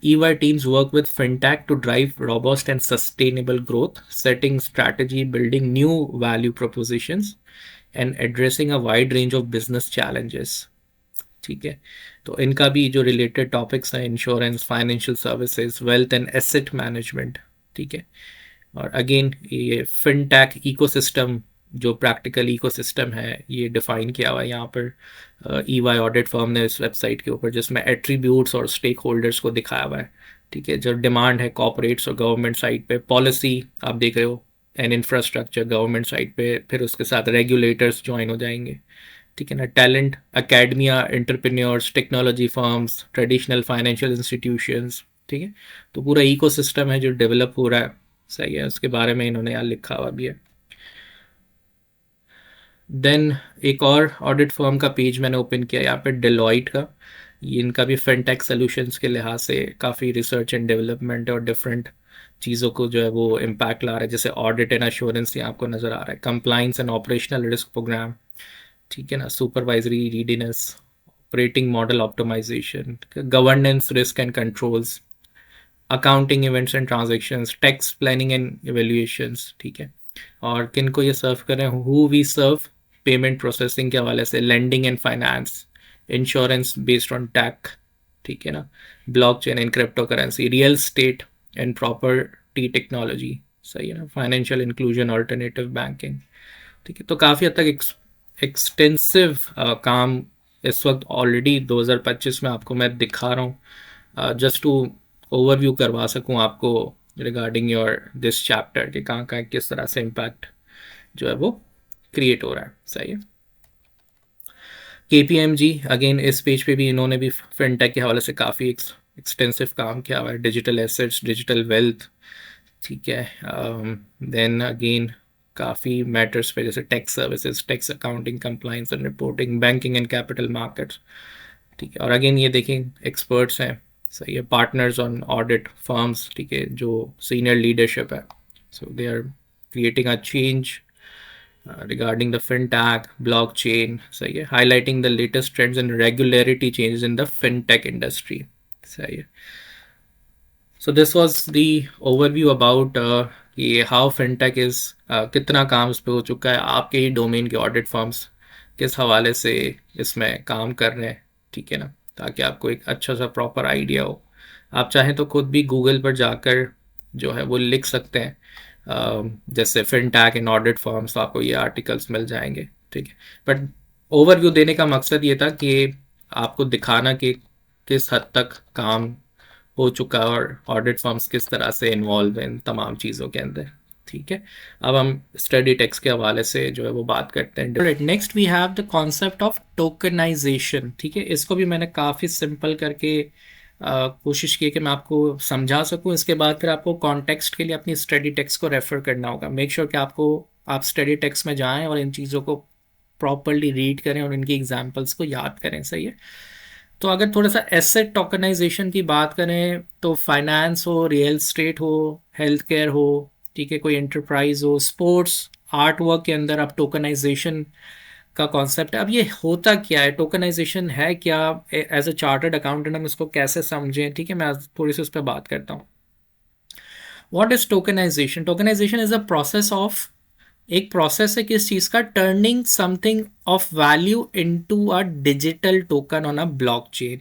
EY teams work with fintech to drive robust and sustainable growth, setting strategy, building new value propositions and addressing a wide range of business challenges, ठीक है। तो इनका भी जो रिलेटेड टॉपिक्स हैं, insurance, financial services, wealth and asset management, ठीक है। और अगेन ये फिनटेक इकोसिस्टम जो प्रैक्टिकल इकोसिस्टम है ये डिफाइन किया हुआ है यहाँ पर EY ऑडिट फर्म ने इस वेबसाइट के ऊपर, जिसमें एट्रीब्यूट्स और स्टेक होल्डर्स को दिखाया हुआ है, ठीक है। जो डिमांड है कॉर्पोरेट्स और गवर्नमेंट साइड पे, पॉलिसी आप देख रहे हो एंड इंफ्रास्ट्रक्चर गवर्नमेंट साइड पे, फिर उसके साथ रेगुलेटर्स ज्वाइन हो जाएंगे, ठीक है ना। Talent, academia, entrepreneurs, technology firms, traditional financial institutions, ठीक है। तो पूरा इकोसिस्टम है जो डेवलप हो रहा है, सही है, उसके बारे में इन्होंने यहाँ लिखा हुआ भी है। देन एक और ऑडिट फर्म का पेज मैंने ओपन किया यहाँ पे, डेलॉइट का। ये इनका भी फिनटेक सॉल्यूशंस के लिहाज से काफ़ी रिसर्च एंड डेवलपमेंट और डिफरेंट चीज़ों को जो है वो इम्पैक्ट ला रहा है, जैसे ऑडिट एंड एश्योरेंस यहाँ आपको नज़र आ रहा है, compliance and operational risk program, ठीक है ना, supervisory readiness, operating model optimisation, governance, risk and controls, accounting, events and transactions, tax planning and evaluations, ठीक है। और किन को ये सर्व करें, who we serve, payment processing के हवाले से, lending and finance, insurance based on tech, ठीक है ना, blockchain and crypto currency, real estate and property technology, सही है ना, फाइनेंशियल इंक्लूजन, ऑल्टरनेटिव बैंकिंग, ठीक है। तो काफ़ी हद तक एक्सटेंसिव काम इस वक्त ऑलरेडी 2025 में आपको मैं दिखा रहा हूँ, जस्ट टू ओवरव्यू करवा सकूँ आपको रिगार्डिंग योर दिस चैप्टर कि कहाँ कहाँ किस तरह से इम्पैक्ट जो है वो क्रिएट हो रहा है, सही है। KPMG अगेन इस पेज पे भी इन्होंने भी फिनटेक के हवाले से काफ़ी एक्सटेंसिव काम किया हुआ है, डिजिटल एसेट्स, डिजिटल वेल्थ, ठीक है। देन अगेन काफ़ी मैटर्स पे जैसे tax services, tax accounting, compliance and reporting, banking and capital markets, ठीक है। और अगेन ये देखें एक्सपर्ट्स हैं, सही है, पार्टनर्स ऑन ऑडिट फर्म्स, ठीक है, जो सीनियर लीडरशिप है, so they are creating a change regarding the fintech, blockchain, सही है, highlighting the latest trends and regularity changes in the fintech industry, सही है। So this was the overview about कि how fintech is कितना काम इस पे हो चुका है, आपके ही डोमेन के ऑडिट फर्म्स किस हवाले से इसमें काम कर रहे हैं, ठीक है ना, ताकि आपको एक अच्छा सा प्रॉपर आइडिया हो। आप चाहें तो खुद भी गूगल पर जाकर जो है वो लिख सकते हैं, जैसे फिनटेक इन ऑडिट फर्म्स, तो आपको ये आर्टिकल्स मिल जाएंगे, ठीक है। बट ओवरव्यू देने का मकसद ये था कि आपको दिखाना कि किस हद तक काम हो चुका और ऑडिट फर्म्स किस तरह से इन्वॉल्व हैं इन तमाम चीज़ों के अंदर, ठीक है। अब हम स्टडी टेक्स्ट के हवाले से जो है वो बात करते हैं। Next we have the concept of tokenization, ठीक है। इसको भी मैंने काफ़ी सिंपल करके कोशिश की कि मैं आपको समझा सकूं। इसके बाद फिर आपको कॉन्टेक्स्ट के लिए अपनी स्टडी टेक्स्ट को रेफर करना होगा। मेक श्योर कि आप स्टडी टेक्स्ट में जाएं और इन चीज़ों को प्रॉपरली रीड करें और इनकी एग्जांपल्स को याद करें। सही है। तो अगर थोड़ा सा एसेट टोकनाइजेशन की बात करें तो फाइनेंस हो, रियल स्टेट हो, हेल्थ केयर हो, ठीक है, कोई एंटरप्राइज हो, स्पोर्ट्स, आर्ट वर्क के अंदर आप टोकनाइजेशन का कॉन्सेप्ट है। अब ये होता क्या है, टोकनाइजेशन है क्या, एज अ चार्टर्ड अकाउंटेंट हम इसको कैसे समझें, ठीक है, मैं आज थोड़ी सी उस पर बात करता हूँ। What is tokenization? Tokenization is a process of, एक प्रोसेस है किस चीज़ का, turning something of value into a digital token on a blockchain.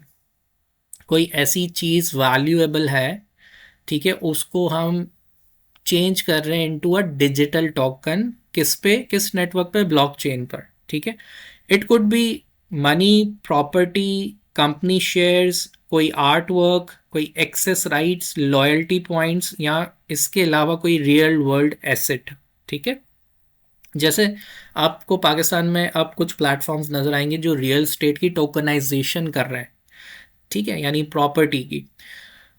कोई ऐसी चीज़ वैल्यूएबल है, ठीक है, उसको हम चेंज कर रहे हैं इनटू अ डिजिटल टोकन, किस पे, किस नेटवर्क पे, ब्लॉकचेन पर, ठीक है। It could be money, property, company shares, कोई आर्ट वर्क, कोई एक्सेस राइट्स, लॉयल्टी पॉइंट्स, या इसके अलावा कोई रियल वर्ल्ड एसेट, ठीक है। जैसे आपको पाकिस्तान में अब कुछ प्लेटफॉर्म्स नजर आएंगे जो रियल स्टेट की टोकनाइजेशन कर रहे हैं, ठीक है, यानी प्रॉपर्टी की।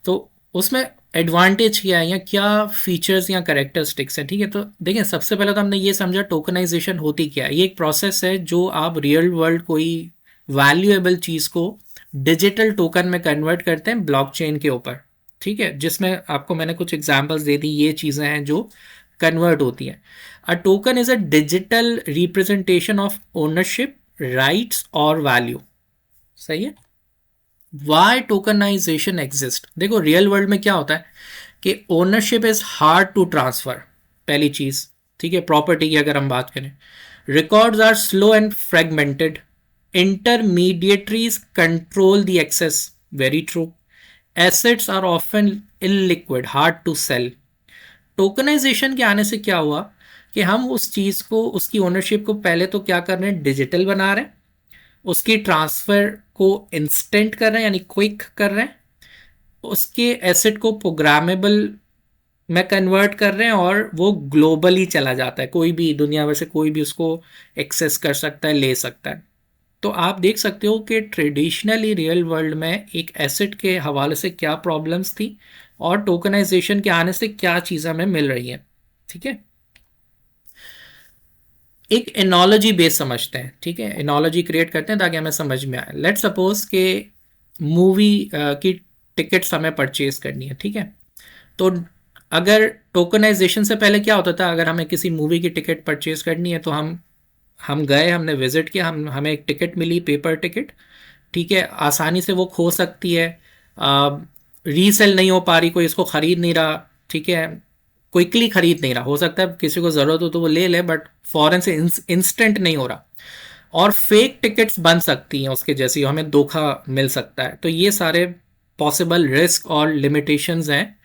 तो उसमें एडवांटेज क्या है या क्या फीचर्स या करेक्टरिस्टिक्स हैं, ठीक है। तो देखिए, सबसे पहले तो हमने ये समझा टोकनाइजेशन होती क्या है। ये एक प्रोसेस है जो आप रियल वर्ल्ड कोई वैल्यूएबल चीज़ को डिजिटल टोकन में कन्वर्ट करते हैं ब्लॉकचेन के ऊपर, ठीक है, जिसमें आपको मैंने कुछ एग्जांपल्स दे दी, ये चीज़ें हैं जो कन्वर्ट होती हैं। A token is a digital representation of ownership, rights और वैल्यू। सही है। Why tokenization exist? देखो, रियल वर्ल्ड में क्या होता है कि ownership is hard to transfer, पहली चीज, ठीक है। प्रॉपर्टी की अगर हम बात करें, records are slow and fragmented, intermediaries control the access, very true. Assets are often illiquid, hard to sell. Tokenization के आने से क्या हुआ कि हम उस चीज को, उसकी ओनरशिप को पहले तो क्या कर रहे हैं, डिजिटल बना रहे हैं, उसकी ट्रांसफर को इंस्टेंट कर रहे हैं यानी क्विक कर रहे हैं, उसके एसेट को प्रोग्रामेबल में कन्वर्ट कर रहे हैं और वो ग्लोबली चला जाता है, कोई भी दुनिया भर से कोई भी उसको एक्सेस कर सकता है, ले सकता है। तो आप देख सकते हो कि ट्रेडिशनली रियल वर्ल्ड में एक एसेट के हवाले से क्या प्रॉब्लम्स थी और टोकनाइजेशन के आने से क्या चीज़ें हमें मिल रही हैं, ठीक है। एक एनोलॉजी बेस समझते हैं, ठीक है, एनोलॉजी क्रिएट करते हैं ताकि हमें समझ में आए। लेट सपोज के मूवी की टिकट्स हमें परचेज करनी है, ठीक है। तो अगर टोकनाइजेशन से पहले क्या होता था, अगर हमें किसी मूवी की टिकट परचेज करनी है तो हम गए, हमने विजिट किया, हमें एक टिकट मिली, पेपर टिकट, ठीक है, आसानी से वो खो सकती है, रीसेल नहीं हो पा रही, कोई इसको ख़रीद नहीं रहा, ठीक है, क्विकली ख़रीद नहीं रहा, हो सकता है किसी को ज़रूरत हो तो वो ले ले, बट फ़ौरन से इंस्टेंट नहीं हो रहा। और फेक टिकट्स बन सकती हैं उसके जैसी, हमें धोखा मिल सकता है। तो ये सारे पॉसिबल रिस्क और लिमिटेशंस हैं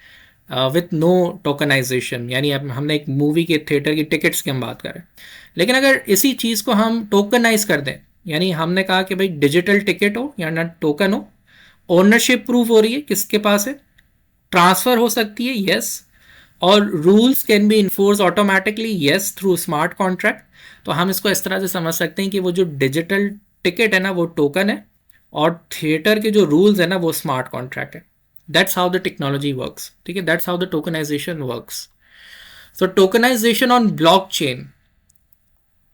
विथ नो टोकनाइजेशन, यानी अब हमने एक मूवी के थिएटर की टिकट्स की हम बात करें। लेकिन अगर इसी चीज़ को हम टोकनाइज कर दें, यानी हमने कहा कि भाई डिजिटल टिकट हो या ना टोकन हो, ओनरशिप प्रूफ हो रही है किसके पास है, ट्रांसफर हो सकती है, यस, और rules can be enforce automatically, yes, through smart contract. तो हम इसको इस तरह से समझ सकते हैं कि वो जो डिजिटल टिकट है ना वो टोकन है, और थिएटर के जो रूल्स है ना वो स्मार्ट कॉन्ट्रैक्ट है। That's how the technology works, ठीक है, that's how the tokenization works. So tokenization on blockchain,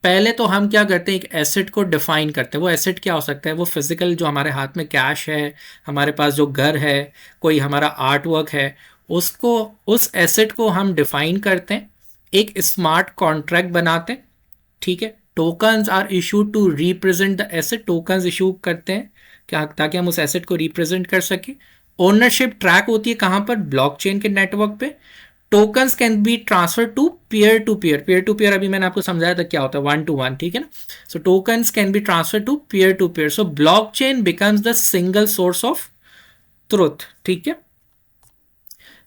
पहले तो हम क्या करते हैं, एक एसेट को डिफाइन करते हैं। वो एसेट क्या हो सकता है, वो फिजिकल जो हमारे हाथ में कैश है, हमारे पास जो घर है, कोई हमारा आर्ट वर्क है, उसको, उस एसेट को हम डिफाइन करते हैं, एक स्मार्ट कॉन्ट्रैक्ट बनाते हैं, ठीक है। Tokens are issued to represent the asset, tokens issue करते हैं क्या, ताकि हम उस एसेट को रिप्रेजेंट कर सकें। ओनरशिप ट्रैक होती है कहाँ पर, ब्लॉकचेन के नेटवर्क पे। Tokens can be transfer to peer to peer, peer to peer अभी मैंने आपको समझाया था क्या होता है, वन टू वन, ठीक है ना। So tokens can be transfer to peer, so blockchain becomes the single source of truth, ठीक है।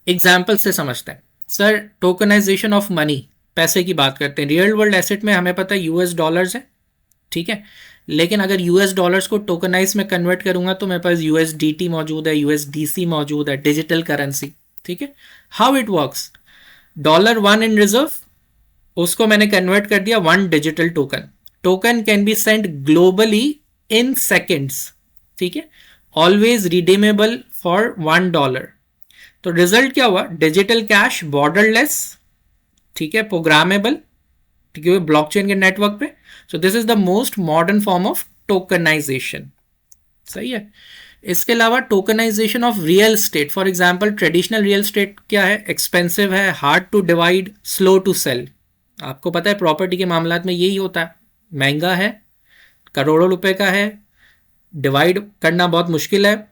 एग्जाम्पल से समझते हैं। सर, टोकनाइजेशन ऑफ मनी, पैसे की बात करते हैं। रियल वर्ल्ड एसेट में हमें पता है यूएस डॉलर्स है, ठीक है, लेकिन अगर यूएस डॉलर्स को टोकनाइज में कन्वर्ट करूंगा तो मेरे पास यूएसडीटी मौजूद है, यूएसडीसी मौजूद है, डिजिटल करेंसी, ठीक है। How it works, dollar one in reserve, उसको मैंने कन्वर्ट कर दिया one digital token. Token can be send globally in seconds, ठीक है, ऑलवेज रिडीमेबल फॉर $1। तो रिजल्ट क्या हुआ, डिजिटल कैश, बॉर्डरलेस, ठीक है, प्रोग्रामेबल, ठीक है, ब्लॉकचेन के नेटवर्क पे। So this is the most modern form of tokenization. सही है। इसके अलावा tokenization of real estate, for example traditional real estate क्या है, एक्सपेंसिव है, hard to divide, slow to sell. आपको पता है प्रॉपर्टी के मामलात में यही होता है, महंगा है, करोड़ों रुपए का है, डिवाइड करना बहुत मुश्किल है,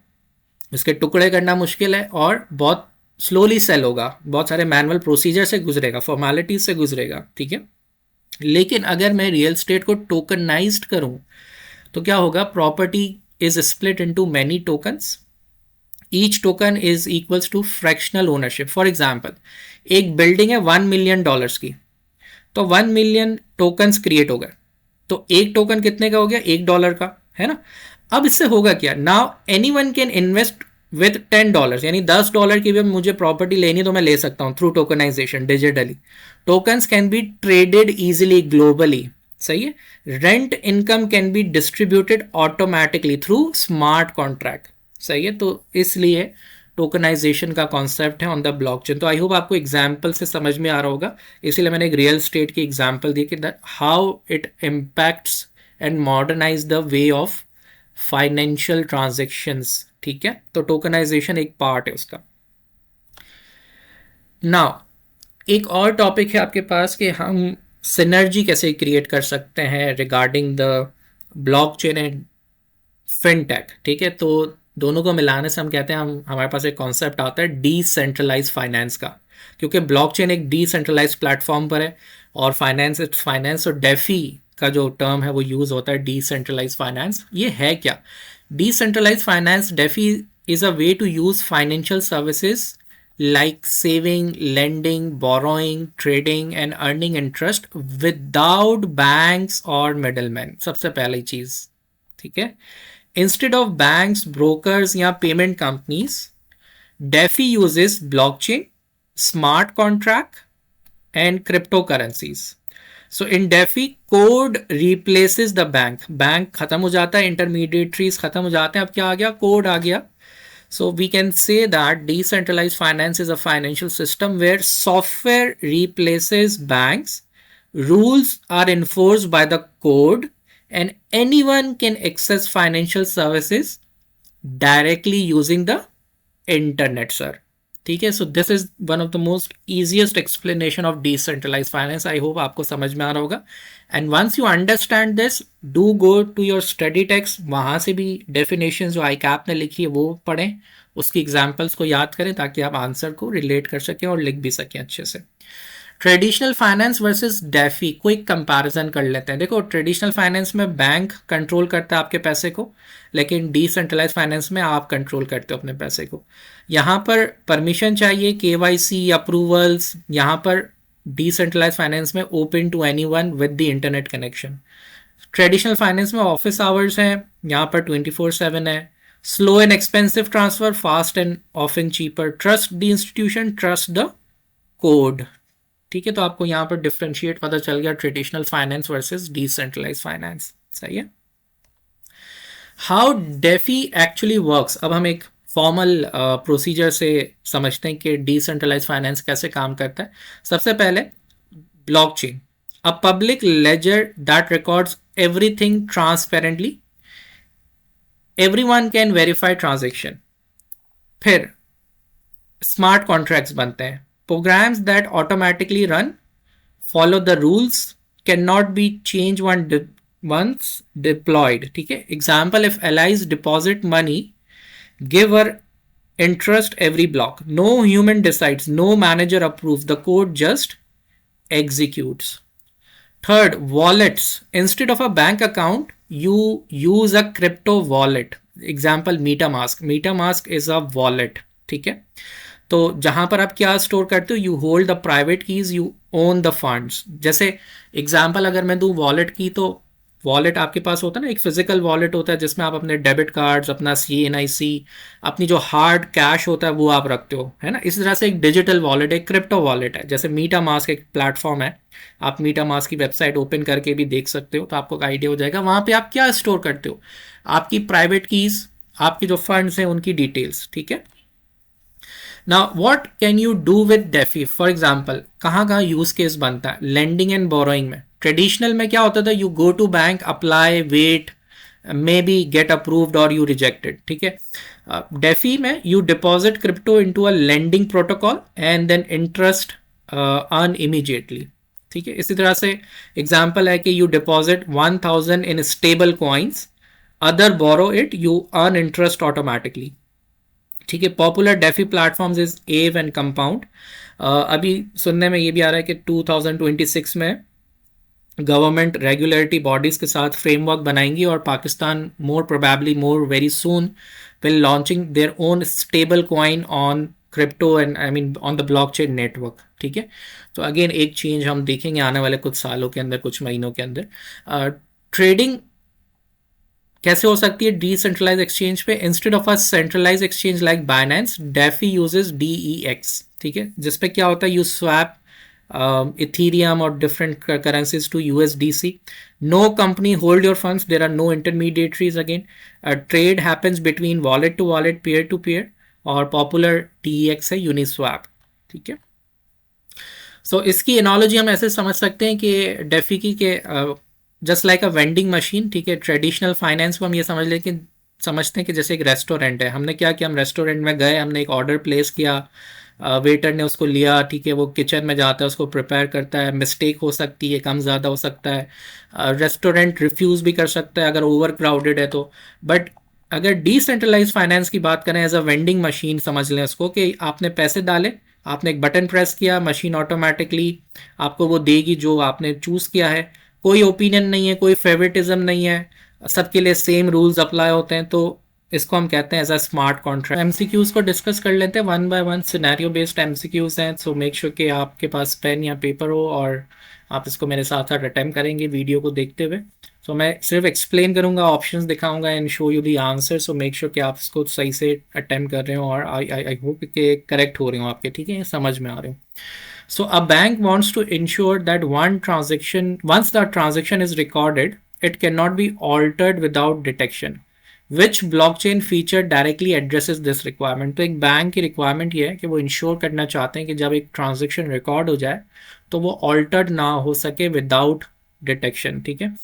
इसके टुकड़े करना मुश्किल है, और बहुत स्लोली सेल होगा, बहुत सारे मैनुअल प्रोसीजर से गुजरेगा, फॉर्मेलिटीज से गुजरेगा, ठीक है। लेकिन अगर मैं रियल स्टेट को टोकनाइज्ड करूं तो क्या होगा, property is split into many tokens, each token is equals to fractional ownership. For example एक बिल्डिंग है $1 मिलियन की, तो 1 मिलियन टोकन्स क्रिएट हो गए, तो एक टोकन कितने का हो गया, $1 का, है ना। अब इससे होगा क्या, now any one can invest with $10, यानी $10 की भी मुझे प्रॉपर्टी लेनी तो मैं ले सकता हूं through tokenization digitally. Tokens can be traded easily globally, सही है। Rent income can be distributed automatically through smart contract, सही है। तो इसलिए टोकनाइजेशन का कॉन्सेप्ट है ऑन द ब्लॉकचेन। तो आई होप आपको एग्जाम्पल से समझ में आ रहा होगा, इसीलिए मैंने एक रियल स्टेट की एग्जाम्पल दी कि how it impacts and modernise the way of financial transactions, ठीक है। तो टोकनाइजेशन एक पार्ट है उसका। नाउ एक और टॉपिक है आपके पास कि हम सिनर्जी कैसे क्रिएट कर सकते हैं regarding the blockchain and fintech, ठीक है। तो दोनों को मिलाने से हम कहते हैं, हम हमारे पास एक कॉन्सेप्ट आता है डिसेंट्रलाइज फाइनेंस का, क्योंकि ब्लॉकचेन एक डिसेंट्रलाइज प्लेटफॉर्म पर है और फाइनेंस इट्स फाइनेंस, और डेफी का जो टर्म है वो यूज होता है डिसेंट्रलाइज फाइनेंस। ये है क्या, decentralize finance, DeFi is a way to use financial services like saving, lending, borrowing, trading and earning interest without banks or middlemen। सबसे पहली चीज, ठीक है। Instead of banks, brokers या payment companies, DeFi uses blockchain, smart contract and cryptocurrencies। So in DeFi, code replaces the bank। Bank खत्म हो जाता है, intermediaries खत्म हो जाते हैं, अब क्या आ गया, कोड आ गया। So we can say that decentralized finance is a financial system where software replaces banks, rules are enforced by the code, and anyone can access financial services directly using the internet, sir। ठीक है। So this is one of the most easiest explanation of decentralize finance. I hope आपको समझ में आ रहा होगा। And once you understand this, do go to your study text, वहाँ से भी डेफिनेशन जो ICAP ने लिखी है वो पढ़ें, उसकी एग्जाम्पल्स को याद करें ताकि आप आंसर को रिलेट कर सकें और लिख भी सकें अच्छे से। ट्रेडिशनल फाइनेंस वर्सेस डेफी, कोई कंपैरिजन कर लेते हैं। देखो ट्रेडिशनल फाइनेंस में बैंक कंट्रोल करता है आपके पैसे को, लेकिन डिसेंट्रलाइज फाइनेंस में आप कंट्रोल करते हो अपने पैसे को। यहाँ पर परमिशन चाहिए, KYC अप्रूवल्स, यहाँ पर डिसेंट्रलाइज फाइनेंस में open to anyone with the internet connection. Traditional finance में ऑफिस आवर्स हैं, यहाँ पर 24/7 है। Slow and expensive transfer, fast and often cheaper. Trust the institution, trust the code. ठीक है, तो आपको यहाँ पर डिफरेंशिएट पता चल गया traditional finance versus decentralize finance. सही है। हाउ डेफी एक्चुअली वर्क्स, अब हम एक फॉर्मल प्रोसीजर से समझते हैं कि डिसेंट्रलाइज फाइनेंस कैसे काम करता है। सबसे पहले blockchain, a public ledger that records everything transparently, everyone can verify transaction. फिर स्मार्ट कॉन्ट्रैक्ट्स बनते हैं, programs that automatically run, follow the rules, cannot be changed once deployed। ठीक है। Example, if allies deposit money, give her interest every block, no human decides, no manager approves, the code just executes। Third, wallets, instead of a bank account you use a crypto wallet। Example, MetaMask is a wallet। ठीक है। तो जहां पर आप क्या store करते हो, you hold the private keys, you own the funds. जैसे एग्जांपल अगर मैं दूं वॉलेट की, तो वॉलेट आपके पास होता है ना, एक फिजिकल वॉलेट होता है जिसमें आप अपने डेबिट कार्ड्स, अपना CNIC, अपनी जो हार्ड कैश होता है वो आप रखते हो, है ना। इस तरह से एक डिजिटल वॉलेट, एक क्रिप्टो वॉलेट है। जैसे MetaMask एक प्लेटफॉर्म है, आप MetaMask की वेबसाइट ओपन करके भी देख सकते हो, तो आपको आइडिया हो जाएगा वहां पे आप क्या स्टोर करते हो। आपकी प्राइवेट कीज, आपके जो फंड्स हैं उनकी डिटेल्स, ठीक है। Now what can you do with DeFi, for example कहाँ कहाँ यूज केस बनता है, लेंडिंग एंड बोरोइंग में। ट्रेडिशनल में क्या होता था, you go to bank, apply, wait, maybe get approved और यू रिजेक्टेड, ठीक है। डेफी में you deposit crypto into a lending protocol and then interest earn immediately, ठीक है। इसी तरह से एग्जांपल है कि you deposit 1000 in stable coins, other borrow it, you earn interest automatically, ठीक है। Popular DeFi platforms is Aave and Compound. अभी सुनने में ये भी आ रहा है कि 2026 में गवर्नमेंट रेगुलेटरी बॉडीज के साथ फ्रेमवर्क बनाएंगी और Pakistan more probably more very soon will launching their own stable coin on crypto and I mean on the blockchain network, ठीक है। तो अगेन एक चेंज हम देखेंगे आने वाले कुछ सालों के अंदर, कुछ महीनों के अंदर। ट्रेडिंग कैसे हो सकती है डिसेंट्रलाइज एक्सचेंज पे, instead of a centralize exchange like Binance, DeFi uses DEX, ठीक है, जिसपे क्या होता है, यू स्वैप इथीरियम और different currencies to USDC. No company hold your funds, there are no intermediaries again. Trade happens between wallet to wallet, peer to peer, और popular DEX है Uniswap, ठीक है। सो इसकी एनोलॉजी हम ऐसे समझ सकते हैं कि डेफी की के जस्ट लाइक अ वेंडिंग मशीन, ठीक है। ट्रेडिशनल फाइनेंस को हम ये समझते हैं कि जैसे एक रेस्टोरेंट है, हमने क्या किया, हम रेस्टोरेंट में गए, हमने एक ऑर्डर प्लेस किया, वेटर ने उसको लिया, ठीक है, वो किचन में जाता है, उसको प्रिपेयर करता है, मिस्टेक हो सकती है, कम ज़्यादा हो सकता है, रेस्टोरेंट रिफ्यूज़ भी कर सकता है अगर ओवर क्राउडेड है तो। बट अगर डिसेंट्रलाइज फाइनेंस की बात करें, एज अ वेंडिंग मशीन समझ लें उसको, कि आपने पैसे डाले, आपने एक बटन प्रेस किया, मशीन ऑटोमेटिकली आपको वो देगी जो आपने चूज़ किया है, कोई ओपिनियन नहीं है, कोई फेवरेटिज्म नहीं है, सबके लिए सेम रूल्स अप्लाई होते हैं, तो इसको हम कहते हैं as a smart contract. MCQs को डिस्कस कर लेते हैं one by one, scenario based MCQs हैं, सो मेक श्योर कि आपके पास पेन या पेपर हो और आप इसको मेरे साथ साथ अटेम्प्ट करेंगे वीडियो को देखते हुए। सो मैं सिर्फ एक्सप्लेन करूंगा, ऑप्शंस दिखाऊंगा and show you the answer, so make sure कि आप इसको सही से अटेम्प्ट कर रहे हो और आई होप कि करेक्ट हो रहे हो आपके, ठीक है, समझ में आ रहे हो। So a bank wants to ensure that once the transaction is recorded, it cannot be altered without detection. Which blockchain feature directly addresses this requirement? तो एक बैंक की रिक्वायरमेंट ये है कि वो इंश्योर करना चाहते हैं कि जब एक ट्रांजेक्शन रिकॉर्ड हो जाए तो वो ऑल्टर्ड ना हो सके विदाउट डिटेक्शन, ठीक है।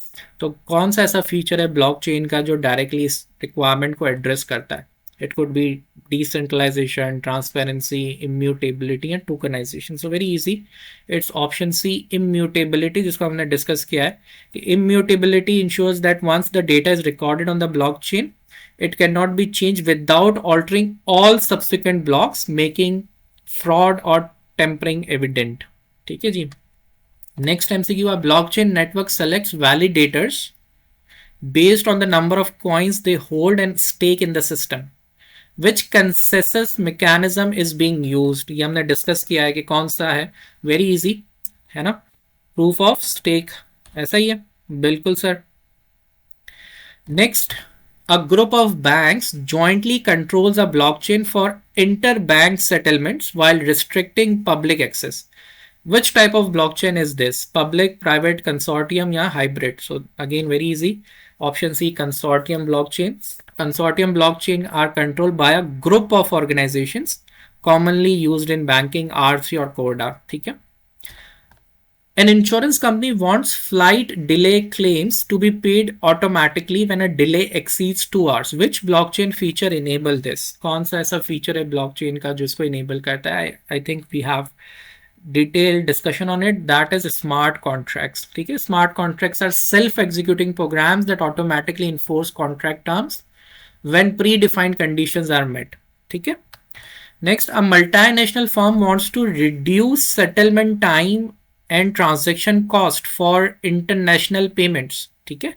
तो कौन सा ऐसा फीचर है ब्लॉकचेन का जो डायरेक्टली इस रिक्वायरमेंट को एड्रेस करता है? It could be decentralization, transparency, immutability and tokenization. So very easy. It's option C, immutability, जिसको हमने डिस्कस किया है कि immutability ensures that once the data is recorded on the blockchain, it cannot be changed without altering all subsequent blocks, making fraud or tampering evident. ठीक है जी। Next MCQ, a blockchain network selects validators based on the number of coins they hold and stake in the system. Which consensus mechanism is being used? ये हमने discuss किया है कि कौन सा है, वेरी इजी है ना, प्रूफ ऑफ स्टेक, ऐसा ही है, बिल्कुल sir. Next, a group of banks jointly controls a blockchain for interbank settlements while restricting public access. Which type of blockchain is this? Public, private, consortium या hybrid? So again very easy. Option C, consortium blockchains. Consortium blockchain are controlled by a group of organizations commonly used in banking, RC or CORDA. ठीक है। An insurance company wants flight delay claims to be paid automatically when a delay exceeds 2 hours. Which blockchain feature enable this? कौन सा ऐसा feature है blockchain का जो इसको enable करता है? I think we have detailed discussion on it. That is smart contracts. ठीक है, smart contracts are self-executing programs that automatically enforce contract terms when predefined conditions are met. ठीक है। Next, a multinational firm wants to reduce settlement time and transaction cost for international payments. ठीक है।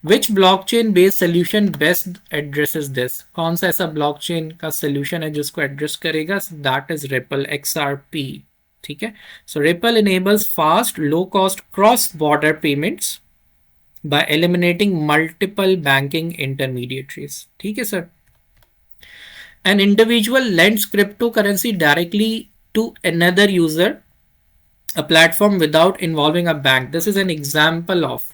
Which blockchain based solution best addresses this? कौन सा ऐसा blockchain का solution है जिसको address करेगा? That is Ripple XRP. ठीक है। So Ripple enables fast, low-cost cross-border payments by eliminating multiple banking intermediaries. ठीक है sir. An individual lends cryptocurrency directly to another user, a platform without involving a bank. This is an example of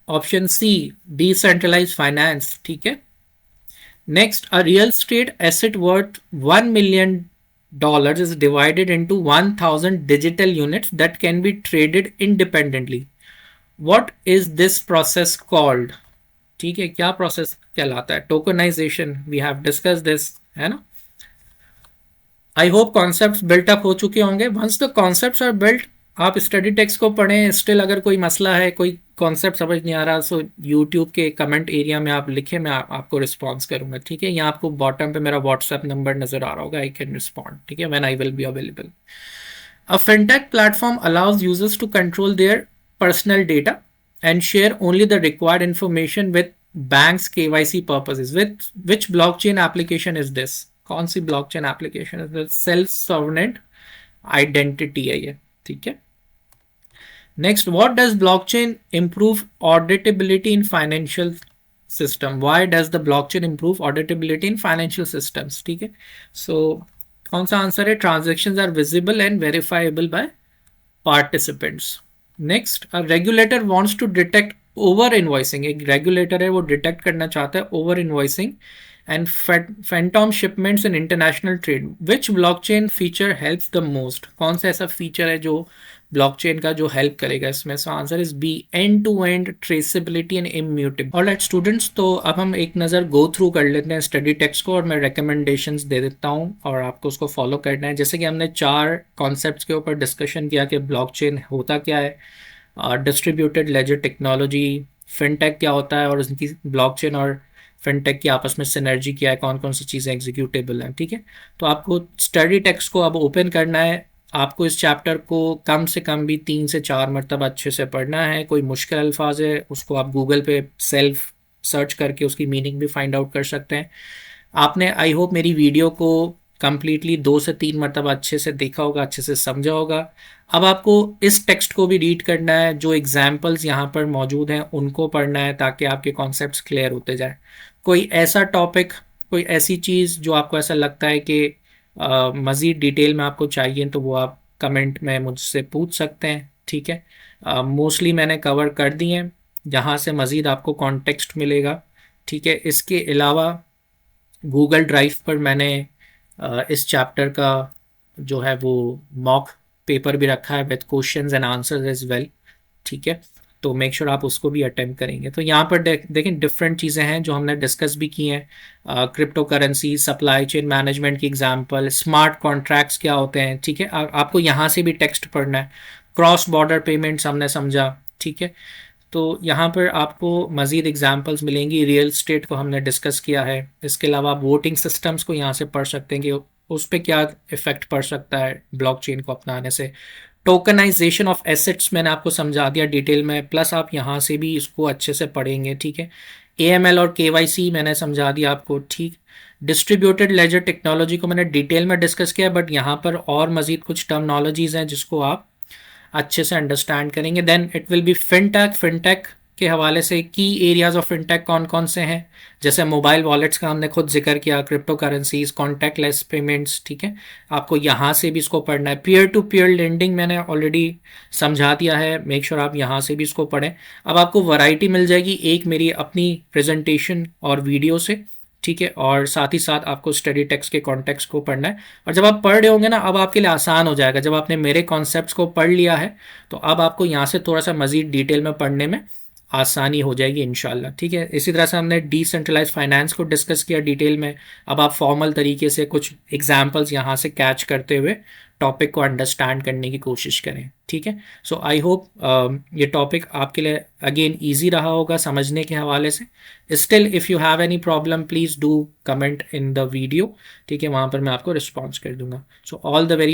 option C, decentralized finance. ठीक है। Next, a real estate asset worth $1 million is divided into 1000 digital units that can be traded independently. What is this process called? ठीक है, क्या process कहलाता है? Tokenization, we have discuss this, है ना? I hope concepts built up हो चुके होंगे. Once the concepts are built, आप स्टडी टेक्स्ट को पढ़ें. स्टिल अगर कोई मसला है, कोई कॉन्सेप्ट समझ नहीं आ रहा, सो यूट्यूब के कमेंट एरिया में आप लिखें, मैं आपको रिस्पॉन्स करूंगा. ठीक है, यहाँ आपको बॉटम पे मेरा व्हाट्सएप नंबर नजर आ रहा होगा. I can respond. ठीक है, when I will be available. A fintech platform allows users to control their personal data and share only the required information with banks KYC purposes. With which blockchain application is this? कौन सी blockchain application is this? Self sovereign identity है ये. ठीक है. Next, what does blockchain improve auditability in financial system? Why does the blockchain improve auditability in financial systems? ठीक है. So कौन सा answer है? Transactions are visible and verifiable by participants. Next, a regulator wants to detect over invoicing. एक regulator है, वो detect करना चाहता है over invoicing and phantom shipments in international trade. Which blockchain feature helps the most? कौन सा ऐसा feature है जो ब्लॉकचेन का जो हेल्प करेगा इसमें? So answer is B, end to end traceability and immutable. Alright students, तो अब हम एक नज़र गो थ्रू कर लेते हैं स्टडी टेक्स्ट को, और मैं रिकमेंडेशंस दे देता हूँ और आपको उसको फॉलो करना है. जैसे कि हमने 4 कॉन्सेप्ट्स के ऊपर डिस्कशन किया कि ब्लॉकचेन होता क्या है, डिस्ट्रीब्यूटेड लेजर टेक्नोलॉजी, फिनटेक क्या होता है, और उनकी ब्लॉकचेन और फिनटेक की आपस में सिनर्जी क्या है, कौन कौन सी चीज़ें एग्जीक्यूटेबल हैं. ठीक है, तो आपको स्टडी टेक्स्ट को अब ओपन करना है. आपको इस चैप्टर को कम से कम भी 3 से 4 मरतबा अच्छे से पढ़ना है. कोई मुश्किल अल्फाज है उसको आप गूगल पे सेल्फ सर्च करके उसकी मीनिंग भी फाइंड आउट कर सकते हैं. आपने आई होप मेरी वीडियो को कम्प्लीटली 2 से 3 मरतबा अच्छे से देखा होगा, अच्छे से समझा होगा. अब आपको इस टेक्स्ट को भी रीड करना है, जो एग्जाम्पल्स यहाँ पर मौजूद हैं उनको पढ़ना है, ताकि आपके कॉन्सेप्ट्स क्लियर होते जाए. कोई ऐसा टॉपिक, कोई ऐसी चीज़ जो आपको ऐसा लगता है कि मज़ीद डिटेल में आपको चाहिए, तो वो आप कमेंट में मुझसे पूछ सकते हैं. ठीक है, मोस्टली मैंने कवर कर दिए हैं, जहाँ से मज़ीद आपको कॉन्टेक्स्ट मिलेगा. ठीक है, इसके अलावा गूगल ड्राइव पर मैंने इस चैप्टर का जो है वो मॉक पेपर भी रखा है with questions and answers as well. ठीक है, तो मेक श्योर आप उसको भी अटेम्प्ट करेंगे. तो यहाँ पर देखें डिफरेंट चीज़ें हैं जो हमने डिस्कस भी की हैं. Crypto currency, supply chain management की एग्जांपल, स्मार्ट कॉन्ट्रैक्ट्स क्या होते हैं. ठीक है, आपको यहाँ से भी टेक्स्ट पढ़ना है. क्रॉस बॉर्डर पेमेंट्स हमने समझा. ठीक है, तो यहाँ पर आपको मज़ीद एग्जांपल्स मिलेंगी. रियल स्टेट को हमने डिस्कस किया है. इसके अलावा आप वोटिंग सिस्टम्स को यहाँ से पढ़ सकते हैं कि उस पर क्या इफ़ेक्ट पड़ सकता है ब्लॉकचेन को अपनाने से. टोकनाइजेशन ऑफ एसेट्स मैंने आपको समझा दिया डिटेल में, प्लस आप यहाँ से भी इसको अच्छे से पढ़ेंगे. ठीक है, AML और KYC मैंने समझा दिया आपको. ठीक, डिस्ट्रीब्यूटेड लेजर टेक्नोलॉजी को मैंने डिटेल में डिस्कस किया, बट यहाँ पर और मज़ीद कुछ टर्मिनोलॉजीज़ हैं जिसको आप अच्छे से अंडरस्टैंड करेंगे. Then it will be fintech. Fintech के हवाले से की एरियाज ऑफ फिनटेक कौन कौन से हैं, जैसे मोबाइल वॉलेट्स का हमने खुद जिक्र किया, क्रिप्टो करेंसीज, कॉन्टैक्टलेस पेमेंट्स. ठीक है, आपको यहाँ से भी इसको पढ़ना है. पीयर टू पीयर लेंडिंग मैंने ऑलरेडी समझा दिया है, मेक श्योर आप यहाँ से भी इसको पढ़ें. अब आपको वैरायटी मिल जाएगी एक मेरी अपनी प्रेजेंटेशन और वीडियो से. ठीक है, और साथ ही साथ आपको स्टडी टेक्स्ट के कॉन्टेक्स्ट को पढ़ना है. और जब आप पढ़ रहे होंगे ना, अब आपके लिए आसान हो जाएगा. जब आपने मेरे कॉन्सेप्ट्स को पढ़ लिया है, तो अब आपको यहाँ से थोड़ा सा मज़ीद डिटेल में पढ़ने में आसानी हो जाएगी इंशाल्लाह. ठीक है, इसी तरह से हमने डिसेंट्रलाइज फाइनेंस को डिस्कस किया डिटेल में. अब आप फॉर्मल तरीके से कुछ एग्जांपल्स यहाँ से कैच करते हुए टॉपिक को अंडरस्टैंड करने की कोशिश करें. ठीक है, सो आई होप ये टॉपिक आपके लिए अगेन ईजी रहा होगा समझने के हवाले से. Still if you have any problem please do comment in the video. ठीक है, वहाँ पर मैं आपको रिस्पॉन्स कर दूंगा. So all the very